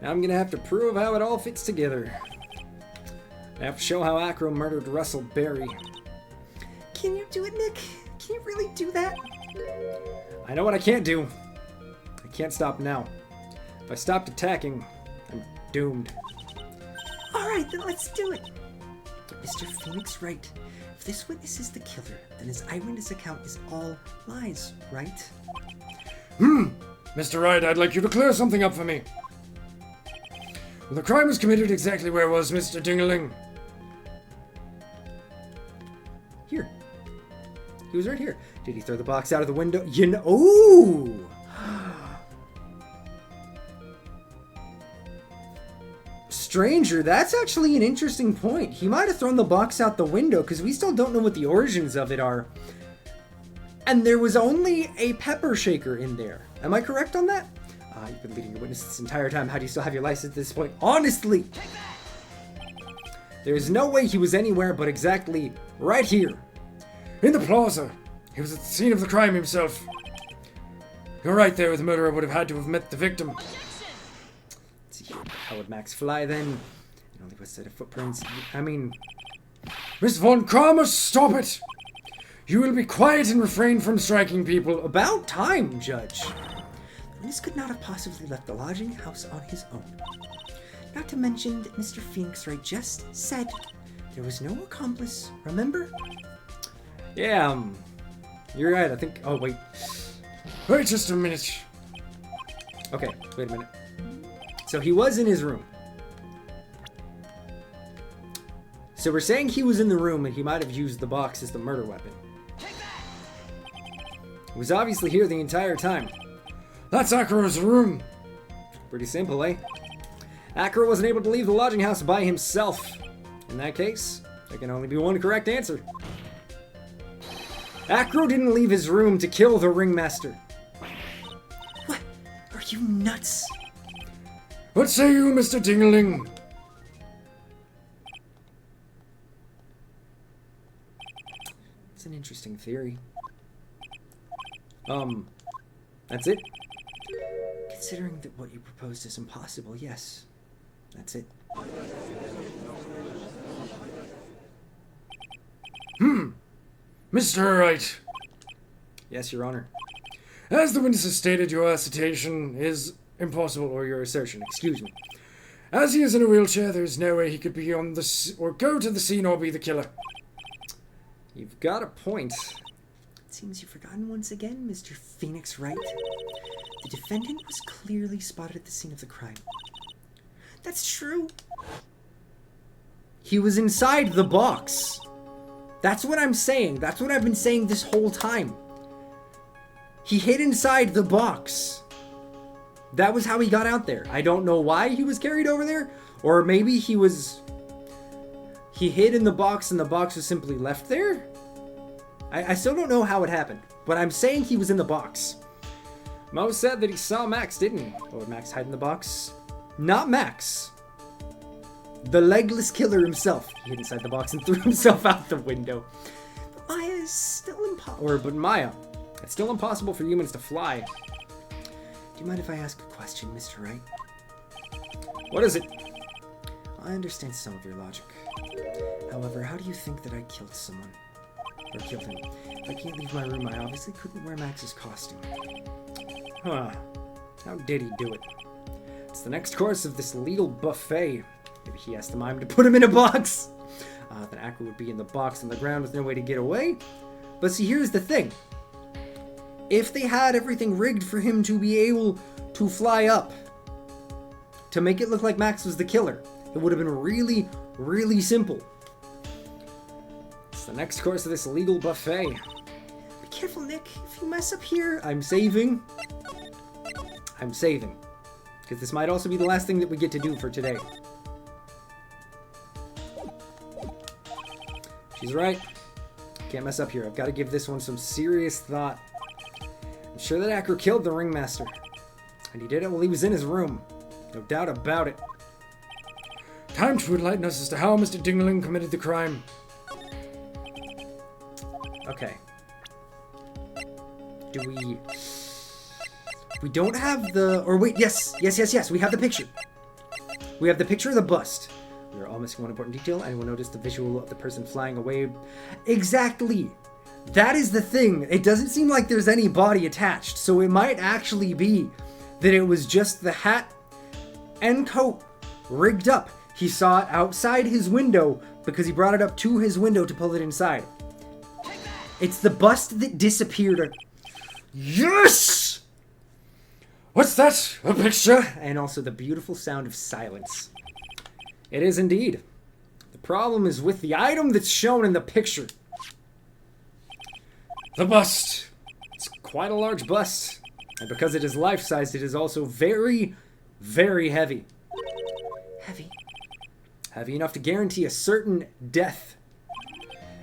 Now I'm gonna have to prove how it all fits together. I have to show how Acro murdered Russell Berry. Can you do it, Nick? Can you really do that? I know what I can't do. I can't stop now. If I stopped attacking, I'm doomed. Alright, then let's do it. Mr. Phoenix Wright, if this witness is the killer, then his eyewitness account is all lies, right? Mr. Wright, I'd like you to clear something up for me. Well, the crime was committed exactly where was Mr. Dingaling? Here. He was right here. Did he throw the box out of the window? You know. Ooh! Stranger, that's actually an interesting point. He might have thrown the box out the window because we still don't know what the origins of it are. And there was only a pepper shaker in there. Am I correct on that? You've been leading your witness this entire time. How do you still have your license at this point? Honestly! There's no way he was anywhere but exactly right here. In the plaza. He was at the scene of the crime himself. You're right there, the murderer would have had to have met the victim. Let's see here. How would Max fly then? And only was set of footprints. I mean, Miss Von Karma, stop it! You will be quiet and refrain from striking people. about time, Judge. This could not have possibly left the lodging house on his own. Not to mention that Mr. Phoenix Wright just said there was no accomplice, remember? Yeah, you're right. I think. Oh, wait. Wait just a minute. Okay, wait a minute. So he was in his room. So we're saying he was in the room and he might have used the box as the murder weapon. He was obviously here the entire time. That's Acro's room. Pretty simple, eh? Acro wasn't able to leave the lodging house by himself. In that case, there can only be one correct answer. Acro didn't leave his room to kill the ringmaster. What? Are you nuts? What say you, Mr. Dingaling? It's an interesting theory. That's it? Considering that what you proposed is impossible, yes. That's it. Mr. Wright, Yes, Your Honor. as the witness has stated, your assertion is impossible, or your assertion, excuse me. As he is in a wheelchair, there is no way he could be on the or go to the scene or be the killer. You've got a point. It seems you've forgotten once again, Mr. Phoenix Wright. The defendant was clearly spotted at the scene of the crime. That's true. He was inside the box. That's what I'm saying. That's what I've been saying this whole time. He hid inside the box. That was how he got out there. I don't know why he was carried over there. Or maybe he hid in the box and the box was simply left there. I still don't know how it happened, but I'm saying he was in the box. Mo said that he saw Max, didn't he? Or would Max hide in the box? Not Max. The legless killer himself. He hid inside the box and threw himself out the window. But Maya is still impossible. But Maya, it's still impossible for humans to fly. Do you mind if I ask a question, Mr. Wright? What is it? I understand some of your logic. However, how do you think that I killed someone? Or killed him? If I can't leave my room, I obviously couldn't wear Max's costume. Huh. How did he do it? It's the next course of this legal buffet. Maybe he asked the mime to put him in a box. Then Acro would be in the box on the ground with no way to get away. But see, here's the thing. If they had everything rigged for him to be able to fly up, to make it look like Max was the killer, it would have been really, really simple. It's the next course of this legal buffet. Be careful, Nick. If you mess up here, I'm saving. Because this might also be the last thing that we get to do for today. She's right. Can't mess up here. I've got to give this one some serious thought. I'm sure that Acro killed the ringmaster. And he did it while he was in his room. No doubt about it. Time to enlighten us as to how Mr. Dingling committed the crime. Okay. Do we... We don't have the... Or wait, yes. We have the picture. We have the picture of the bust. We are all missing one important detail. Anyone notice the visual of the person flying away? Exactly. That is the thing. It doesn't seem like there's any body attached. So it might actually be that it was just the hat and coat rigged up. He saw it outside his window because he brought it up to his window to pull it inside. It's the bust that disappeared. Yes! What's that? A picture? And also the beautiful sound of silence. It is indeed. The problem is with the item that's shown in the picture. The bust. It's quite a large bust. And because it is life-sized, it is also very, very heavy. Heavy. Heavy enough to guarantee a certain death.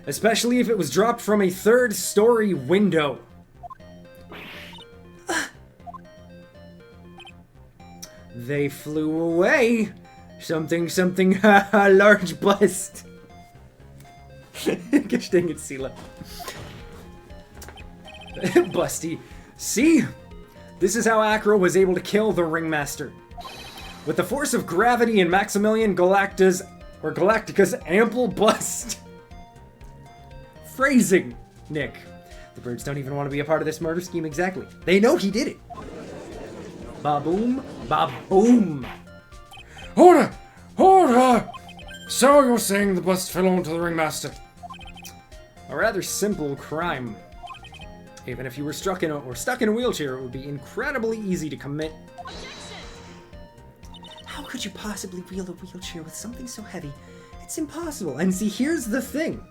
Especially if it was dropped from a third-story window. They flew away. Something, large bust. Gosh dang it, Sela. Busty. See? This is how Acro was able to kill the ringmaster. With the force of gravity and Maximilian Galacta's ample bust. Phrasing, Nick. The birds don't even want to be a part of this murder scheme exactly. They know he did it. Ba-boom, ba-boom. Order! Order! So you're saying the bust fell onto the ringmaster? A rather simple crime. Even if you were stuck in a wheelchair, it would be incredibly easy to commit. How could you possibly wheel a wheelchair with something so heavy? It's impossible. And see, here's the thing.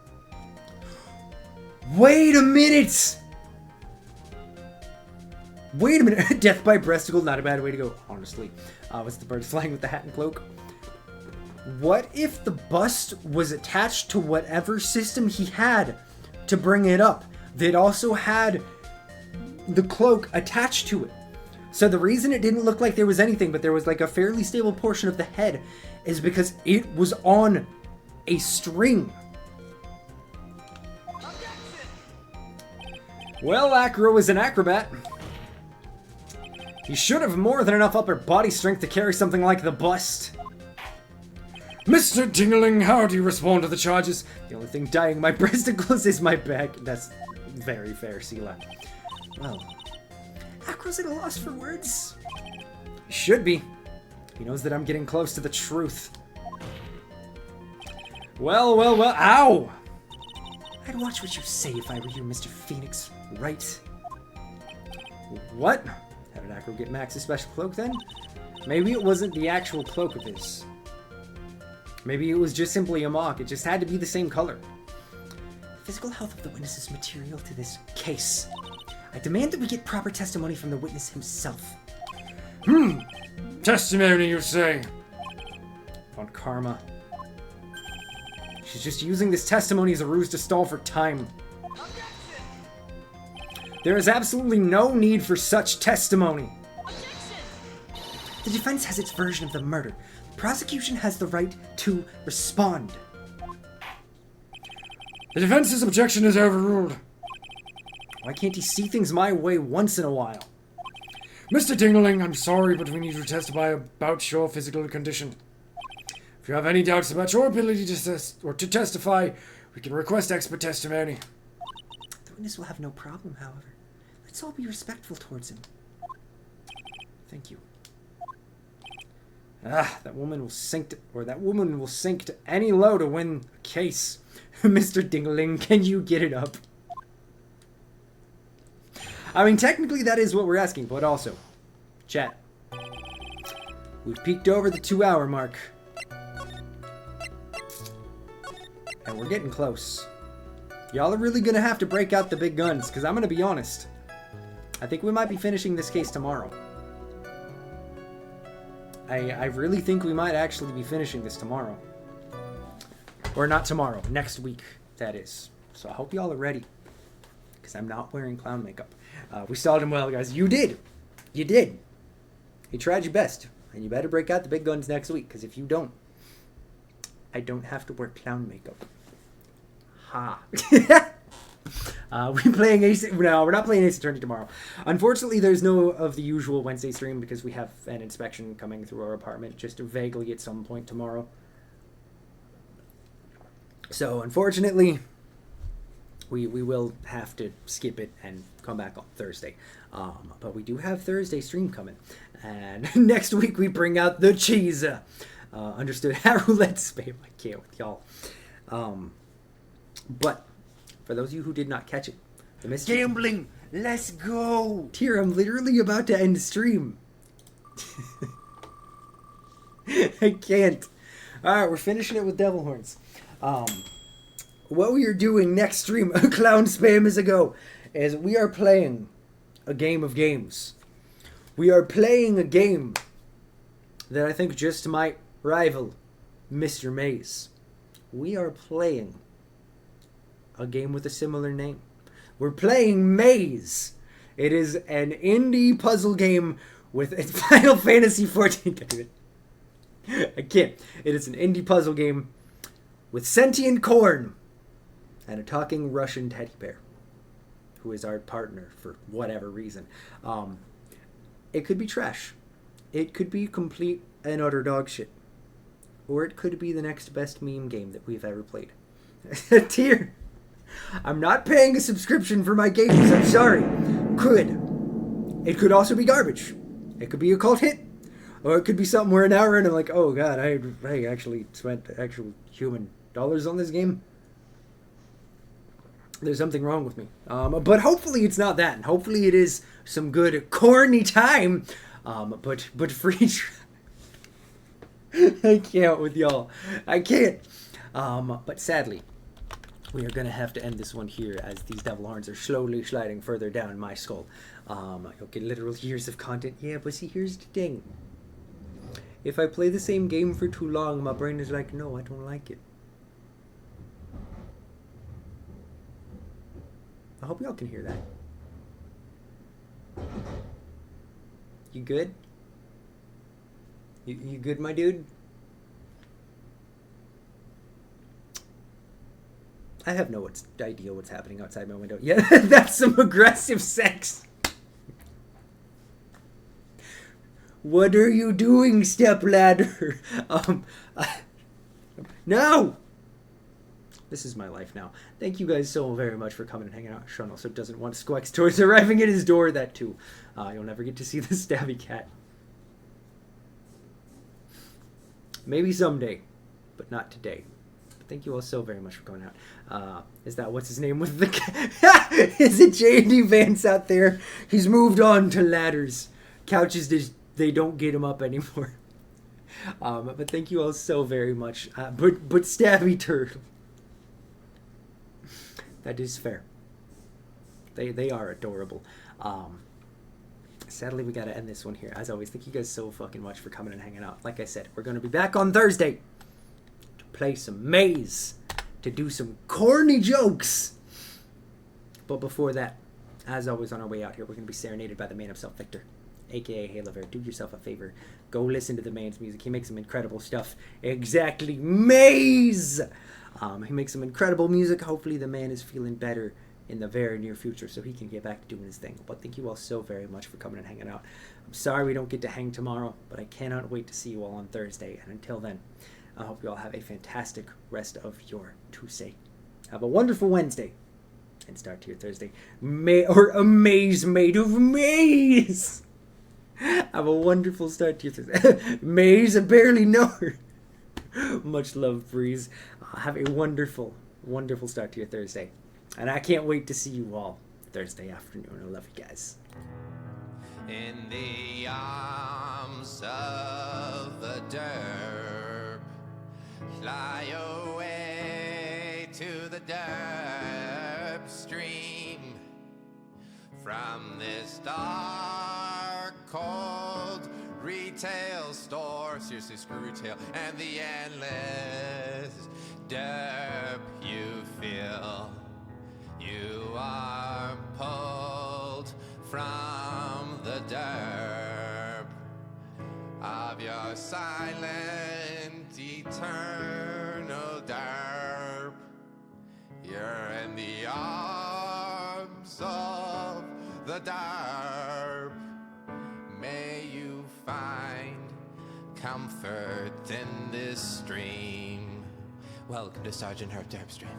Wait a minute! Wait a minute. Death by breasticle, not a bad way to go, honestly. What's the bird flying with the hat and cloak? What if the bust was attached to whatever system he had to bring it up that also had the cloak attached to it? So the reason it didn't look like there was anything, but there was like a fairly stable portion of the head, is because it was on a string. Well, Acro is an acrobat. He should have more than enough upper body strength to carry something like the bust. Mr. Dingling, how do you respond to the charges? The only thing dyeing my breasticles is my back. That's very fair, Sela. Well, Acro's at a loss for words. He should be. He knows that I'm getting close to the truth. Well, ow! I'd watch what you say if I were you, Mr. Phoenix, right? What? How did Acro get Max's special cloak then? Maybe it wasn't the actual cloak of his. Maybe it was just simply a mock. It just had to be the same color. The physical health of the witness is material to this case. I demand that we get proper testimony from the witness himself. Testimony, you say? On karma. She's just using this testimony as a ruse to stall for time. There is absolutely no need for such testimony. The defense has its version of the murder. The prosecution has the right to respond. The defense's objection is overruled. Why can't he see things my way once in a while? Mr. Dingling, I'm sorry, but we need to testify about your physical condition. If you have any doubts about your ability to testify, we can request expert testimony. The witness will have no problem, however. Let's all be respectful towards him. Thank you. That woman will sink to any low to win a case. Mr. Dingling, can you get it up? I mean, technically that is what we're asking, but also, chat. We've peeked over the 2-hour mark. And we're getting close. Y'all are really gonna have to break out the big guns, because I'm gonna be honest. I think we might be finishing this case tomorrow. I really think we might actually be finishing this tomorrow. Or not tomorrow, next week, that is. So I hope y'all are ready. Because I'm not wearing clown makeup. We stalled him well, guys. You did. You did. You tried your best. And you better break out the big guns next week. Because if you don't, I don't have to wear clown makeup. Ha. We're playing Ace... No, we're not playing Ace Attorney tomorrow. Unfortunately, there's no of the usual Wednesday stream because we have an inspection coming through our apartment just vaguely at some point tomorrow. So, unfortunately, we will have to skip it and come back on Thursday. But we do have Thursday stream coming. And next week we bring out the cheese. Understood? Roulette spam. I can't with y'all. But for those of you who did not catch it, the mystery... Gambling! Let's go! Here, I'm literally about to end the stream. I can't. Alright, we're finishing it with Devil Horns. What we are doing next stream, Clown Spam is a go, is we are playing a game of games. We are playing a game that I think just might rival Mr. Maze. We are playing a game with a similar name. We're playing Maze. It is an indie puzzle game with it's Final Fantasy XIV. I can't. It is an indie puzzle game with sentient corn and a talking Russian teddy bear who is our partner for whatever reason. It could be trash. It could be complete and utter dog shit. Or it could be the next best meme game that we've ever played. Dear, I'm not paying a subscription for my games. I'm sorry. It could also be garbage. It could be a cult hit. Or it could be something where an hour in and I'm like, oh god, I actually spent actual human dollars on this game. There's something wrong with me. But hopefully it's not that. And hopefully it is some good corny time. But free. I can't with y'all. I can't. But sadly, we are going to have to end this one here as these devil horns are slowly sliding further down my skull. You'll get literal years of content. Yeah, but see, here's the thing. If I play the same game for too long, my brain is like, no, I don't like it. I hope y'all can hear that. You good? You good, my dude? I have no idea what's happening outside my window. Yeah, that's some aggressive sex. What are you doing, stepladder? No! This is my life now. Thank you guys so very much for coming and hanging out. Sean also doesn't want Squeck's toys arriving at his door, that too. You'll never get to see the stabby cat. Maybe someday, but not today. But thank you all so very much for coming out. Is that what's his name with the cat? Is it J.D. Vance out there? He's moved on to ladders. Couches, they don't get him up anymore. But thank you all so very much. But Stabby Turtle. That is fair. They are adorable. Sadly, we gotta end this one here. As always, thank you guys so fucking much for coming and hanging out. Like I said, we're gonna be back on Thursday to play some Maze, to do some corny jokes. But before that, As always, on our way out here, we're going to be serenaded by the man himself, Victor, aka Halover. Do yourself a favor. Go listen to the man's music. He makes some incredible stuff. Exactly, Maze! He makes some incredible music. Hopefully the man is feeling better in the very near future so he can get back to doing his thing. But thank you all so very much for coming and hanging out. I'm sorry we don't get to hang tomorrow, but I cannot wait to see you all on Thursday. And until then, I hope you all have a fantastic rest of your Tuesday. Have a wonderful Wednesday. And start to your Thursday. A maze made of maze! Have a wonderful start to your Thursday. Maze, I barely know her. Much love, Breeze. Have a wonderful, wonderful start to your Thursday. And I can't wait to see you all Thursday afternoon. I love you guys. In the arms of the derp, fly away to the derp stream. From this dark, cold retail store, seriously, screw retail, and the endless derp you feel. You are pulled from the derp of your silent, eternal derp. You're in the arms of the derp. May you find comfort in this stream. Welcome to Sergeant Herp Derp Stream.